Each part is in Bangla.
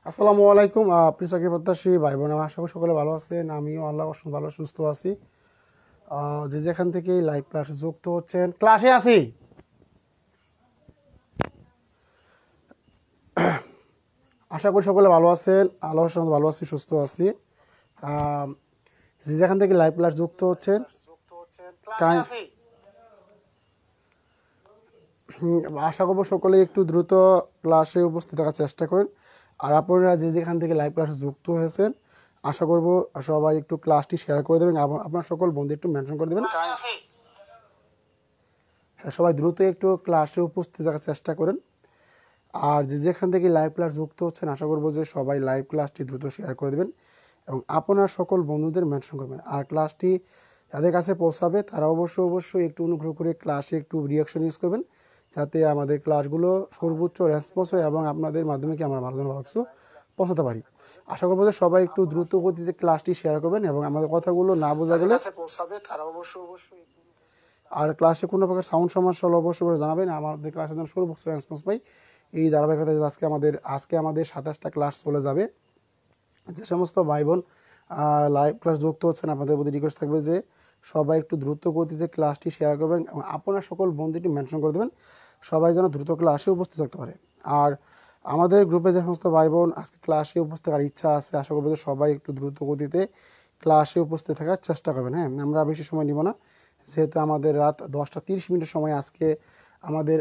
আসসালামু আলাইকুম। প্রিয় চাকরি প্রত্যাশী ভাই বোন, আশা করি সকলে ভালো আছেন। আমিও আল্লাহ ভালো সুস্থ আছি। যে যেখান থেকে লাইভ ক্লাসে যুক্ত হচ্ছেন, ক্লাসে আছি। আশা করি সকলে ভালো আছেন। আল্লাহ ভালো আছি, সুস্থ আছি। যে যেখান থেকে লাইভ ক্লাস যুক্ত হচ্ছেন, আশা করবো সকলে একটু দ্রুত ক্লাসে উপস্থিত থাকার চেষ্টা করেন। আর আপনারা যে যেখান থেকে লাইভ ক্লাসে যুক্ত হয়েছেন, আশা করব সবাই একটু ক্লাসটি শেয়ার করে দেবেন। আপনার সকল বন্ধু একটু মেনশন করে দেবেন। হ্যাঁ, সবাই দ্রুত একটু ক্লাসে উপস্থিত থাকার চেষ্টা করেন। আর যে যেখান থেকে লাইভ ক্লাস যুক্ত হচ্ছেন, আশা করবো যে সবাই লাইভ ক্লাসটি দ্রুত শেয়ার করে দেবেন এবং আপনার সকল বন্ধুদের মেনশন করবেন। আর ক্লাসটি যাদের কাছে পৌঁছাবে তারা অবশ্যই একটু অনুগ্রহ করে ক্লাসে একটু রিয়াকশন ইউজ করবেন, যাতে আমাদের ক্লাসগুলো সর্বোচ্চ রেসপন্স হয় এবং আপনাদের মাধ্যমে কি আমরা ভালো কিছু পৌঁছাতে পারি। আশা করবো যে সবাই একটু দ্রুত গতিতে ক্লাসটি শেয়ার করবেন এবং আমাদের কথাগুলো না বোঝা গেলে পৌঁছাবে তারা অবশ্যই আর ক্লাসে কোনো প্রকার সাউন্ড সমস্যা হলে অবশ্যই জানাবেন। আমাদের ক্লাসের জন্য সর্বোচ্চ রেসপন্স পাই। এই ধারাবাহিকতা আজকে আমাদের 27টা ক্লাস চলে যাবে। যে সমস্ত ভাই বোন লাইভ ক্লাস যুক্ত হচ্ছেন, আপনাদের প্রতি রিকোয়েস্ট থাকবে যে সবাই একটু দ্রুত গতিতে ক্লাসটি শেয়ার করবেন এবং আপনার সকল বন্ধুটি মেনশন করে দেবেন, সবাই যেন দ্রুত ক্লাসে উপস্থিত থাকতে পারে। আর আমাদের গ্রুপে যে সমস্ত ভাই বোন আজকে ক্লাসে উপস্থিত থাকার ইচ্ছা আছে, আশা করবো যে সবাই একটু দ্রুত গতিতে ক্লাসে উপস্থিত থাকার চেষ্টা করবেন। হ্যাঁ, আমরা বেশি সময় নিব না, যেহেতু আমাদের রাত 10টা 30 মিনিটের সময় আজকে আমাদের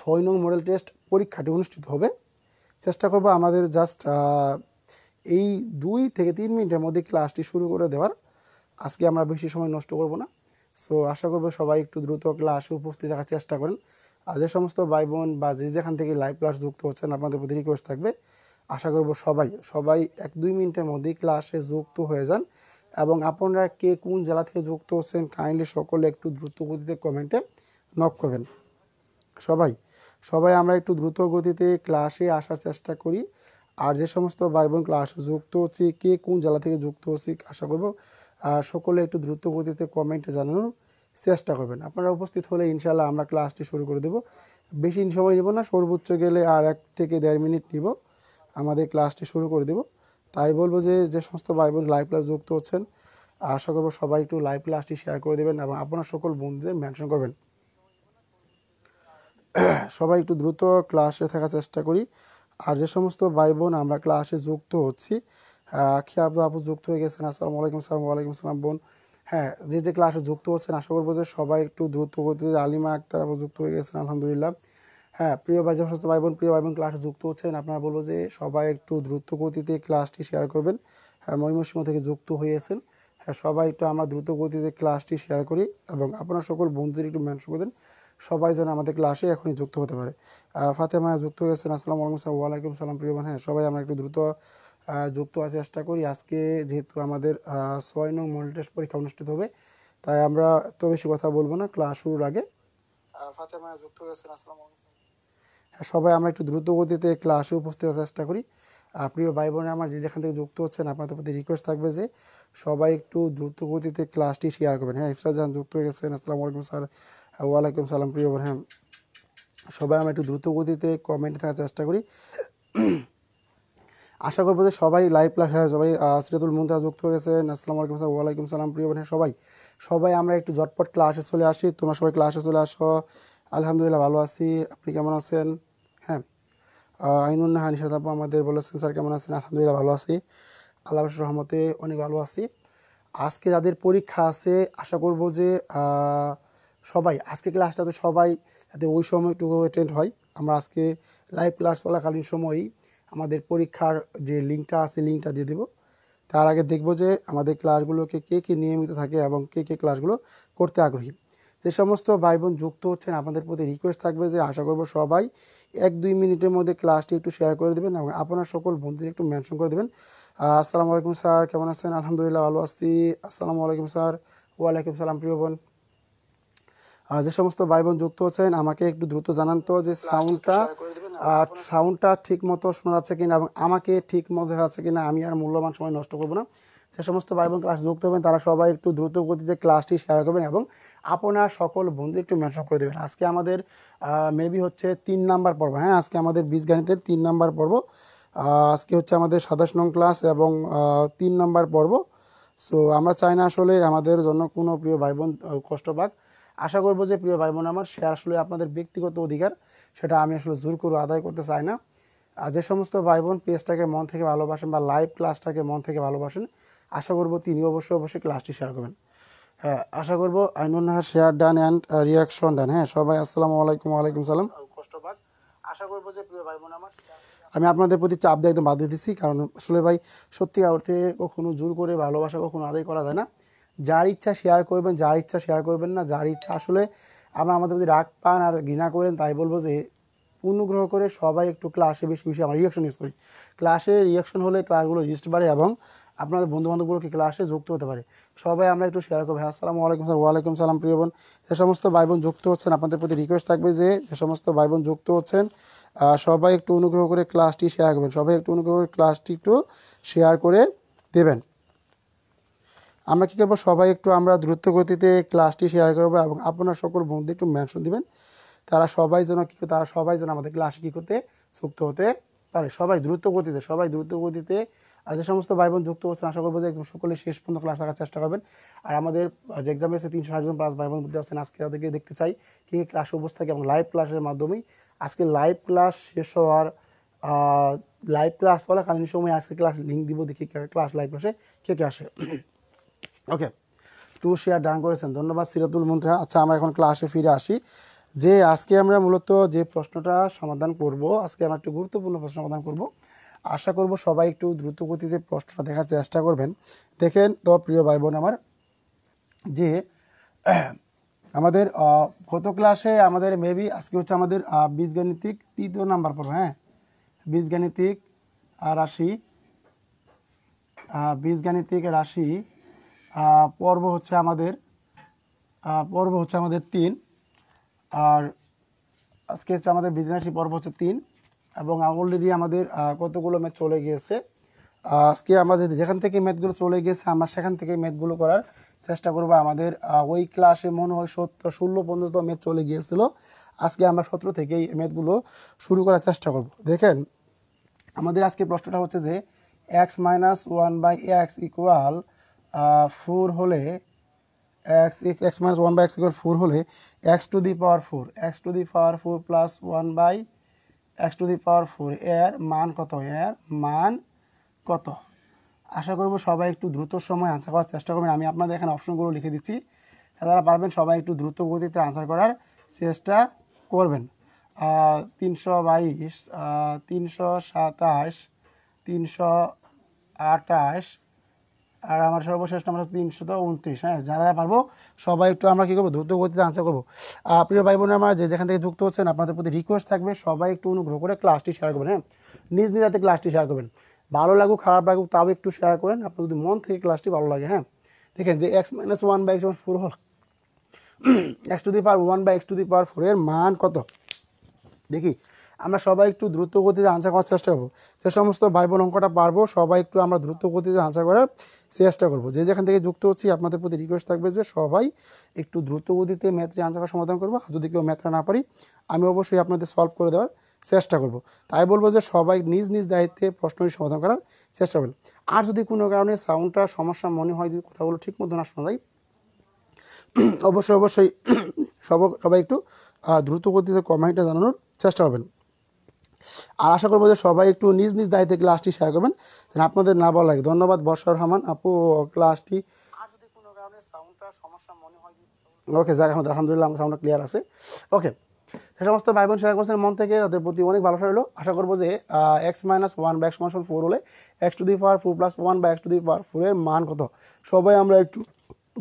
6 নং মডেল টেস্ট পরীক্ষাটি অনুষ্ঠিত হবে। চেষ্টা করবো আমাদের জাস্ট এই 2 থেকে 3 মিনিটের মধ্যে ক্লাসটি শুরু করে দেওয়ার। আজকে আমরা বেশি সময় নষ্ট করব না। সো আশা করবো সবাই একটু দ্রুত ক্লাসে উপস্থিত থাকার চেষ্টা করেন। আর যে সমস্ত ভাই বোন বা যে যেখান থেকে লাইভ ক্লাস যুক্ত হচ্ছেন, আপনাদের প্রতি রিকোয়েস্ট থাকবে, আশা করবো সবাই 1-2 মিনিটের মধ্যেই ক্লাসে যুক্ত হয়ে যান এবং আপনারা কে কোন জেলা থেকে যুক্ত হচ্ছেন কাইন্ডলি সকলে একটু দ্রুত গতিতে কমেন্টে নক করবেন। সবাই আমরা একটু দ্রুত গতিতে ক্লাসে আসার চেষ্টা করি। আর যে সমস্ত ভাই বোন ক্লাসে যুক্ত হচ্ছে, কে কোন জেলা থেকে যুক্ত হচ্ছে, আশা করব সকলে একটু দ্রুত গতিতে কমেন্টে জানানোর চেষ্টা করবেন। আপনারা উপস্থিত হলে ইনশাল্লাহ আমরা ক্লাসটি শুরু করে দেব। বেশি সময় নেব না, সর্বোচ্চ গেলে আর 1 থেকে 1.5 মিনিট নিব, আমাদের ক্লাসটি শুরু করে দেব। তাই বলবো যে যে সমস্ত ভাই বোন লাইভ ক্লাস যুক্ত হচ্ছেন, আশা করবো সবাই একটু লাইভ ক্লাসটি শেয়ার করে দেবেন এবং আপনার সকল বন্ধুদের মেনশন করবেন। সবাই একটু দ্রুত ক্লাসে থাকার চেষ্টা করি। আর যে সমস্ত ভাই বোন আমরা ক্লাসে যুক্ত হচ্ছি, আপু যুক্ত হয়ে গেছেন, আসসালামু আলাইকুম। সালাম ওয়ালাইকুম সালাম বোন। হ্যাঁ, যে ক্লাসে যুক্ত হচ্ছেন, আশা করবো যে সবাই একটু দ্রুত গতিতে, আলিমা আক্তার আপু যুক্ত হয়ে গেছেন, আলহামদুলিল্লাহ। হ্যাঁ, প্রিয় ভাই, যে সমস্ত ভাই বোন ক্লাসে যুক্ত হচ্ছেন, আপনারা বলবো যে সবাই একটু দ্রুত গতিতে ক্লাসটি শেয়ার করবেন। হ্যাঁ, ময়মনসিংহ থেকে যুক্ত হয়েছেন। হ্যাঁ, সবাই একটু আমরা দ্রুত গতিতে ক্লাসটি শেয়ার করি এবং আপনার সকল বন্ধুদের একটু মেনশন করে দেন, সবাই যেন আমাদের ক্লাসে এখনই যুক্ত হতে পারে। ফাতেমা যুক্ত হয়েছেন, আসসালামু আলাইকুম। ওয়ালাইকুম সালাম প্রিয় বোন। হ্যাঁ, সবাই আমরা একটু দ্রুত যুক্ত হওয়ার চেষ্টা করি। আজকে যেহেতু আমাদের 6 নং মডেল টেস্ট পরীক্ষা অনুষ্ঠিত হবে, তাই আমরা এত বেশি কথা বলবো না ক্লাস শুরুর আগে। ফাতেমা যুক্ত হয়েছেন, আসসালামু আলাইকুম। হ্যাঁ, সবাই আমরা একটু দ্রুত গতিতে ক্লাসে উপস্থিত হওয়ার চেষ্টা করি। প্রিয় ভাই বোনেরা আমার যে যেখান থেকে যুক্ত হচ্ছেন, আপনাদের প্রতি রিকোয়েস্ট থাকবে যে সবাই একটু দ্রুত গতিতে ক্লাসটি শেয়ার করবেন। হ্যাঁ, ইসরাত জাহান যুক্ত হয়ে গেছেন, আসসালামু আলাইকুম স্যার। ওয়ালাইকুম সালাম প্রিয় বোন। হ্যাঁ, সবাই আমরা একটু দ্রুত গতিতে কমেন্টে থাকার চেষ্টা করি। আশা করবো যে সবাই লাইভ ক্লাস হয়ে সবাই সিরাতুল মুনতাহা যুক্ত হয়ে গেছেন, আসসালামু আলাইকুম স্যার। ওয়ালাইকুম সালাম প্রিয় বোন। হ্যাঁ, সবাই আমরা একটু ঝটপট ক্লাসে চলে আসি। তোমরা সবাই ক্লাসে চলে আসো। আলহামদুলিল্লাহ ভালো আছি, আপনি কেমন আছেন? হ্যাঁ, আইনুন নাহা নিশাত আপু আমাদের বলেছেন, স্যার কেমন আছেন? আলহামদুলিল্লাহ ভালো আছি, আল্লাহর রহমতে অনেক ভালো আছি। আজকে যাদের পরীক্ষা আছে, আশা করব যে সবাই আজকে ক্লাসটাতে সবাই যাতে ওই সময়টুকু অ্যাটেন্ড হয়। আমরা আজকে লাইভ ক্লাস চলাকালীন সময়ই আমাদের পরীক্ষার যে লিঙ্কটা আছে, লিঙ্কটা দিয়ে দেবো। তার আগে দেখব যে আমাদের ক্লাসগুলোকে কে নিয়মিত থাকে এবং কে ক্লাসগুলো করতে আগ্রহী। যে সমস্ত ভাই বোন যুক্ত হচ্ছেন, আপনাদের প্রতি রিকোয়েস্ট থাকবে যে আশা করব সবাই 1-2 মিনিটের মধ্যে ক্লাসটি একটু শেয়ার করে দেবেন এবং আপনার সকল বন্ধুদের একটু মেনশন করে দেবেন। আসসালামু আলাইকুম স্যার, কেমন আছেন? আলহামদুলিল্লাহ ভালো আছি, আসসালামু আলাইকুম স্যার। ওয়ালাইকুম সালাম প্রিয় বোন। যে সমস্ত ভাই বোন যুক্ত হচ্ছেন, আমাকে একটু দ্রুত জানান তো যে সাউন্ডটা ঠিক মতো শোনা যাচ্ছে কিনা এবং আমাকে ঠিক মতো দেখা যাচ্ছে কিনা। আমি আর মূল্যবান সময় নষ্ট করবো না। যে সমস্ত ভাই বোন ক্লাস যুক্ত হবেন, তারা সবাই একটু দ্রুত গতিতে ক্লাসটি শেয়ার করবেন এবং আপনার সকল বন্ধু একটু মেনশন করে দেবেন। আজকে আমাদের মেবি হচ্ছে 3 নাম্বার পর্ব। হ্যাঁ, আজকে আমাদের বীজগণিতের 3 নাম্বার পর্ব। আজকে হচ্ছে আমাদের 27 নং ক্লাস এবং 3 নম্বর পর্ব। সো আমরা চাই না আসলে আমাদের জন্য কোনো প্রিয় ভাই বোন কষ্ট পাক। আশা করবো যে প্রিয় ভাই বোন আমার, সে আসলে আপনাদের ব্যক্তিগত অধিকার, সেটা আমি আসলে জোর করে আদায় করতে চাই না। আর যে সমস্ত ভাই বোন পেজটাকে মন থেকে ভালোবাসেন বা লাইভ ক্লাসটাকে মন থেকে ভালোবাসেন, আশা করবো তিনি অবশ্যই ক্লাসটি শেয়ার করবেন। হ্যাঁ, আশা করবো আইনুন্নাহার শেয়ার ডান অ্যান্ড রিয়াকশন ডান। হ্যাঁ, সবাই আসসালামু আলাইকুম। ওয়ালাইকুম সালাম। কষ্ট পাক। আশা করবো যে প্রিয় ভাই বোন আমার, আমি আপনাদের প্রতি চাপ দিয়ে একদম বাদ দিয়ে দিচ্ছি, কারণ আসলে ভাই সত্যি অর্থে কখনো জোর করে ভালোবাসা কখনো আদায় করা যায় না। যার ইচ্ছা শেয়ার করবেন, যার ইচ্ছা শেয়ার করবেন না, যার ইচ্ছা আসলে আমরা আমাদের প্রতি রাগ পান আর ঘৃণা করেন, তাই বলবো যে অনুগ্রহ করে সবাই একটু ক্লাসে বেশি বেশি আমরা রিয়াকশন ইউজ করি। ক্লাসে রিয়াকশন হলে ক্লাসগুলো রিস্ট বাড়ে এবং আপনাদের বন্ধুবান্ধবগুলোকে ক্লাসে যুক্ত হতে পারে। সবাই আমরা একটু শেয়ার করবো। আসসালামু আলাইকুম স্যার। ওয়ালাইকুম সালাম। প্রিয় বোন, যে সমস্ত ভাই বোন যুক্ত হচ্ছেন, আপনাদের প্রতি রিকোয়েস্ট থাকবে যে সমস্ত ভাই বোন যুক্ত হচ্ছেন সবাই একটু অনুগ্রহ করে ক্লাসটি শেয়ার করবেন। সবাই একটু অনুগ্রহ করে ক্লাসটি একটু শেয়ার করে দেবেন। আমরা কী করবো, সবাই একটু আমরা দ্রুত গতিতে ক্লাসটি শেয়ার করবো এবং আপনার সকল বন্ধু একটু মেনশন দিবেন। তারা সবাই যেন আমাদের ক্লাসে কী করতে যুক্ত হতে পারে। সবাই দ্রুত গতিতে আর যে সমস্ত ভাই বোন যুক্ত হচ্ছেন, আশা করবো যে একদম সকলে শেষ পর্যন্ত ক্লাস রাখার চেষ্টা করবেন। আর আমাদের যে এক্সামে এসে 360 জন প্লাস ভাই বোন বুঝতে আছেন, আজকে তাদেরকে দেখতে চাই কী ক্লাসে উপস্থিত থাকে এবং লাইভ ক্লাসের মাধ্যমেই আজকে লাইভ ক্লাস শেষ হওয়ার লাইভ ক্লাস চলাকালীন সময় আজকে ক্লাস লিঙ্ক দিব, দেখি ক্লাস লাইভ ক্লাসে কে আসে। ওকে, টু শেয়ার ডান করেছেন, ধন্যবাদ সিরাতুল মুন্ত্রা। আচ্ছা, আমরা এখন ক্লাসে ফিরে আসি। যে আজকে আমরা মূলত যে প্রশ্নটা সমাধান করব, আজকে আমরা একটু গুরুত্বপূর্ণ প্রশ্ন সমাধান করব। আশা করব সবাই একটু দ্রুত গতিতে প্রশ্নটা দেখার চেষ্টা করবেন। দেখেন তো প্রিয় ভাই বোন আমার, যে আমাদের গত ক্লাসে আমাদের মেবি আজকে হচ্ছে আমাদের বীজগাণিতিক 3 নাম্বার পর্ব। হ্যাঁ, বীজগাণিতিক রাশি পর্ব হচ্ছে আমাদের 3। আর আজকে হচ্ছে আমাদের বীজগাণিতিক পর্ব হচ্ছে 3 এবং অলরেডি আমাদের কতগুলো ম্যাথ চলে গিয়েছে। আজকে আমাদের যেখান থেকে ম্যাথগুলো চলে গিয়েছে আমরা সেখান থেকে ম্যাথগুলো করার চেষ্টা করব। আমাদের ওই ক্লাসে মনে হয় 16 পর্যন্ত ম্যাথ চলে গিয়েছিল। আজকে আমরা 17 থেকে এই ম্যাথগুলো শুরু করার চেষ্টা করব। দেখেন, আমাদের আজকে প্রশ্নটা হচ্ছে যে x - 1/x ইকুয়াল 4 হলে x - 1/x ইকুয়াল 4 হলে x to the power 4 plus 1/x to the power 4 এর মান কত? আশা করব সবাই একটু দ্রুত সময় আনসার করার চেষ্টা করবেন। আমি আপনাদের এখানে অপশনগুলো লিখে দিচ্ছি, যারা পারবেন সবাই একটু দ্রুত গতিতে আনসার করার চেষ্টা করবেন। 322, 327, 328 আর আমার সর্বশেষ নাম্বার হচ্ছে 329। হ্যাঁ, যারা পারবো সবাই একটু আমরা কী করবো, দ্রুত গতিতে আনসার করবো। প্রিয় ভাই বোনের আমার, যেখান থেকে যুক্ত হচ্ছেন, আপনাদের প্রতি রিকোয়েস্ট থাকবে সবাই একটু অনুগ্রহ করে ক্লাসটি শেয়ার করবেন। হ্যাঁ, নিজ হাতে ক্লাসটি শেয়ার করবেন। ভালো লাগুক খারাপ লাগুক তাও একটু শেয়ার করেন, আপনার যদি মন থেকে ক্লাসটি ভালো লাগে। হ্যাঁ, দেখেন যে x - 1/x 4 হল x to the power 1/x to the power 4 এর মান কত? দেখি আমরা সবাই একটু দ্রুত গতিতে আনসার করার চেষ্টা করবো। যে সমস্ত ভাই বোন অঙ্কটা পারবো সবাই একটু আমরা দ্রুত গতিতে আনসার করার চেষ্টা করবো। যেখান থেকে যুক্ত হচ্ছি, আপনাদের প্রতি রিকোয়েস্ট থাকবে যে সবাই একটু দ্রুত গতিতে ম্যাথটি আনসার করার সমাধান করবো। আর যদি কেউ ম্যাথটা না পারি, আমি অবশ্যই আপনাদের সলভ করে দেওয়ার চেষ্টা করব। তাই বলবো যে সবাই নিজ দায়িত্বে প্রশ্নটি সমাধান করার চেষ্টা করবেন। আর যদি কোনো কারণে সাউন্ডটা সমস্যা মনে হয়, যদি কথাগুলো ঠিক মতো না শোনা যায়, অবশ্যই সবাই একটু দ্রুত গতিতে কমেন্টে জানানোর চেষ্টা করবেন। আর আশা করবো যে সবাই একটু নিজ দায়িত্বে ক্লাসটি শেয়ার করবেন, যেন আপনাদের না ভালো লাগে। ধন্যবাদ বর্ষা রহমান আপু, ক্লাসটি আর যদি কোনো কারণে সাউন্ডটা সমস্যা মনে হয়, ওকে যাক, আমাদের আলহামদুলিল্লাহ আমার সাউন্ডটা ক্লিয়ার আছে। ওকে, সে সমস্ত ভাই বোন শেয়ার করছেন মন থেকে, তাদের প্রতি অনেক ভালোবাসা রইল। আশা করবো যে x - 1/x = 4 হলে x to the power 4 plus 1/x to the power 4 এর মান কত? সবাই আমরা একটু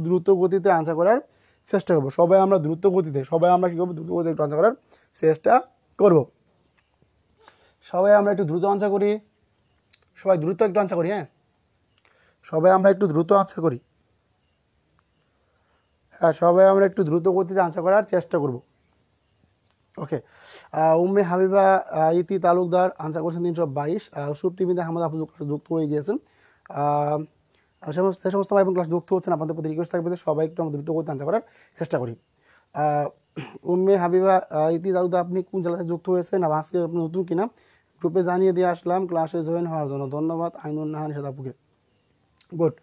দ্রুত গতিতে আনসার করার চেষ্টা করবো। সবাই আমরা কী করবো, দ্রুত গতিতে একটু আনসার করার চেষ্টা করবো। সবাই আমরা একটু দ্রুত আনসার করি, সবাই দ্রুত একটু আনসার করি। হ্যাঁ, সবাই আমরা একটু দ্রুত আনসার করি। হ্যাঁ, সবাই আমরা একটু দ্রুত গতিতে আনসার করার চেষ্টা করব। ওকে, উম্মে হাবিবা ইতি তালুকদার আনসার করছেন 322। সুপ্তিমিতা আহমদ আপু যুক্ত হয়ে গিয়েছেন। সমস্ত ভাই বোন ক্লাস যুক্ত হচ্ছেন, আপনাদের প্রতি রিকোয়েস্ট থাকবে যে সবাই একটু আমরা দ্রুত গতিতে আনসার করার চেষ্টা করি। উম্মে হাবিবা ইতি তালুকদার, আপনি কোন জেলাতে যুক্ত হয়েছেন? আজকে আপনি নতুন কিনা গ্রুপে জানিয়ে দিয়ে আসলাম ক্লাসে জয়েন হওয়ার জন্য। ধন্যবাদ আইনুন নাহান সাদাপুকে। গুড।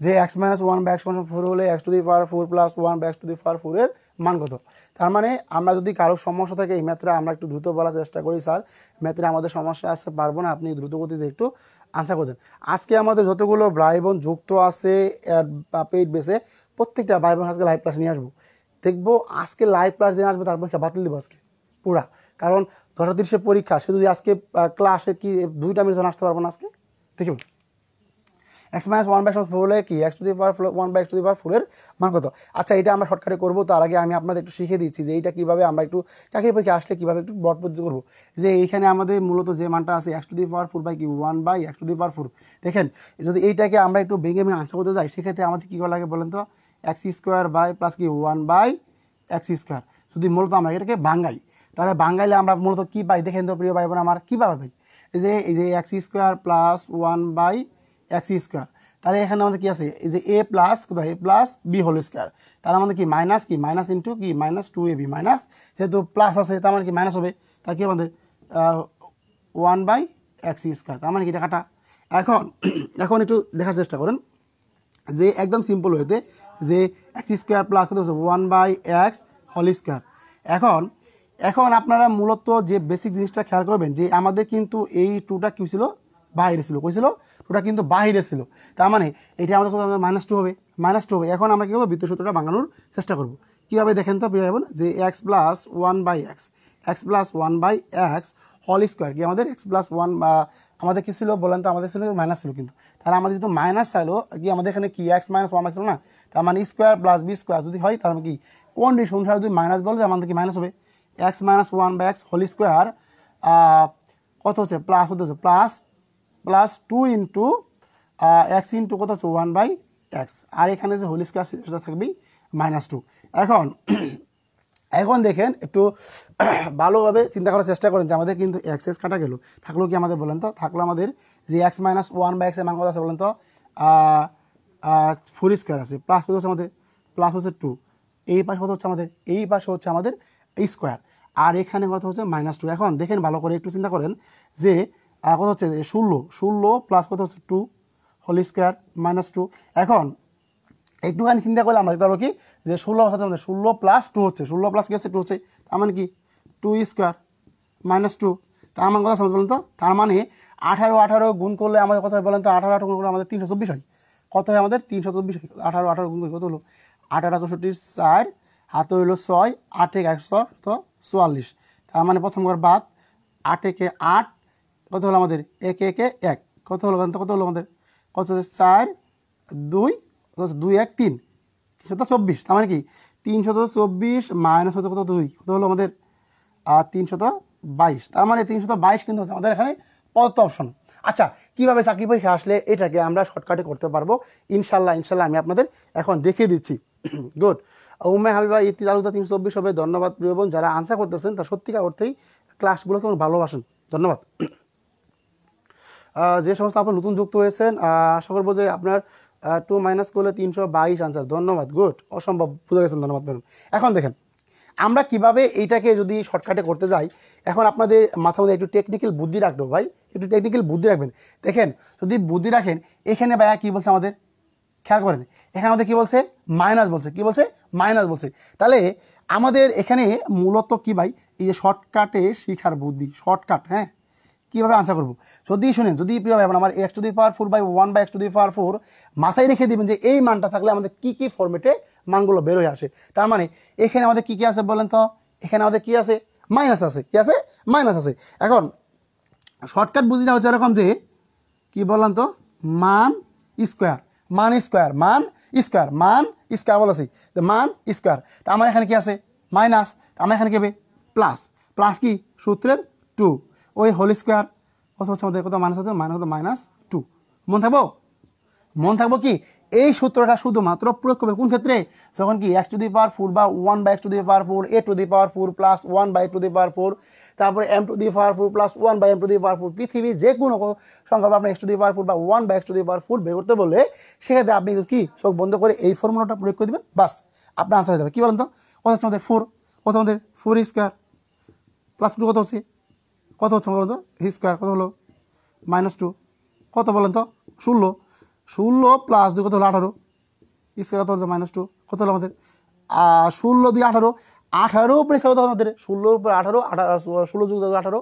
যে x minus one by x সমান 4 হলে x to the power 4 plus 1 by x to the power 4 এর মান কত? তার মানে আমরা যদি কারো সমস্যা থাকে এই ম্যাথটা আমরা একটু দ্রুত বলার চেষ্টা করি, স্যার ম্যাথে আমাদের সমস্যা আসতে পারবো না, আপনি দ্রুত গতিতে একটু আনসার করবেন। আজকে আমাদের যতগুলো ভাই বোন যুক্ত আছে পেইড বেসে প্রত্যেকটা ভাই বোন আজকে লাইভ ক্লাস নিয়ে আসবো, দেখবো আজকে লাইভ ক্লাস নিয়ে আসবো, তারপর বাতিল দেবো আজকে পুরা। কারণ 10:30 পরীক্ষা, সে যদি আজকে ক্লাসে কি 2টা মিনিট আসতে পারবো না আজকে, দেখুন এক্স মাইনাস 1 বাই 4 হলে কি x to the power 1 by x to the power 4 এর মান কত? আচ্ছা এটা আমরা শর্টকাটে করবো, তার আগে আমি আপনাদের একটু শিখে দিচ্ছি যে এইটা কীভাবে আমরা একটু চাকরি পরীক্ষা আসলে কীভাবে একটু বট পদ্ধতি করবো। যে এইখানে আমাদের মূলত যে মানটা আছে x to the power 4 by কি 1 by x to the power 4, দেখেন যদি এইটাকে আমরা একটু ভেঙে আনসার করতে যাই সেক্ষেত্রে আমাদের কী করা লাগে বলেন তো, এক্স স্কোয়ার বাই প্লাস কি 1 বাই এক্স স্কোয়ার। যদি মূলত আমরা এটাকে ভাঙাই, তাহলে ভাঙাইলে আমরা মূলত কী পাই দেখেন তো প্রিয় ভাই বোন আমার, কী পাবে ভাই? এই যে x square plus 1 by x square, তাহলে এখানে আমাদের কি আছে এই যে এ প্লাস কোথায় এ প্লাস বি হোল স্কোয়ার, তার আমাদের কি মাইনাস ইন্টু কি মাইনাস 2ab মাইনাস, যেহেতু প্লাস আছে তার মানে কি মাইনাস হবে, তার কি আমাদের 1 বাই এক্স স্কোয়ার, তার মানে কি এটা কাটা। এখন একটু দেখার চেষ্টা করেন যে একদম সিম্পল হইতে যে এক্স স্কোয়ার প্লাস কত হচ্ছে 1 বাই এক্স হোল স্কোয়ার। এখন আপনারা মূলত যে বেসিক জিনিসটা খেয়াল করবেন যে আমাদের কিন্তু এই টুটা কী ছিল বাহিরে ছিল, কই ছিল টুটা কিন্তু বাহিরে ছিল, তার মানে এটা আমাদের -2 হবে, -2 হবে। এখন আমরা কী করবো বৃত্ত সূত্রটা ভাঙানোর চেষ্টা করবো। কীভাবে দেখেন তো প্রিয় ভাই বোন, যে x plus 1 by x whole square কি আমাদের এক্স প্লাস 1 আমাদের কী ছিল বলেন তো, আমাদের ছিল মাইনাস ছিল, কিন্তু তাহলে আমাদের যেহেতু মাইনাস চাইলো কি আমাদের এখানে কি এক্স মাইনাস 1 ছিল না, তার মানে স্কোয়ার প্লাস বি স্কোয়ার যদি হয় তার মানে কি কন্ডিশন অনুসারে যদি মাইনাস বলে আমাদের কি মাইনাস হবে, x minus 1 by x whole square কত হচ্ছে প্লাস হতে হচ্ছে প্লাস 2 ইন্টু এক্স ইন্টু কত হচ্ছে 1 বাই এক্স, আর এখানে যে হোল স্কোয়ার সেটা থাকবেই -2। এখন দেখেন একটু ভালোভাবে চিন্তা করার চেষ্টা করেন যে আমাদের কিন্তু এক্স কাটা গেল, থাকলো কি আমাদের বলেন তো, থাকলো আমাদের যে এক্স মাইনাস 1 বাই এক্সের মান কত আছে বলেন তো 4 স্কোয়ার আছে, প্লাস কত হচ্ছে আমাদের প্লাস হচ্ছে 2, এই পাশে কত হচ্ছে আমাদের এই পাশে হচ্ছে আমাদের স্কোয়ার, আর এখানে কত হচ্ছে -2। এখন দেখেন ভালো করে একটু চিন্তা করেন যে কত হচ্ছে 16 প্লাস কত হচ্ছে 2 হোল স্কোয়ার -2। এখন একটুখানি চিন্তা করলে আমরা দেখতে পারবো কি যে 16 হচ্ছে আমাদের 16 প্লাস 2 হচ্ছে 16 প্লাস কি হচ্ছে 2 হচ্ছে, তার মানে কি 2 স্কোয়ার -2, তার মানে কথা বলেন তো, তার মানে 18 গুণ করলে আমাদের কত হয় বলেন তো, 18 গুণ করলে আমাদের 324 হয়, কত হয় আমাদের 324 হয়, 18 গুণ করলে কত হলো 18 64 4 হাতে হইলো 6 8 144, তার মানে প্রথম ঘর বাদ 8 একে 8 কত হলো আমাদের 1 1 1 কত হলো কত হলো আমাদের কত হচ্ছে 4 2 2 1 3 324, তার মানে কি 324 মাইনাস হচ্ছে কত 2 কত হলো আমাদের 322, তার মানে 322 কিন্তু হচ্ছে আমাদের এখানে পদার্থ অপশন। আচ্ছা কীভাবে চাকরি পরীক্ষা আসলে এটাকে আমরা শর্টকাটে করতে পারবো ইনশাল্লাহ আমি আপনাদের এখন দেখিয়ে দিচ্ছি। গুড। উম্মে হাবিবা ইতি আলুদা 324 হবে, ধন্যবাদ প্রিয় বোন যারা আনসার করতেছেন, তার সত্যিকার অর্থেই ক্লাসগুলোকে ভালোবাসেন, ধন্যবাদ। যে সমস্ত আপনার নতুন যুক্ত হয়েছেন আশা করবো যে আপনার 2 মাইনাস করলে 322 আনসার, ধন্যবাদ, গুড, অসম্ভব বুঝে গেছেন, ধন্যবাদ ম্যাডাম। এখন দেখেন আমরা কিভাবে এইটাকে যদি শর্টকাটে করতে যাই, এখন আপনাদের মাথার মধ্যে একটু টেকনিক্যাল বুদ্ধি রাখতে হবে ভাই, একটু টেকনিক্যাল বুদ্ধি রাখবেন। দেখেন যদি বুদ্ধি রাখেন এখানে ভাইয়া কী বলছে আমাদের খেয়াল করেন, এখানে আমাদের কী বলছে মাইনাস বলছে, কী বলছে মাইনাস বলছে, তাহলে আমাদের এখানে মূলত কী ভাই এই যে শর্টকাটে শিখার বুদ্ধি, শর্টকাট, হ্যাঁ কীভাবে আনসার করবো যদি শুনেন, যদি প্রিয় ভাই আমার x to the power 4 by 1 by x to the power 4 মাথায় রেখে দিবেন যে এই মানটা থাকলে আমাদের কী কী ফর্মেটে মানগুলো বের হয়ে আসে। তার মানে এখানে আমাদের কী কী আছে বলেন তো, এখানে আমাদের কী আছে মাইনাস আছে, কী আছে মাইনাস আছে। এখন শর্টকাট বুদ্ধিটা হচ্ছে এরকম যে কী বললাম তো মান স্কোয়ার বলেছি যে মান স্কোয়ার, তা আমার এখানে কি আছে মাইনাস, আমার এখানে কি হবে প্লাস, প্লাস কি সূত্রের 2 ওই হোল স্কোয়ার কত হচ্ছে আমাদের কত মাইনাস হচ্ছে -2। মন থাকবো কি এই সূত্রটা শুধুমাত্র প্রয়োগ করবে কোন ক্ষেত্রে, যখন কি এক্স টু দি পাওয়ার 4 বা 1 by x to the power 4 a to the power 4 plus 1 by to the power 4 তারপরে m to the power 4 plus 1 by m to the power 4 পৃথিবী যে কোনো সংখ্যা আপনি এক্স টু দি পাওয়ার 4 বা 1 by x to the power 4 বের করতে বললে সেক্ষেত্রে আপনি কি চোখ বন্ধ করে এই ফর্মুলাটা প্রয়োগ করে দেবেন, বাস আপনার আনসার হয়ে যাবে। কী বলেন তো কত হচ্ছে আমাদের 4, কত আমাদের 4 স্কোয়ার প্লাস 2 কত হচ্ছে কত হচ্ছে বলেন তো, স্কোয়ার কত হলো -2, কত বলেন তো 16, 16 প্লাস 2 কত হলো 18, স্কোয়ার কত হলো -2, কত হলো আমাদের 16 2 18, 18 উপরে কত আমাদের 16 উপরে 18, 16 যোগ 18,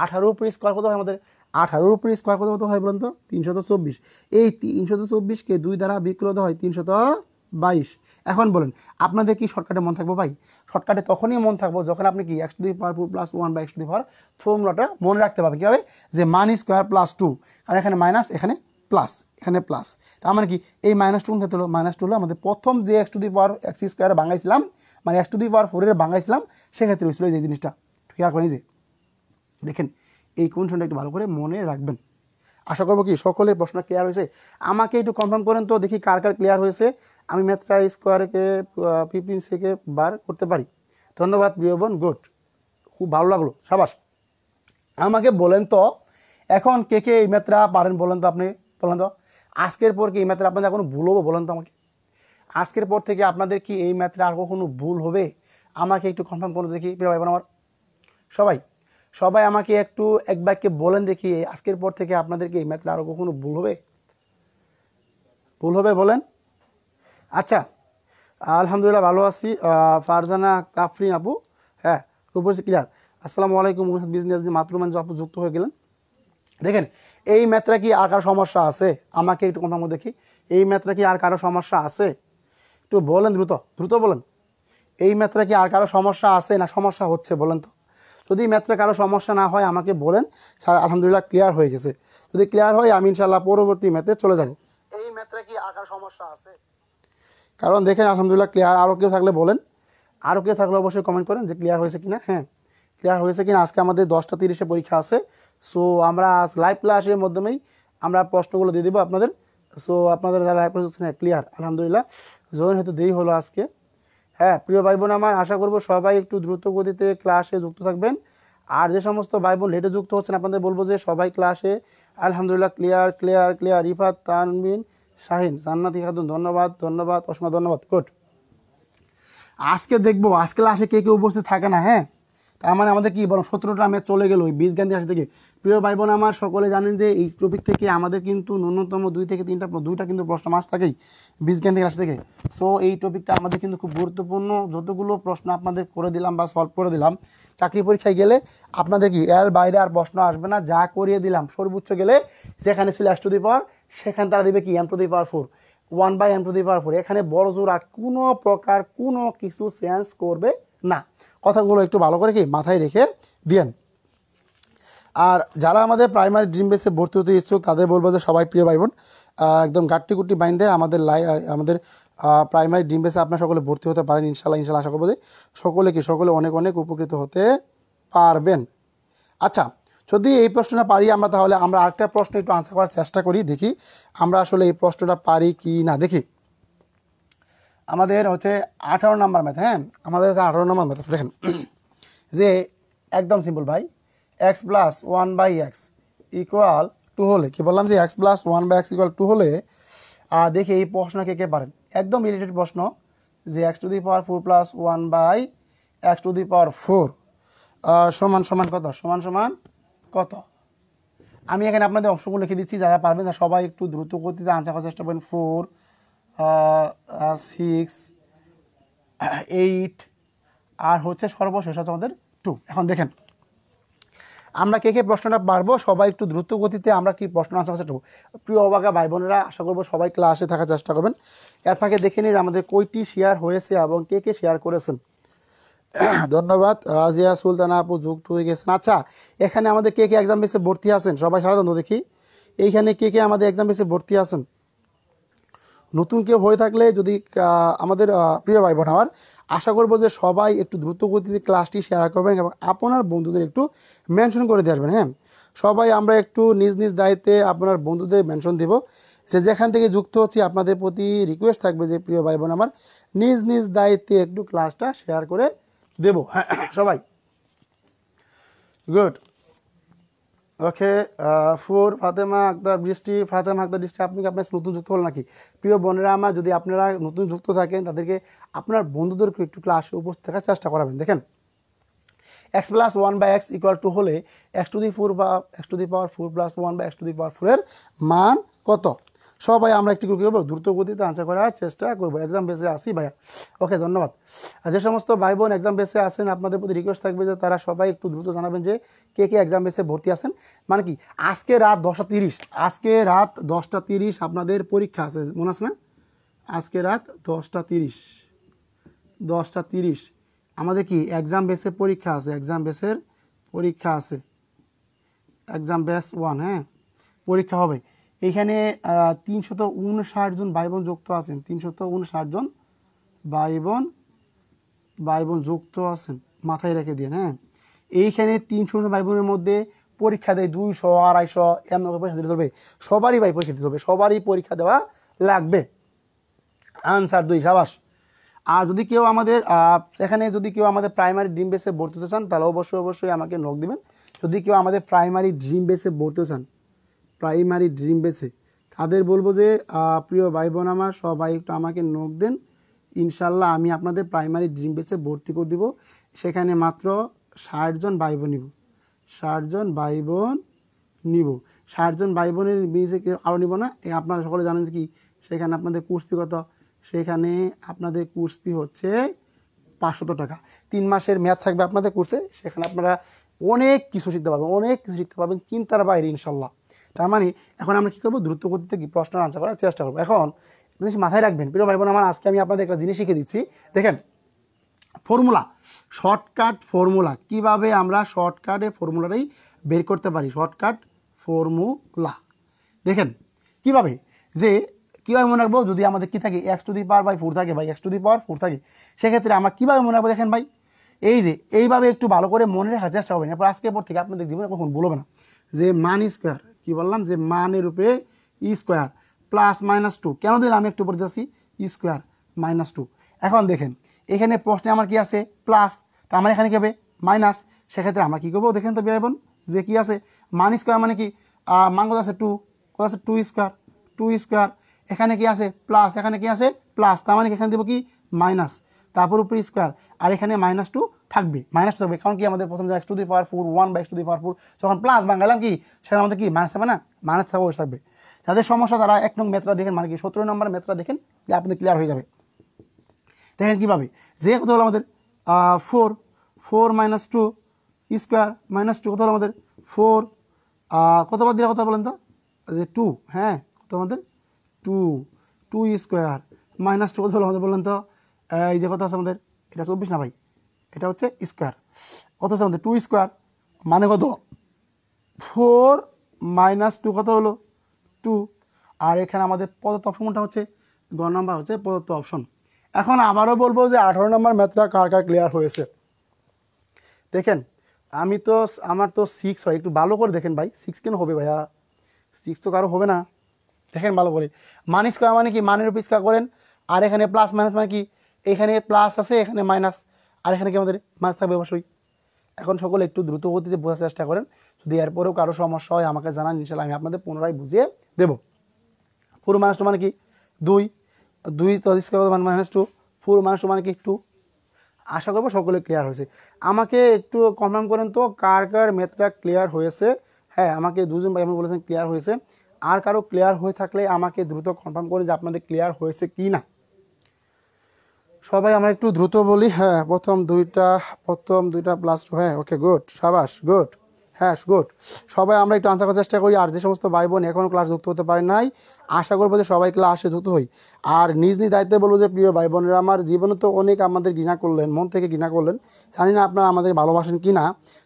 18 উপরে স্কোয়ার কত হয় আমাদের 18 উপরে স্কোয়ার কত হয় বলেন তো 324, এই 324কে 2 দ্বারা বিয়োগ করলে হয় 322। এখন বলেন আপনাদের কি শর্টকাটে মন থাকবো ভাই? শর্টকাটে তখনই মন থাকবো যখন আপনি কি x to the power 4 plus 1 by x to the power ফর্মুলাটা মনে রাখতে পারবেন। কীভাবে? যে মান স্কোয়ার প্লাস 2, আর এখানে মাইনাস, এখানে প্লাস, এখানে প্লাস, তার মানে কি এই -2 ক্ষেত্রে হলো -2 হলো আমাদের প্রথম যে x to the power x স্কোয়ারে ভাঙাইছিলাম, মানে x টু দি পাওয়ার 4 এর ভাঙাইছিলাম, সেক্ষেত্রে হয়েছিল এই যে জিনিসটা। ঠিক আছে, যে দেখেন এই কন্ডিশনটা একটু ভালো করে মনে রাখবেন। আশা করবো কি সকলের প্রশ্ন ক্লিয়ার হয়েছে। আমাকে একটু কনফার্ম করেন তো দেখি কার কার ক্লিয়ার হয়েছে। আমি ম্যাথটা স্কোয়ারকে 15 থেকে বার করতে পারি। ধন্যবাদ প্রিয় বোন, গুড, খুব ভালো লাগলো, সাবাস। আমাকে বলেন তো এখন কে কে এই ম্যাথটা পারেন বলেন তো, আপনি বলেন তো আজকের পর কি এই ম্যাথটা আপনাদের কোনো ভুল হবে বলেন তো আমাকে। আজকের পর থেকে আপনাদের কি এই ম্যাথটা আর কখনো ভুল হবে? আমাকে একটু কনফার্ম করুন দেখি প্রিয় ভাই বোন আমার। সবাই সবাই আমাকে একটু এক বাক্যে বলেন দেখি আজকের পর থেকে আপনাদেরকে এই ম্যাথটা আরও কখনো ভুল হবে? ভুল হবে বলেন। আচ্ছা, আলহামদুলিল্লাহ ভালো আছি। ফারজানা কাফরিন আপু, হ্যাঁ রূপসী ক্লিয়ার। আসসালামু আলাইকুম, বিজনেস মাতৃমান আপু যুক্ত হয়ে গেলেন। দেখেন এই ম্যাথটা কি আর কারো সমস্যা আছে? আমাকে একটু কনফার্ম দেখি, এই ম্যাথটা কি আর কারো সমস্যা আছে? একটু বলেন, দ্রুত দ্রুত বলেন। এই ম্যাথটা কি আর কারো সমস্যা আছে না সমস্যা হচ্ছে বলেন তো। যদি ম্যাথটা কারো সমস্যা না হয় আমাকে বলেন, স্যার আলহামদুলিল্লাহ ক্লিয়ার হয়ে গেছে। যদি ক্লিয়ার হয় আমি ইনশাল্লাহ পরবর্তী ম্যাথে চলে যাব। এই ম্যাথটা কি আর কারো সমস্যা আছে? কারণ দেখেন আলহামদুলিল্লাহ ক্লিয়ার। আরও কেউ থাকলে বলেন, আরও কেউ থাকলে অবশ্যই কমেন্ট করেন যে ক্লিয়ার হয়েছে কিনা। হ্যাঁ ক্লিয়ার হয়েছে কিনা। আজকে আমাদের 10টা 30-এ পরীক্ষা আছে। সো আমরা লাইভ ক্লাসের মাধ্যমেই আমরা প্রশ্নগুলো দিয়ে দেবো আপনাদের। সো আপনাদের যারা লাইভ ক্লাস হ্যাঁ ক্লিয়ার আলহামদুলিল্লাহ, জয়েন হয়তো দেরি হলো আজকে। হ্যাঁ প্রিয় ভাই বোন আমার, আশা করব সবাই একটু দ্রুত গতিতে ক্লাসে যুক্ত থাকবেন। আর যে সমস্ত ভাই বোন লেটে যুক্ত হচ্ছেন আপনাদের বলবো যে সবাই ক্লাসে আলহামদুলিল্লাহ ক্লিয়ার ক্লিয়ার ক্লিয়ার। রিফাত, তানবিন, শাহিন, জান্নাতি খাতুন, ধন্যবাদ ধন্যবাদ, অসংখ্য ধন্যবাদ, গুড। আজকে দেখবো আজকে ক্লাসে কে কে উপস্থিত থাকে না। হ্যাঁ তার মানে আমাদের কি বলো 17টা ম্যাচ চলে গেল ওই বীজগান্ধী রাশি থেকে। প্রিয় ভাই বোন আমার সকলে জানেন যে এই টপিক থেকে আমাদের কিন্তু ন্যূনতম 2 থেকে 3টা কিন্তু প্রশ্ন মাস থাকেই বীজগান্ধী রাশি থেকে। সো এই টপিকটা আমাদের কিন্তু খুব গুরুত্বপূর্ণ। যতগুলো প্রশ্ন আপনাদের করে দিলাম বা সলভ করে দিলাম, চাকরি পরীক্ষায় গেলে আপনাদের কি এর বাইরে আর প্রশ্ন আসবে না। যা করিয়ে দিলাম সর্বোচ্চ গেলে যেখানে ছিল x টু দি পাওয়ার, সেখানে তারা দিবে কি m to the power 4, 1/m to the power 4। এখানে বড় জোর আর কোনো প্রকার কোনো কিছু চেঞ্জ করবে না। কথাগুলো একটু ভালো করে কি মাথায় রেখে দিয়েন। আর যারা আমাদের প্রাইমারি ড্রিম বেসে ভর্তি হতে ইচ্ছুক তাদের বলবো যে সবাই প্রিয় ভাই বোন একদম গাট্টি গুট্টি বাইন্দে আমাদের প্রাইমারি ড্রিম বেসে আপনার সকলে ভর্তি হতে পারেন ইনশাল্লাহ। আশা করবো যে সকলে অনেক অনেক উপকৃত হতে পারবেন। আচ্ছা, যদি এই প্রশ্নটা পারি আমরা, তাহলে আমরা আরেকটা প্রশ্ন একটু আনসার করার চেষ্টা করি, দেখি আমরা আসলে এই প্রশ্নটা পারি কি না। দেখি আমাদের হচ্ছে 18 নম্বর ম্যাথ। হ্যাঁ আমাদের হচ্ছে 18 নম্বর ম্যাথ আছে। দেখেন যে একদম সিম্পল ভাই, x প্লাস 1/x ইকুয়াল 2 হলে, কি বললাম যে x প্লাস 1/x ইকুয়াল 2 হলে দেখি এই প্রশ্ন কে কে পারেন। একদম রিলেটেড প্রশ্ন যে x to the power 4 plus 1/x to the power 4 সমান সমান কত, সমান সমান কত। আমি এখানে আপনাদের অপশনগুলো লিখে দিচ্ছি, যারা পারবেন না সবাই একটু দ্রুত গতিতে আনসার করার চেষ্টা করেন। 4 6 8 আর হচ্ছে সর্বশেষ হচ্ছে আমাদের 2। এখন দেখেন আমরা কে কে প্রশ্নটা পারবো, সবাই একটু দ্রুত গতিতে আমরা কি প্রশ্ন আনসার করার চেষ্টা করবো। প্রিয় অবাগা ভাই বোনেরা আশা করবো সবাই ক্লাসে থাকার চেষ্টা করবেন। এর ফাঁকে দেখে নিই যে আমাদের কয়টি শেয়ার হয়েছে এবং কে কে শেয়ার করেছেন। ধন্যবাদ। রাজিয়া সুলতানা আপু যুক্ত হয়ে গেছেন। আচ্ছা, এখানে আমাদের কে কে এক্সাম বেসে ভর্তি আছেন সবাই সাধারণত দেখি। এইখানে কে কে আমাদের এক্সাম বেসে ভর্তি আছেন। নতুন কেউ হয়ে থাকলে যদি আমাদের প্রিয় ভাই বোন আমার, আশা করবো যে সবাই একটু দ্রুত গতিতে ক্লাসটি শেয়ার করবেন এবং আপনার বন্ধুদের একটু মেনশন করে দিয়ে আসবেন। হ্যাঁ সবাই আমরা একটু নিজ নিজ দায়িত্বে আপনার বন্ধুদের মেনশন দেব। যে যেখান থেকে যুক্ত হচ্ছি আপনাদের প্রতি রিকোয়েস্ট থাকবে যে প্রিয় ভাই বোন আমার নিজ নিজ দায়িত্বে একটু ক্লাসটা শেয়ার করে দেব সবাই। গুড, ওকে। 4 ফাতেমা আক্তার বৃষ্টি, ফাতেমা আক্তার বৃষ্টি, আপনি কি আপনার নতুন যুক্ত হল নাকি? প্রিয় বোনেরা আমার, যদি আপনারা নতুন যুক্ত থাকেন তাদেরকে আপনার বন্ধুদেরকে একটু ক্লাসে উপস্থিত থাকার চেষ্টা করাবেন। দেখেন x plus one by x equal to হলে এক্স টু দি ফোর বা x to the power four plus one বা এক্স টু দি পাওয়ার ফোরের মান কত? সবাই আমরা একটু কী করবো, দ্রুত গতিতে আনসার করার চেষ্টা করবো। এক্সাম বেসে আসি ভাইয়া, ওকে ধন্যবাদ। আর যে সমস্ত ভাই বোন এক্সাম বেসে আসেন, আপনাদের প্রতি রিকোয়েস্ট থাকবে যে তারা সবাই একটু দ্রুত জানাবেন যে কে কে এক্সাম বেসে ভর্তি আছেন। মানে কি আজকে রাত 10টা 30, আজকে রাত 10টা 30 আপনাদের পরীক্ষা আছে, মনে আছে না? আজকে রাত 10টা 30 আমাদের কি এক্সাম বেসের পরীক্ষা আছে, এক্সাম বেসের পরীক্ষা আছে, এক্সাম বেস 1, হ্যাঁ পরীক্ষা হবে। এইখানে 359 জন ভাই বোন যুক্ত আছেন, 359 জন ভাই বোন যুক্ত আছেন, মাথায় রেখে দিন। হ্যাঁ এইখানে 300 জন ভাই বোনের মধ্যে পরীক্ষা দেয় 200 250 এমন পরীক্ষা দিতে হবে, সবারই ভাই পরীক্ষা দিতে হবে, সবারই পরীক্ষা দেওয়া লাগবে। আনসার 2, সাবাস। আর যদি কেউ আমাদের এখানে যদি কেউ আমাদের প্রাইমারি ড্রিম বেসে ভর্তি হতে চান তাহলে অবশ্যই আমাকে নক দিবেন। যদি কেউ আমাদের প্রাইমারি ড্রিম বেসে ভর্তি হতে চান, প্রাইমারি ড্রিম বেসে, তাদের বলবো যে প্রিয় ভাই বোন আমার সবাই একটু আমাকে নক দেন, ইনশাল্লাহ আমি আপনাদের প্রাইমারি ড্রিম বেসে ভর্তি করে দিব। সেখানে মাত্র 60 জন ভাই বোন নিব, 60 জন ভাই বোন নিব, 60 জন ভাই বোনের বেসে আরও নিব না। আপনারা সকলে জানেন যে কি সেখানে আপনাদের কোর্স ফি কত, সেখানে আপনাদের কোর্স ফি হচ্ছে 500 টাকা। 3 মাসের মেয়াদ থাকবে আপনাদের কোর্সে, সেখানে আপনারা অনেক কিছু শিখতে পারবেন, অনেক কিছু শিখতে পারবেন চিন্তার বাইরে ইনশাল্লাহ। তার মানে এখন আমরা কী করবো, দ্রুত গতিতে কি প্রশ্ন আনসার করার চেষ্টা করবো। এখন জিনিস মাথায় রাখবেন প্রিয় ভাই বোন আমার, আজকে আমি আপনাদের একটা জিনিস শিখে দিচ্ছি। দেখেন ফর্মুলা, শর্টকাট ফর্মুলা, কিভাবে আমরা শর্টকাটে ফর্মুলাটাই বের করতে পারি, শর্টকাট ফর্মুলা। দেখেন কিভাবে, যে কীভাবে মনে রাখবো, যদি আমাদের কী থাকে x to the power by 4 থাকে ভাই, এক্স টু দি পাওয়ার 4 থাকে, সেক্ষেত্রে আমরা কীভাবে মনে রাখবো দেখেন ভাই, এই যে এইভাবে একটু ভালো করে মনে রাখার চেষ্টা করবেন। এরপর আজকের পর থেকে আপনাদের জীবনে কখন বলবে না যে মান স্কোয়ার, কী বললাম যে মানের উপরে স্কোয়ার প্লাস মাইনাস 2, কেন দিলাম আমি একটু পরে যাচ্ছি, স্কোয়ার মাইনাস 2। এখন দেখেন এখানে প্রশ্নে আমার কি আছে প্লাস, তো আমার এখানে কী হবে মাইনাস, সেক্ষেত্রে আমরা কী করবো দেখেন তো ভাই বোন, যে কী আছে মান স্কোয়ার মানে কি মান কত আছে 2, কত আছে 2 স্কোয়ার, 2 স্কোয়ার, এখানে কি আছে প্লাস, এখানে কি আছে প্লাস, তার মানে এখানে দেবো কি মাইনাস, তারপর উপরে স্কোয়ার, আর এখানে -2 থাকবে, -2 থাকবে, কারণ কি আমাদের প্রথম এক্স টু দি পাওয়ার 4 1 বা এক্স টু দি পাওয়ার 4 যখন প্লাস বাঙালাম কি সেটা আমাদের কি মাইনাস থাকবে না, মাইনাস থাকবে। যাদের সমস্যা তারা 1 নং মেথডটা দেখেন, মানে কি 17 নম্বর মেথডটা দেখেন, যে আপনাদের ক্লিয়ার হয়ে যাবে। দেখেন কীভাবে, যে কত হলো আমাদের 4 4 - 2 স্কোয়ার -2 কত হলো আমাদের 4, কত বাদ দিলে কত বলেন তো, যে 2, হ্যাঁ কত আমাদের 2 স্কোয়ার -2 কত হলো আমাদের বললেন তো, এই যে কত আছে আমাদের, এটা 24 না ভাই, এটা হচ্ছে স্কোয়ার, কত আছে আমাদের 2 স্কোয়ার মানে কত 4 - 2 কত হলো 2, আর এখানে আমাদের প্রদত্ত অপশনটা হচ্ছে গ নাম্বার হচ্ছে প্রদত্ত অপশন। এখন আবারও বলবো যে 18 নম্বর ম্যাথটা কার কার ক্লিয়ার হয়েছে। দেখেন আমার তো 6 হয়, একটু ভালো করে দেখেন ভাই, 6 কেন হবে ভাইয়া, 6 তো কারো হবে না, দেখেন ভালো করে। মান স্কোয়ার মানে কি মানের উপর স্কোয়ার করেন, আর এখানে প্লাস মাইনাস মানে কি এখানে প্লাস আছে এখানে মাইনাস, আর এখানে কি আমাদের মাইনাস থাকবে অবশ্যই। এখন সকলে একটু দ্রুত গতিতে বোঝার চেষ্টা করেন, যদি এরপরেও কারো সমস্যা হয় আমাকে জানান, ইনশাআল্লাহ আমি আপনাদের পুনরায় বুঝিয়ে দেবো। 4 - 2 মানে কি 2 তো স্কোয়ার -2, 4 - 2 মানে কি 2। আশা করবো সকলে ক্লিয়ার হয়েছে। আমাকে একটু কনফার্ম করেন তো কার কার ম্যাথটা ক্লিয়ার হয়েছে। হ্যাঁ আমাকে 2 জন ভাই আমি বলেছেন ক্লিয়ার হয়েছে, আর কারো ক্লিয়ার হয়ে থাকলে আমাকে দ্রুত কনফার্ম করে যে আপনাদের ক্লিয়ার হয়েছে কি না। সবাই আমরা একটু দ্রুত বলি। হ্যাঁ প্রথম দুইটা +2, হ্যাঁ ওকে গুড, সাবাস গুড, হ্যাঁ গুড। সবাই আমরা একটু আনসার করার চেষ্টা করি। আর যে সমস্ত ভাই বোন এখনও ক্লাস যুক্ত হতে পারে নাই, আশা করবো যে সবাই ক্লাসে যুক্ত হই। আর নিজ দায়িত্বে বলবো যে প্রিয় ভাই বোনেরা আমার, জীবনে তো অনেক আমাদের ঘৃণা করলেন, মন থেকে ঘৃণা করলেন, জানি না আপনারা আমাদের ভালোবাসেন কি না।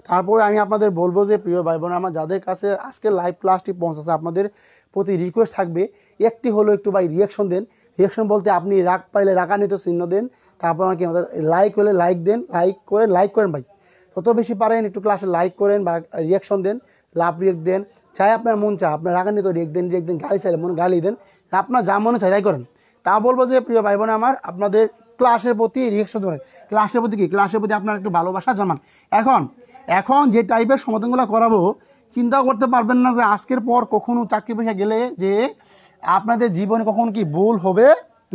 তারপরে আমি আপনাদের বলবো যে প্রিয় ভাই বোন আমার, যাদের কাছে আজকে লাইভ ক্লাসটি পৌঁছাচ্ছে, আপনাদের প্রতি রিকোয়েস্ট থাকবে একটি হলো একটু ভাই রিয়াকশন দেন। রিয়াকশন বলতে আপনি রাগ পাইলে রাগান্বিত চিহ্ন দেন, তারপর আমাকে আমাদের লাইক হলে লাইক দেন, লাইক করেন ভাই, যত বেশি পারেন একটু ক্লাসে লাইক করেন বা রিয়াকশন দেন, লাভ রিয়েক্ট দেন, চাই আপনার মন চায় আপনার রাগান্বিত রিয়েক্ট দেন, গালি চাইলে মনে গালি দেন, আপনার যা মনে চাই তাই করেন। তা বলবো যে প্রিয় ভাই বোন আমার, আপনাদের ক্লাসের প্রতি রিয়াকশন দেবেন, ক্লাসের প্রতি আপনার একটু ভালোবাসা জন্মান। এখন যে টাইপের সমাধানগুলো করাবো, চিন্তাও করতে পারবেন না যে আজকের পর কখনো চাকরি পরীক্ষা গেলে যে আপনাদের জীবনে কখন কি ভুল হবে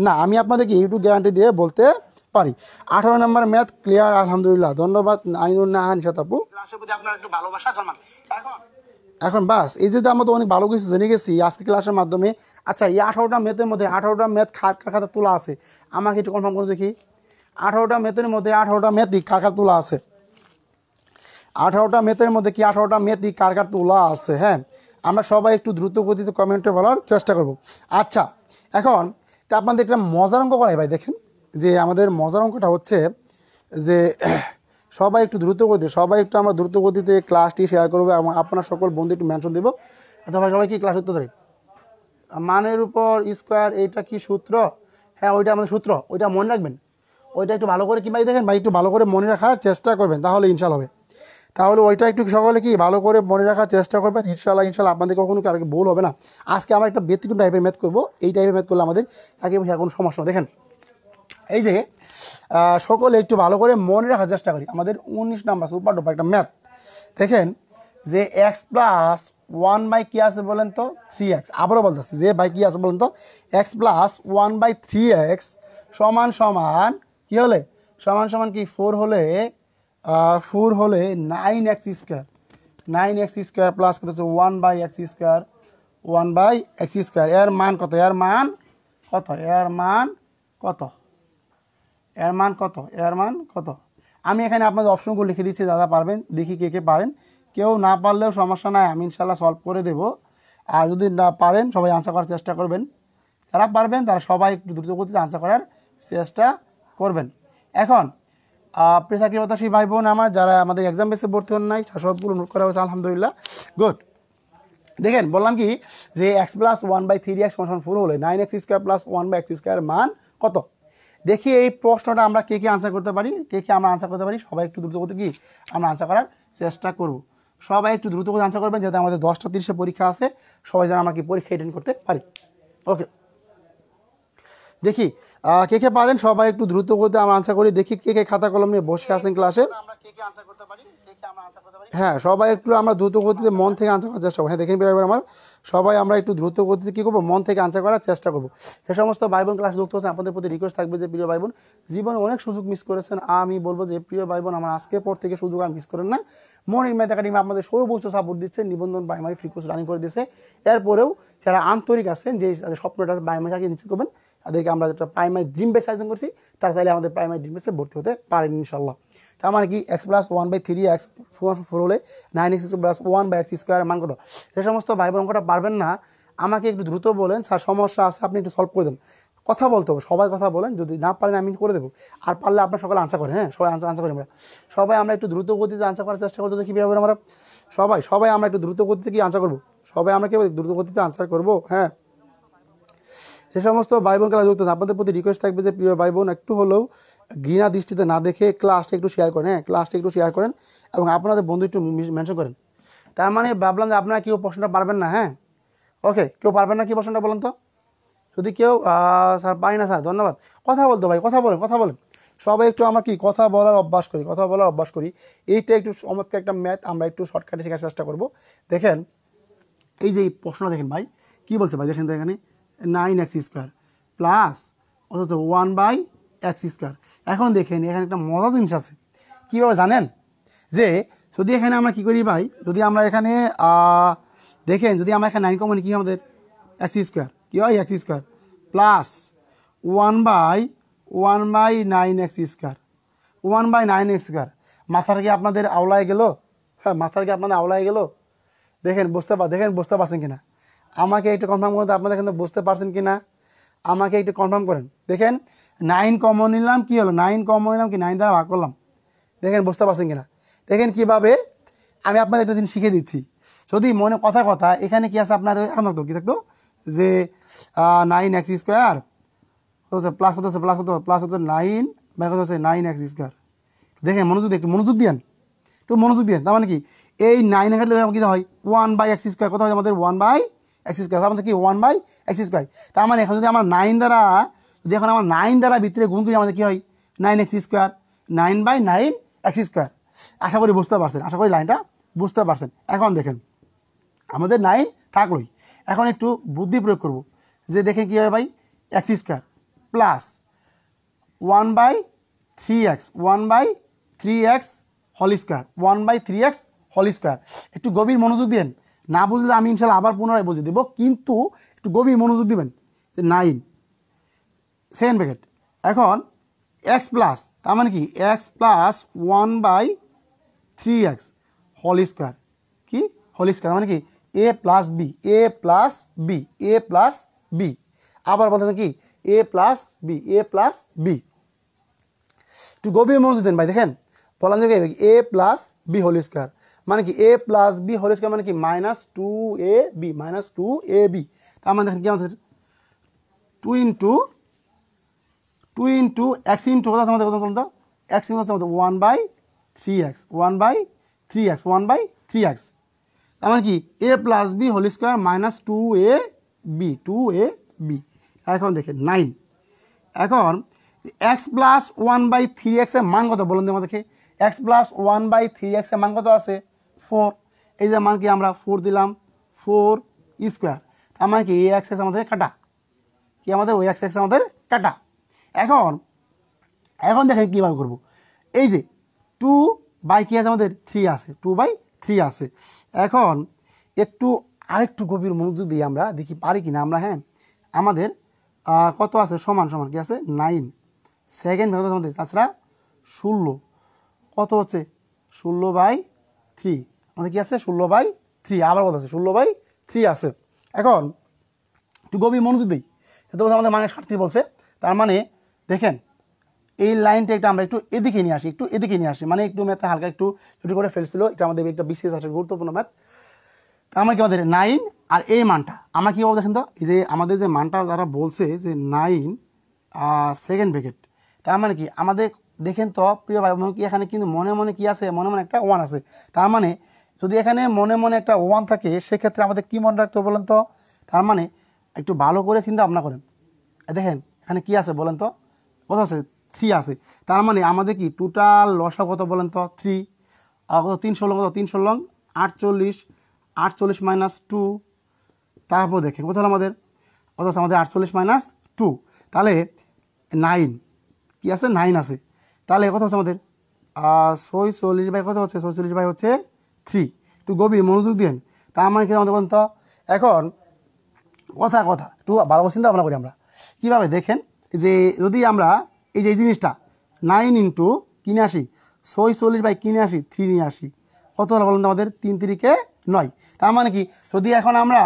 না। আমি আপনাদেরকে ইউটিউব গ্যারান্টি দিয়ে বলতে পারি। 18 নম্বর ম্যাথ ক্লিয়ার আলহামদুলিল্লাহ, ধন্যবাদ আইনুন নাহান সাতাপু। এখন বাস এই যে আমরা তো অনেক ভালো কিছু জেনে গেছি আজকে ক্লাসের মাধ্যমে। আচ্ছা, এই 18টা ম্যাথের মধ্যে 18টা ম্যাথ কার খাতা তোলা আছে আমাকে একটু কনফার্ম করে দেখি। 18টা ম্যাথের মধ্যে 18টা ম্যাথই কার কার তোলা আছে? 18টা ম্যাথের মধ্যে কি 18টা ম্যাথই কার কার তোলা আছে? হ্যাঁ, আমরা সবাই একটু দ্রুত গতিতে কমেন্টে বলার চেষ্টা করব। আচ্ছা, এখন আপনাদের একটা মজার অঙ্ক করাই ভাই। দেখেন যে আমাদের মজার অঙ্কটা হচ্ছে যে সবাই একটু দ্রুত গতিতে, সবাই একটু আমরা দ্রুত গতিতে ক্লাসটি শেয়ার করবো এবং আপনার সকল বন্ধু একটু মেনশন দেবো। আচ্ছা ভাই, সবাই কি ক্লাস উত্তর দেয়? মানের উপর স্কোয়ার, এইটা কি সূত্র? হ্যাঁ, ওইটা আমাদের সূত্র, ওইটা মনে রাখবেন। ওইটা একটু ভালো করে কি ভাই দেখেন ভাই, একটু ভালো করে মনে রাখার চেষ্টা করবেন, তাহলে ইনশাল্লাহ হবে। তাহলে ওইটা একটু সকলে কি ভালো করে মনে রাখার চেষ্টা করবেন, ইনশাল্লাহ ইনশাল্লাহ আপনাদের কখনো কি আর ভুল হবে না। আজকে আমরা একটা ব্যতিক্রম টাইপের ম্যাথ করবো, এই টাইপের ম্যাথ করলে আমাদের তাকে কোনো সমস্যা না। দেখেন এই যে সকলে একটু ভালো করে মনে রাখার চেষ্টা করি, আমাদের 19 নাম্বার সুপার ডুপার একটা ম্যাথ। দেখেন যে এক্স প্লাস 1 কি আছে বলেন তো? 3x। আবারও বলতেছি যে ভাই কি আছে বলেন তো? এক্স প্লাস 1/3x সমান সমান কি হলে সমান সমান কি 4 হলে 9x square. 9x square plus কত হচ্ছে 1/x স্কোয়ার। 1/x স্কোয়ার এর মান কত? এর মান কত? এর মান কত? এর মান কত? এর মান কত? আমি এখানে আপনাদের অপশনগুলো লিখে দিচ্ছি, যারা পারবেন দেখি কে কে পারেন। কেউ না পারলেও সমস্যা নাই, আমি ইনশাল্লাহ সলভ করে দেব। আর যদি না পারেন সবাই আনসার করার চেষ্টা করবেন। যারা পারবেন তারা সবাই একটু দ্রুত গতিতে আনসার করার চেষ্টা করবেন। এখন চাকরি বাতাসী ভাই বোন আমার যারা আমাদের এক্সাম বেসে ভর্তি হন নাই, সবগুলো নোট করা হয়েছে আলহামদুলিল্লাহ, গুড। দেখেন বললাম কি যে এক্স প্লাস 1/3x সমান 4 হলে 9x square plus 1/x square মান কত? দেখি এই প্রশ্নটা আমরা কে কে আনসার করতে পারি, আমরা আনসার করতে পারি। সবাই একটু দ্রুত গতি কি আমরা আনসার করার চেষ্টা করব। সবাই একটু দ্রুত করে আনসার করবেন, যাতে আমাদের 10টা 30-এ পরীক্ষা আছে, সবাই যেন আমরা কি পরীক্ষা অ্যাটেন্ড করতে পারি। ওকে, দেখি কে কে পারেন, সবাই একটু দ্রুত করতে আমরা আনসার করি। দেখি কে কে খাতা কলম নিয়ে বসে আছেন ক্লাসে। হ্যাঁ, সবাই একটু আমরা দ্রুত গতিতে মন থেকে আনসার করার চেষ্টা করবো। হ্যাঁ দেখেন এবার আমার সবাই আমরা একটু দ্রুত গতিতে কী করবো, মন থেকে আনসার করার চেষ্টা করবো। সে সমস্ত ভাই বোন ক্লাস যুক্ত হচ্ছেন, আপনাদের প্রতি রিকোয়েস্ট থাকবে যে প্রিয় ভাই বোন, জীবনে অনেক সুযোগ মিস করেছেন, আমি বলবো যে প্রিয় ভাই বোন আমার আজকের পর থেকে সুযোগ আর মিস করেন না। মর্নিং ম্যাথ একাডেমি আপনাদের সর্বোচ্চ সাপোর্ট দিচ্ছে, নিবন্ধন প্রাইমারি ফ্রি কোর্স রানিং করে দিয়েছে। এরপরেও যারা আন্তরিক আছেন, যে স্বপ্নটা প্রাইমারি চাকরি নিশ্চিত করবেন, তাদেরকে আমরা যেটা প্রাইমারি ড্রিম বেস আয়োজন করছি, তারা চাইলে আমাদের প্রাইমারি ড্রিম বেসে ভর্তি হতে পারেন ইনশাল্লাহ। তার মানে কি এক্স প্লাস 1/3x 4 হলে 9x প্লাস 1/x স্কোয়ার মান কত? সে সমস্ত ভাই বোন অঙ্কটা পারবেন না, আমাকে একটু দ্রুত বলেন, স্যার সমস্যা আছে, আপনি একটু সলভ করে দেন। কথা বলতে হবে, সবাই কথা বলেন, যদি না পারেন আমি করে দেবো, আর পারলে আপনার সকালে আনসার করেন। হ্যাঁ, সবাই আনসার করি আমরা, সবাই আমরা একটু দ্রুত গতিতে আনসার করার চেষ্টা করতে, কীভাবে আমরা সবাই আমরা একটু দ্রুত গতিতে কি আনসার করবো, সবাই আমরা কেউ দ্রুত গতিতে আনসার করবো। হ্যাঁ, সে সমস্ত ভাই বোন ক্লাস যুক্ত আপনাদের প্রতি রিকোয়েস্ট থাকবে যে প্রিয় ভাই বোন একটু হলেও ঘৃণা দৃষ্টিতে না দেখে ক্লাসটা একটু শেয়ার করেন। হ্যাঁ, ক্লাসটা একটু শেয়ার করেন এবং আপনাদের বন্ধু একটু মেনশন করেন। তার মানে ভাবলাম যে আপনারা কেউ প্রশ্নটা পারবেন না। হ্যাঁ, ওকে, কেউ পারবেন না কি প্রশ্নটা বলেন তো? যদি কেউ স্যার পারি না স্যার, ধন্যবাদ। কথা বলতো ভাই, কথা বলেন সবাই একটু আমরা কি কথা বলার অভ্যাস করি। এইটা একটু চমৎকার একটা ম্যাথ, আমরা একটু শর্টকাটে শেখার চেষ্টা করব। দেখেন এই যে এই প্রশ্নটা দেখেন ভাই, কী বলছে ভাই, দেখেন তো এখানে 9x স্কোয়ার প্লাস অথচ 1/x স্কোয়ার। এখন দেখেন এখানে একটা মজার জিনিস আছে, কীভাবে জানেন? যে যদি এখানে আমরা কী করি ভাই, যদি আমরা এখানে দেখেন, যদি আমরা এখানে 9 কমন, কি আমাদের x স্কোয়ার, কী হয় x square plus 1/9x square. 1/9x square মাথার কি আপনাদের আওলায় গেল? হ্যাঁ, মাথার কি আপনাদের আওলায় গেল? দেখেন বুঝতে পারছেন কিনা, আমাকে একটু কনফার্ম করেন, আপনাদের কিন্তু বুঝতে পারছেন কি না, আমাকে একটু কনফার্ম করেন। দেখেন 9 কমন নিলাম, কি হলো 9 কমন নিলাম, কি 9 দ্বারা ভাগ করলাম। দেখেন বুঝতে পারছেন কিনা, দেখেন কীভাবে আমি আপনাদের একটা জিনিস শিখিয়ে দিচ্ছি। যদি মনে কথা এখানে কি আছে আপনার থাকতো, কী থাকতো যে 9x স্কোয়ার প্লাস হচ্ছে 9 ভাগ হচ্ছে 9x স্কোয়ার। দেখেন একটু মনোযোগ দিয়েন। তার মানে কি এই 9 এখানে কী হয় 1/x স্কোয়ার, কত হয় আমাদের 1/x স্কোয়ার, আমাদের কি 1/x স্কোয়ার। তার মানে এখন যদি আমার 9 দ্বারা ভিতরে গুণ করি, আমাদের কী হয় 9x স্কোয়ার, 9/9x স্কোয়ার। আশা করি বুঝতে পারছেন, লাইনটা বুঝতে পারছেন। এখন দেখেন আমাদের 9 থাকলোই, এখন একটু বুদ্ধি প্রয়োগ করব, যে দেখেন কী হবে ভাই x square plus 1/x 3x 1/3x whole square 1/3x whole square. একটু গভীর মনোযোগ দিন, না বুঝলে আমি ইনশাল্লাহ আবার পুনরায় বুঝিয়ে দেবো, কিন্তু একটু গভীর মনোযোগ দিবেন। 9 সেকেন্ড ব্র্যাকেট, এখন এক্স প্লাস, তার মানে কি x plus 1/3x whole square, কি হোল স্কোয়ার মানে কি a plus b, a plus b, a plus b, আবার বলতে কি a plus b, a plus b. একটু গভীর মনোযোগ দেন ভাই, দেখেন বলার জায়গায় a plus b whole square মানে কি a plus b whole square মানে কি -2ab, -2ab। তার মানে দেখেন কি আমাদের 2 ইন্টু এক্স ইন্টু কথা আমাদের কথা বলতো এক্স ইন্টু আমাদের 1/3x 1/3x তার মানে কি a plus b whole square -2ab। এখন দেখেন 9, এখন এক্স প্লাস 1/3x এর মান কত বলুন তো আমাদেরকে? এক্স প্লাস 1/3x এর মান কত আছে? 4। এই যে মান কি আমরা 4 দিলাম, 4 স্কোয়ার, তার মানে কি এই এক্স আমাদের কাটা, কি আমাদের ওই এক্স আমাদের কাটা। এখন দেখেন কীভাবে করবো, এই যে 2/, কি আছে আমাদের 3 আছে, 2/3 আছে। এখন আরেকটু গভীর মনোযোগ দিয়ে আমরা দেখি পারি কিনা আমরা। হ্যাঁ, আমাদের কত আছে সমান কি আছে 9, সেকেন্ড কত আমাদের তাছাড়া 16, কত হচ্ছে 16/3, আমাদের কি আছে 16/3, আবার কত আছে 16/3 আছে। এখন একটু গভীর মনোযোগ দিই, সেটা বলছে আমাদের মানে 37 বলছে, তার মানে দেখেন এই লাইনটা একটু আমরা একটু এদিকে নিয়ে আসি, মানে একটু ম্যাথে হালকা একটু ছুটি করে ফেলছিল, এটা আমাদের একটা বিশেষ একটা গুরুত্বপূর্ণ ম্যাথ। তার মানে কি আমাদের 9 আর এই মানটা আমরা কী বলবো দেখেন তো, এই যে আমাদের যে মানটা তারা বলছে যে 9 সেকেন্ড ব্র্যাকেট, তার মানে কি আমাদের দেখেন তো প্রিয় ভাই বোন, কি এখানে কিন্তু মনে মনে কি আছে, মনে মনে একটা 1 আছে। তার মানে যদি এখানে মনে মনে একটা 1 থাকে, সেক্ষেত্রে আমাদের কী মনে রাখতে বলেন তো? তার মানে একটু ভালো করে চিন্তা ভাবনা করেন, দেখেন এখানে কি আছে বলেন তো, কত আছে 3 আছে। তার মানে আমাদের কি টোটাল লসা কত বলেন তো 3, কত 316, কত 316 48, 48 -2, তারপর দেখেন কত হলো আমাদের, কত আছে আমাদের 48 -2, তাহলে 9 কি আছে 9 আছে, তাহলে কত হচ্ছে আমাদের 46 কত হচ্ছে 46 হচ্ছে 3। একটু গভীর মনোযোগ দিন, তার মানে কি আমাদের বলেন তো? এখন কথা একটু ভালো চিন্তা ভাবনা করি আমরা কীভাবে, দেখেন যে যদি আমরা এই যে এই জিনিসটা 9 ইন্টু কিনে আসি 46 কিনে আসি 3 নিয়ে আসি, কত হলো বলুন তো আমাদের 3 3 9। তার মানে কি যদি এখন আমরা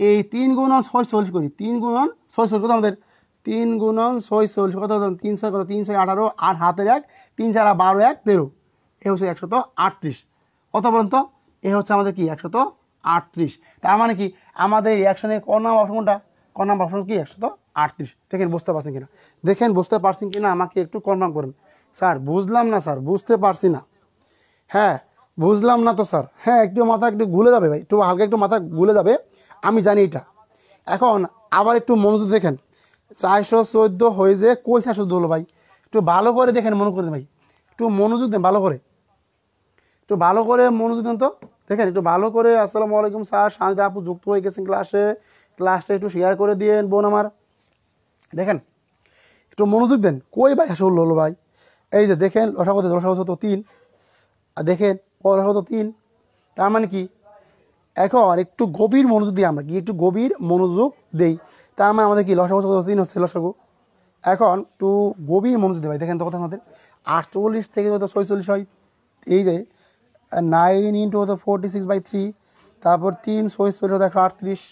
এই 3 গুণন 46 করি, 3 গুণন 46 কত আমাদের 3 গুণন 46 কত 300, কত 318, 8 হাতের 1, 3 4 12, 1 13, এ হচ্ছে 138, কত বলুন তো? এ হচ্ছে আমাদের কি 138। তার মানে কি আমাদের রিয়াকশনে ক নাম্বার অপশন কোনটা? ক নাম্বার অপশন কি 138। দেখেন বুঝতে পারছেন কিনা, আমাকে একটু কনফার্ম করেন। স্যার বুঝলাম না, স্যার বুঝতে পারছি না, হ্যাঁ বুঝলাম না তো স্যার, হ্যাঁ একটু মাথা একটু গুলে যাবে ভাই, একটু হালকা একটু মাথা গুলে যাবে, আমি জানি এটা। এখন আবার একটু মনোযোগ দেখেন, 414 হয়ে যে কই 414 হলো ভাই, একটু ভালো করে দেখেন, মনে করেন ভাই, একটু মনোযোগ দেন, ভালো করে মনোযোগ দেন তো। দেখেন একটু ভালো করে, আসসালামু আলাইকুম স্যার, শান্তি আপু যুক্ত হয়ে গেছেন ক্লাসটা একটু শেয়ার করে দিয়েন বোন আমার। দেখেন একটু মনোযোগ দেন, কই ভাই আসল হলো ভাই, এই যে দেখেন লসাগত 3, আর দেখেন লসাগত 3, তার মানে কি এখন একটু গভীর মনোযোগ দিই আমরা, একটু গভীর মনোযোগ দেই, তার মানে আমাদের কি লসাগু 3 হচ্ছে লসাগু। এখন একটু গভীর মনোযোগ দিই ভাই, দেখেন তো কথা আমাদের 48 থেকে কত 46 হয়, এই যে 9 ইন্টু হতো 46/3, তারপর 3 46 হতো 138।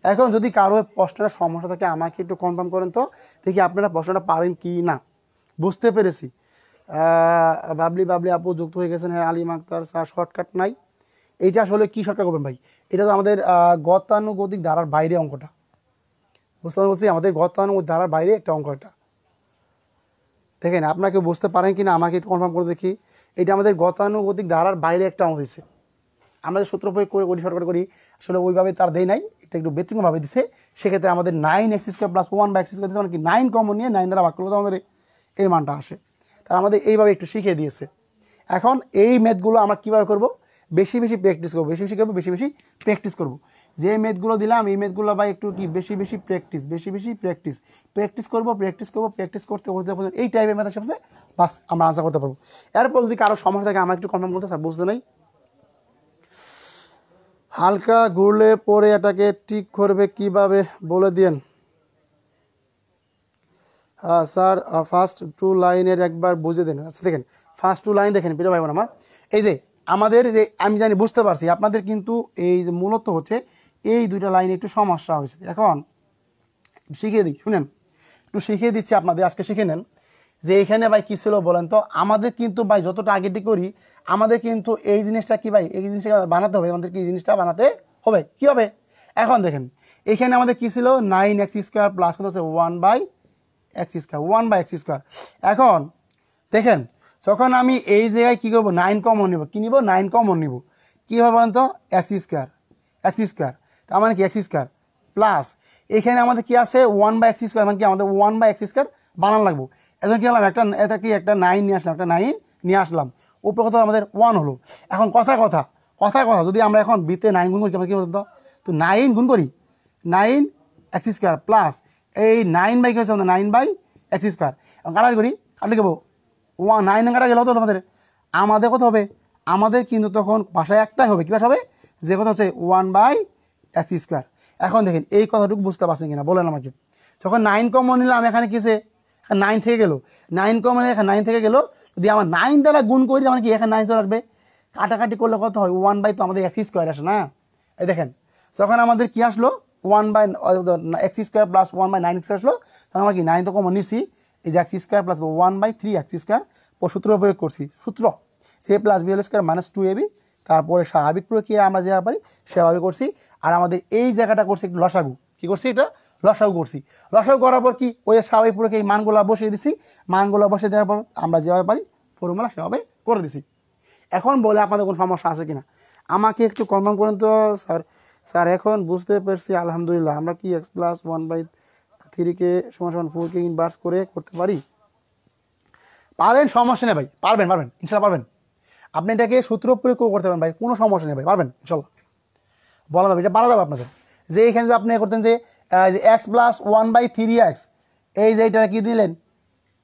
এখন যদি কারো প্রশ্নের সমস্যা থাকে আমাকে একটু কনফার্ম করেন তো, দেখি আপনারা প্রশ্নটা পারেন কি না। বুঝতে পেরেছি, বাবলি আপু যুক্ত হয়ে গেছেন, হ্যাঁ আলিম আক্তার স্যার শর্টকাট নাই, এইটা আসলে কী শর্টকাট করবেন ভাই? এটা তো আমাদের গতানুগতিক ধারার বাইরে অঙ্কটা, বুঝতে বলছি আমাদের গতানুগতিক ধারার বাইরে একটা অঙ্ক এটা। দেখেন আপনাকে বুঝতে পারেন কি না আমাকে একটু কনফার্ম করে দেখি, এটা আমাদের গতানুগতিক ধারার বাইরে একটা অঙ্ক হয়েছে, আমাদের সূত্র প্রয়োগ করে শর্টকাট করি, আসলে ওইভাবে তার দেয় নাই, এটা একটু ব্যতিক্রমভাবে দিছে। সেক্ষেত্রে আমাদের 9x² + 1/x² দিচ্ছে, মানে কি 9 কমন নিয়ে 9 দ্বারা ভাগ করলে তো আমাদের এই মানটা আসে, তারা আমাদের এইভাবে একটু শিখিয়ে দিয়েছে। এখন এই ম্যাথগুলো আমরা কীভাবে করব? বেশি প্র্যাকটিস করবো, বেশি প্র্যাকটিস করব। যে ম্যাথগুলো দিলাম এই ম্যাথগুলো ভাই একটু কি বেশি বেশি প্র্যাকটিস করবো প্র্যাকটিস করতে এই টাইপের ম্যাথ আসে বাস আমরা আনসার করতে পারবো। এরপর যদি কারো সমস্যা থাকে আমার একটু কনফার্ম করতে স্যার বুঝতে নাই। হালকা ঘুরলে পরে এটাকে ঠিক করবে কিভাবে বলে দিন। হ্যাঁ স্যার ফার্স্ট 2 লাইনের একবার বুঝে দেন। আচ্ছা দেখেন ফার্স্ট 2 লাইন দেখেন প্রিয় ভাই বোন আমার, এই যে আমাদের যে আমি জানি বুঝতে পারছি আপনাদের কিন্তু এই যে মূলত হচ্ছে এই 2টা লাইনে একটু সমস্যা হয়েছে। এখন শিখিয়ে দিই, শুনেন একটু শিখিয়ে দিচ্ছি আপনাদের, আজকে শিখে নেন যে এখানে ভাই কী ছিল বলেন তো। আমাদের কিন্তু ভাই যতটা আগেটি করি আমাদের কিন্তু এই জিনিসটা কি ভাই, এই জিনিসটা বানাতে হবে, আমাদের কি এই জিনিসটা বানাতে হবে কী হবে। এখন দেখেন এখানে আমাদের কী ছিল 9x² প্লাস কত হচ্ছে 1/x²। এখন দেখেন যখন আমি এই জায়গায় কী করবো 9 কমন নিব, কী নিব 9 কমন নিব, কী হবে বলেন তো x², তার মানে কি x² প্লাস এখানে আমাদের কি আছে 1/x², মানে কি আমাদের 1/x² বানান লাগবো। এখন কী হলাম একটা 9 নিয়ে আসলাম, উপরে কথা আমাদের 1 হলো। এখন কথা যদি আমরা এখন বিতে 9 গুণ করি আমরা কী বলতো, তো 9 গুণ করি 9x² প্লাস এই 9 কি হচ্ছে আমাদের 9/x²। এখন কাটাকাটি করি, কাটলে কেবো 9 কাটা গেলে হতো আমাদের কত হবে, আমাদের কিন্তু তখন ভাষায় একটাই হবে, কী ভাষা হবে যে কথা হচ্ছে 1/x²। এখন দেখেন এই কথাটুকু বুঝতে পারছেন কিনা বলেন আমাকে। যখন 9 কমন নিলাম এখানে কিসে 9 থেকে গেল, 9 কমন এখানে 9 থেকে গেল, যদি আমার 9 দ্বারা গুণ করি মানে কি এখানে 9 চলে আসবে, কাটাকাটি করলে কত হয় 1/, তো আমাদের x² আসে না। এই দেখেন যখন আমাদের কি আসলো 1/x² প্লাস 1/9x আসলো, তখন আমরা কি 9 তো কমন নিছি, এই যে x² প্লাস 1/3x² সূত্র প্রয়োগ করছি, সূত্র a + b² - 2ab, তারপরে স্বাভাবিক প্রক্রিয়া আমরা যেভাবে পারি সেভাবে করছি। আর আমাদের এই জায়গাটা করছি একটু লসাগু, কী করছি এটা লসাগু করছি। লসাগু করার পর কি ওই স্বাভাবিক প্রক্রিয়া এই মানগুলো বসিয়ে দিছি, মানগুলো বসিয়ে দেওয়ার পর আমরা যেভাবে পারি ফর্মুলা সেভাবে করে দিছি। এখন বলে আপনাদের কোনো সমস্যা আছে কিনা আমাকে একটু কনফার্ম করেন তো। স্যার এখন বুঝতে পারছি আলহামদুলিল্লাহ, আমরা কি x + 1/3 = 4 ইনভার্স করে করতে পারি। পারেন, সমস্যা নেই ভাই, পারবেন ইনশাল্লাহ পারবেন। আপনি এটাকে সূত্র প্রয়োগ করতে পারেন ভাই, কোনো সমস্যা নেই ভাই, পারবেন ইনশাল্লাহ, বলা যাবে, এটা পারা যাবে আপনাদের। যে এখানে যদি আপনি করতেন যে x + 1/3x, এই যে এটা কি দিলেন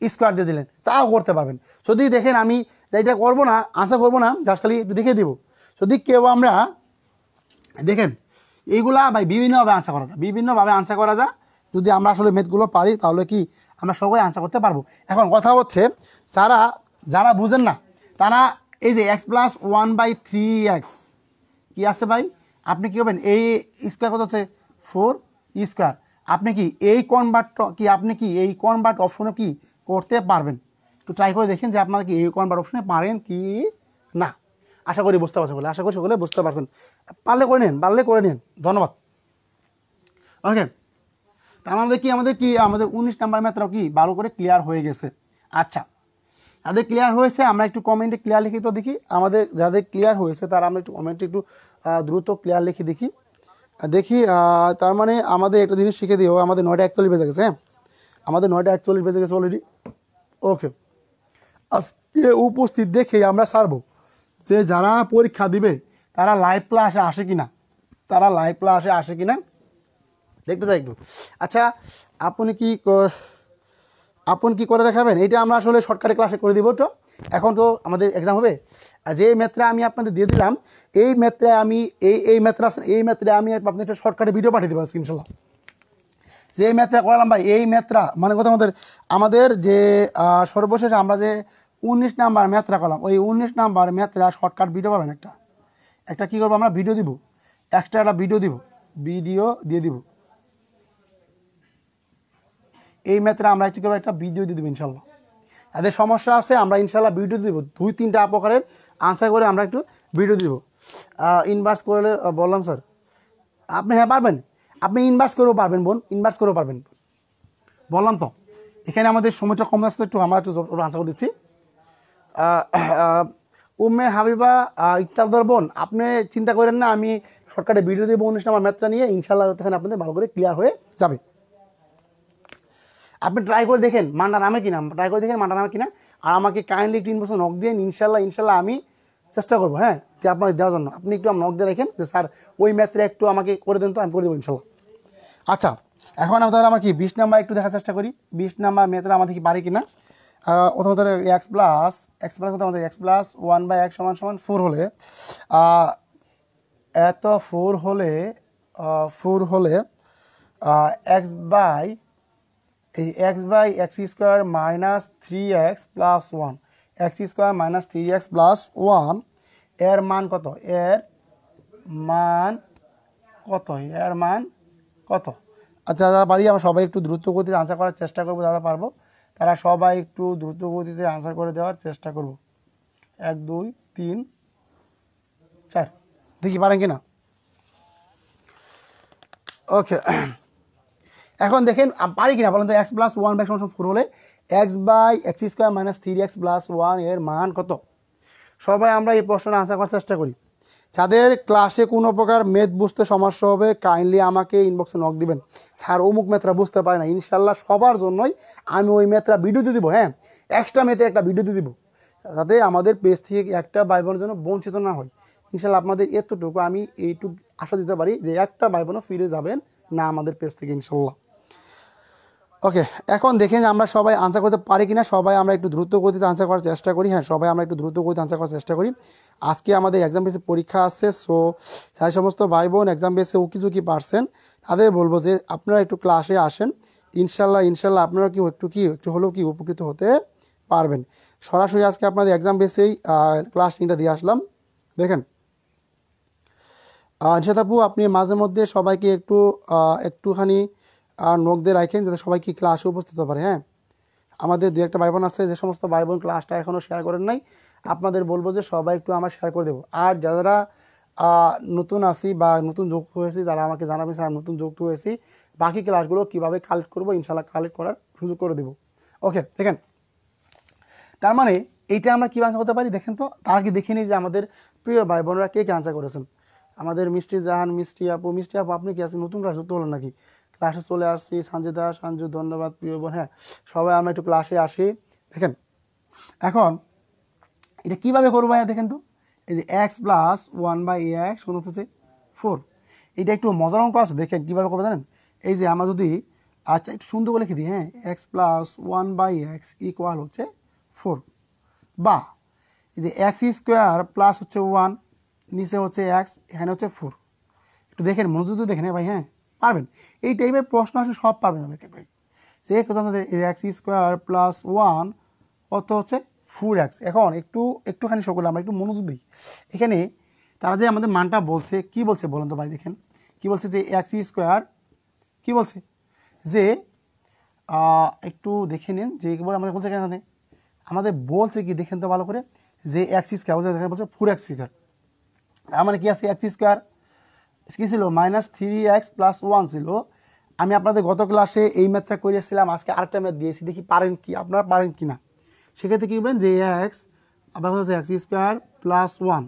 স্কোয়ার দিয়ে দিলেন, তাও করতে পারবেন। যদি দেখেন আমি এটা করবো না, আনসার করবো না, জাস্ট খালি একটু দেখিয়ে দিব। যদি কেউ আমরা দেখেন এইগুলা ভাই বিভিন্নভাবে আনসার করা যায়, যদি আমরা আসলে ম্যাথগুলো পারি তাহলে কি আমরা সবাই আনসার করতে পারবো। এখন কথা হচ্ছে যারা বুঝেন না তারা এই যে x + 1/3x কি আছে ভাই, আপনি কী করবেন এই স্কোয়ার কত হচ্ছে 4 আপনি কি এই কনভার্ট অপশনে কি করতে পারবেন, একটু ট্রাই করে দেখেন যে আপনারা কি এই কনভার্ট অপশনে পারেন কি না। আশা করি বুঝতে পারছেন বলে, আশা করি সকলে বুঝতে পারছেন, পারলে করে নিন, ধন্যবাদ। ওকে, তার আমাদের 19 নাম্বার ম্যাথটাও কি ভালো করে ক্লিয়ার হয়ে গেছে। আচ্ছা, যাদের ক্লিয়ার হয়েছে আমরা একটু কমেন্টে ক্লিয়ার লিখি তো দেখি, আমাদের যাদের ক্লিয়ার হয়েছে তারা আমরা একটু কমেন্টে একটু দ্রুত ক্লিয়ার লিখি দেখি। তার মানে আমাদের একটা জিনিস শিখে দিও, আমাদের 9:41 বেজে গেছে। হ্যাঁ, আমাদের 9:41 বেজে গেছে অলরেডি। ওকে, আজকে উপস্থিত দেখে আমরা সারবো যে যারা পরীক্ষা দিবে তারা লাইভ ক্লাসে আসে কিনা, দেখতে চাই একটু। আচ্ছা, আপনি কি করে দেখাবেন, এটা আমরা আসলে শর্টকাটে ক্লাসে করে দিব। তো এখন তো আমাদের এক্সাম হবে, আর যে ম্যাথটা আমি আপনাদের দিয়ে দিলাম এই ম্যাথটা আমি আপনাদের একটা শর্টকাটে ভিডিও পাঠিয়ে দেবো ইনশাল্লাহ। যে ম্যাথটা করালাম ভাই, এই ম্যাথটা মানে কথা আমাদের যে সর্বশেষ আমরা যে 19 নাম্বার ম্যাথটা করলাম, ওই 19 নাম্বার ম্যাথটা শর্টকাট ভিডিও পাবেন একটা কী করবো আমরা ভিডিও দিব, এক্সট্রা একটা ভিডিও দিয়ে দিব। এই ম্যাথটা আমরা একটা ভিডিও দিয়ে দেবো ইনশাল্লাহ। যাদের সমস্যা আছে আমরা ইনশাল্লাহ ভিডিও দিব, 2-3টা প্রকারের আনসার করে আমরা একটু ভিডিও দিব। ইনভার্স করলে বললাম স্যার আপনি, হ্যাঁ পারবেন, আপনি ইনভার্স করেও পারবেন বললাম তো। এখানে আমাদের সময়টা কম আসছে, একটু আমরা একটু আনসার করে দিচ্ছি। উম্মে হাবিবা ইত্তার বোন, আপনি চিন্তা করেন না, আমি শর্টকাটে ভিডিও দেবো 19 নাম্বার ম্যাথটা নিয়ে, ইনশাল্লাহ তখন আপনাদের ভালো করে ক্লিয়ার হয়ে যাবে। আপনি ট্রাই করে দেখেন মানটা নামে কিনা, আর আমাকে কাইন্ডলি একটু ইনবক্সে নক দিয়ে ইনশাল্লাহ আমি চেষ্টা করবো, হ্যাঁ, যে আপনাকে দেওয়ার জন্য। আপনি একটু নক দিয়ে রাখেন যে স্যার ওই ম্যাথটা একটু আমাকে করে দেন, তো আমি করে দেবো ইনশাল্লাহ। আচ্ছা, এখন তাহলে আমার কি 20 নাম্বার একটু দেখার চেষ্টা করি, 20 নাম্বার ম্যাথটা আমাদের কি পারি কিনা। প্রথমত এক্স প্লাস হতে আমাদের এক্স প্লাস 1/x = 4 হলে এত 4 হলে x by x square minus 3x plus 1, x square minus 3x plus 1 এর মান কত? এর মান কত? আচ্ছা, যারা পারি আমরা সবাই একটু দ্রুত গতিতে আনসার করার চেষ্টা করবো, যারা পারবো তারা সবাই একটু দ্রুত গতিতে আনসার করে দেওয়ার চেষ্টা করব। 1 2 3 4, দেখি পারেন কি না। ওকে, এখন দেখেন পারি কিনা বলেন তো। এক্স প্লাস 1/x = 4 হলে x/x square minus 3x plus 1 এর মান কত? সবাই আমরা এই প্রশ্নটা আনসার করার চেষ্টা করি। যাদের ক্লাসে কোনো প্রকার ম্যাথ বুঝতে সমস্যা হবে কাইন্ডলি আমাকে ইনবক্সে নক দিবেন, স্যার অমুক ম্যাথটা বুঝতে পারে না। ইনশাল্লাহ সবার জন্যই আমি ওই ম্যাথটা ভিডিও দিয়ে দিব, হ্যাঁ, এক্সট্রা ম্যাথে একটা ভিডিও দিয়ে দিব, যাতে আমাদের পেজ থেকে একটা ভাই বোনের জন্য বঞ্চিত না হয়। ইনশাল্লাহ আপনাদের এতটুকু আমি এইটুকু আশা দিতে পারি যে একটা ভাই বোনও ফিরে যাবেন না আমাদের পেজ থেকে ইনশাল্লাহ। ওকে, এখন দেখেন আমরা সবাই আনসার করতে পারি কিনা। সবাই আমরা একটু দ্রুত গতিতে আনসার করার চেষ্টা করি, হ্যাঁ, সবাই আমরা একটু দ্রুত গতিতে আনসার করার চেষ্টা করি। আজকে আমাদের এক্সাম বেসে পরীক্ষা আছে, সো যাই সমস্ত ভাই বোন এক্সাম বেসে উকি পারছেন তাদের বলবো যে আপনারা একটু ক্লাসে আসেন। ইনশাল্লাহ আপনারা একটু হলেও উপকৃত হতে পারবেন। সরাসরি আজকে আপনাদের এক্সাম বেসেই ক্লাস লিঙ্কটা দিয়ে আসলাম। দেখেন আপু, আপনি মাঝে মধ্যে সবাইকে একটুখানি নোক দিয়ে রাখেন যাতে সবাই কি ক্লাসে উপস্থিত হতে পারে, হ্যাঁ। আমাদের 2-1 ভাই বোন আছে, যে সমস্ত ভাই বোন ক্লাসটা এখনও শেয়ার করেন নাই, আপনাদের বলবো যে সবাই একটু আমার শেয়ার করে দেবো। আর যারা নতুন আসি বা নতুন যুক্ত হয়েছি তারা আমাকে জানাবেন স্যার নতুন যুক্ত হয়েছি, বাকি ক্লাসগুলো কীভাবে কালেক্ট করবো ইনশাল্লাহ কালেক্ট করার সুযোগ করে দেবো। ওকে, দেখেন তার মানে এইটা আমরা কী আনসার করতে পারি দেখেন তো। তার আগে দেখে নিই যে আমাদের প্রিয় ভাই বোনরা কে আনসার করেছেন। আমাদের মিষ্টি জাহান, মিষ্টি আপু আপনি কি আছেন? নতুন ক্লাস যুক্ত হলেন নাকি? ক্লাসে চলে আসছি। সঞ্জু ধন্যবাদ প্রিয় বোন, হ্যাঁ, সবাই আমরা একটু ক্লাসে আসি। দেখেন এখন এটা কীভাবে করবো দেখেন তো। এই যে এক্স প্লাস 1/x হচ্ছে 4, এটা একটু মজার অঙ্ক আছে। দেখেন কীভাবে করবো জানেন। এই যে আমরা যদি আচ্ছা একটু সুন্দর করে লিখে দিই, হ্যাঁ, এক্স প্লাস 1/x = 4, বা এই যে এক্স স্কোয়ার প্লাস 1 নিচে হচ্ছে এক্স, এখানে হচ্ছে 4। একটু দেখেন মনোযোগ দেখেন, ভাই, হ্যাঁ, পারবেন। এই টাইপের প্রশ্ন আসলে সব পারবেন ভাই। যে কথা আমাদের এক্স স্কোয়ার প্লাস 1 কত হচ্ছে 4x। এখন একটুখানি সকলে আমরা একটু মনোযোগ দিই। এখানে তারা যে আমাদের মানটা বলছে, কি বলছে বলেন তো ভাই। দেখেন কি বলছে যে এক্স স্কোয়ার, কি বলছে যে একটু দেখে নিন যে আমাদের বলছে কেন আমাদের বলছে কি দেখেন তো ভালো করে, যে এক্স স্কোয়ার বলছে 4x স্কোয়ার। আমার কি আছে এক্স স্কোয়ার কী ছিল -3x + 1 ছিল। আমি আপনাদের গত ক্লাসে এই ম্যাথটা করিয়েছিলাম, আজকে আরেকটা ম্যাথ দিয়েছি, দেখি পারেন কি, আপনারা পারেন কি না। সেক্ষেত্রে কী করবেন যে এক্স আবার হচ্ছে এক্স স্কোয়ার প্লাস 1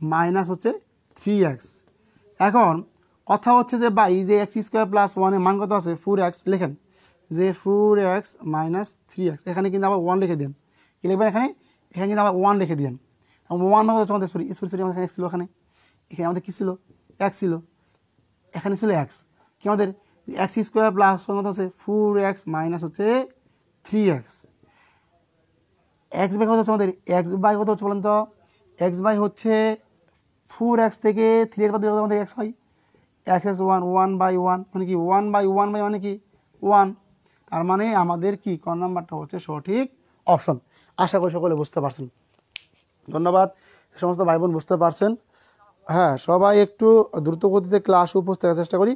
মাইনাস হচ্ছে 3x। এখন কথা হচ্ছে যে বা এই যে এক্স স্কোয়ার প্লাস 1-এর মান কত আছে 4x, লেখেন যে 4x - 3x। এখানে কিন্তু আবার 1 লিখে দেন, কী লিখবেন এখানে কিন্তু আবার 1 লিখে দেন। 1 মানে হচ্ছে আমাদের সরি আমাদের এক্স ছিল, এখানে আমাদের কী ছিল x ছিল, এখানে ছিল x, কি আমাদের এক্স স্কোয়ার প্লাস কত হচ্ছে 4x মাইনাস হচ্ছে 3x। এক্স বাই কত হচ্ছে আমাদের এক্স বাই কত হচ্ছে বলেন তো। এক্স বাই হচ্ছে 4x থেকে 3x বাদ দিলে আমাদের x হয় x 1/1 মানে কি 1/1 মানে কি 1। তার মানে আমাদের কি ক নাম্বারটা হচ্ছে সঠিক অপশন। আশা করি সকলে বুঝতে পারছেন। ধন্যবাদ সমস্ত ভাই বোন বুঝতে পারছেন। হ্যাঁ, সবাই একটু দ্রুত গতিতে ক্লাসে উপস্থিত থাকার চেষ্টা করি।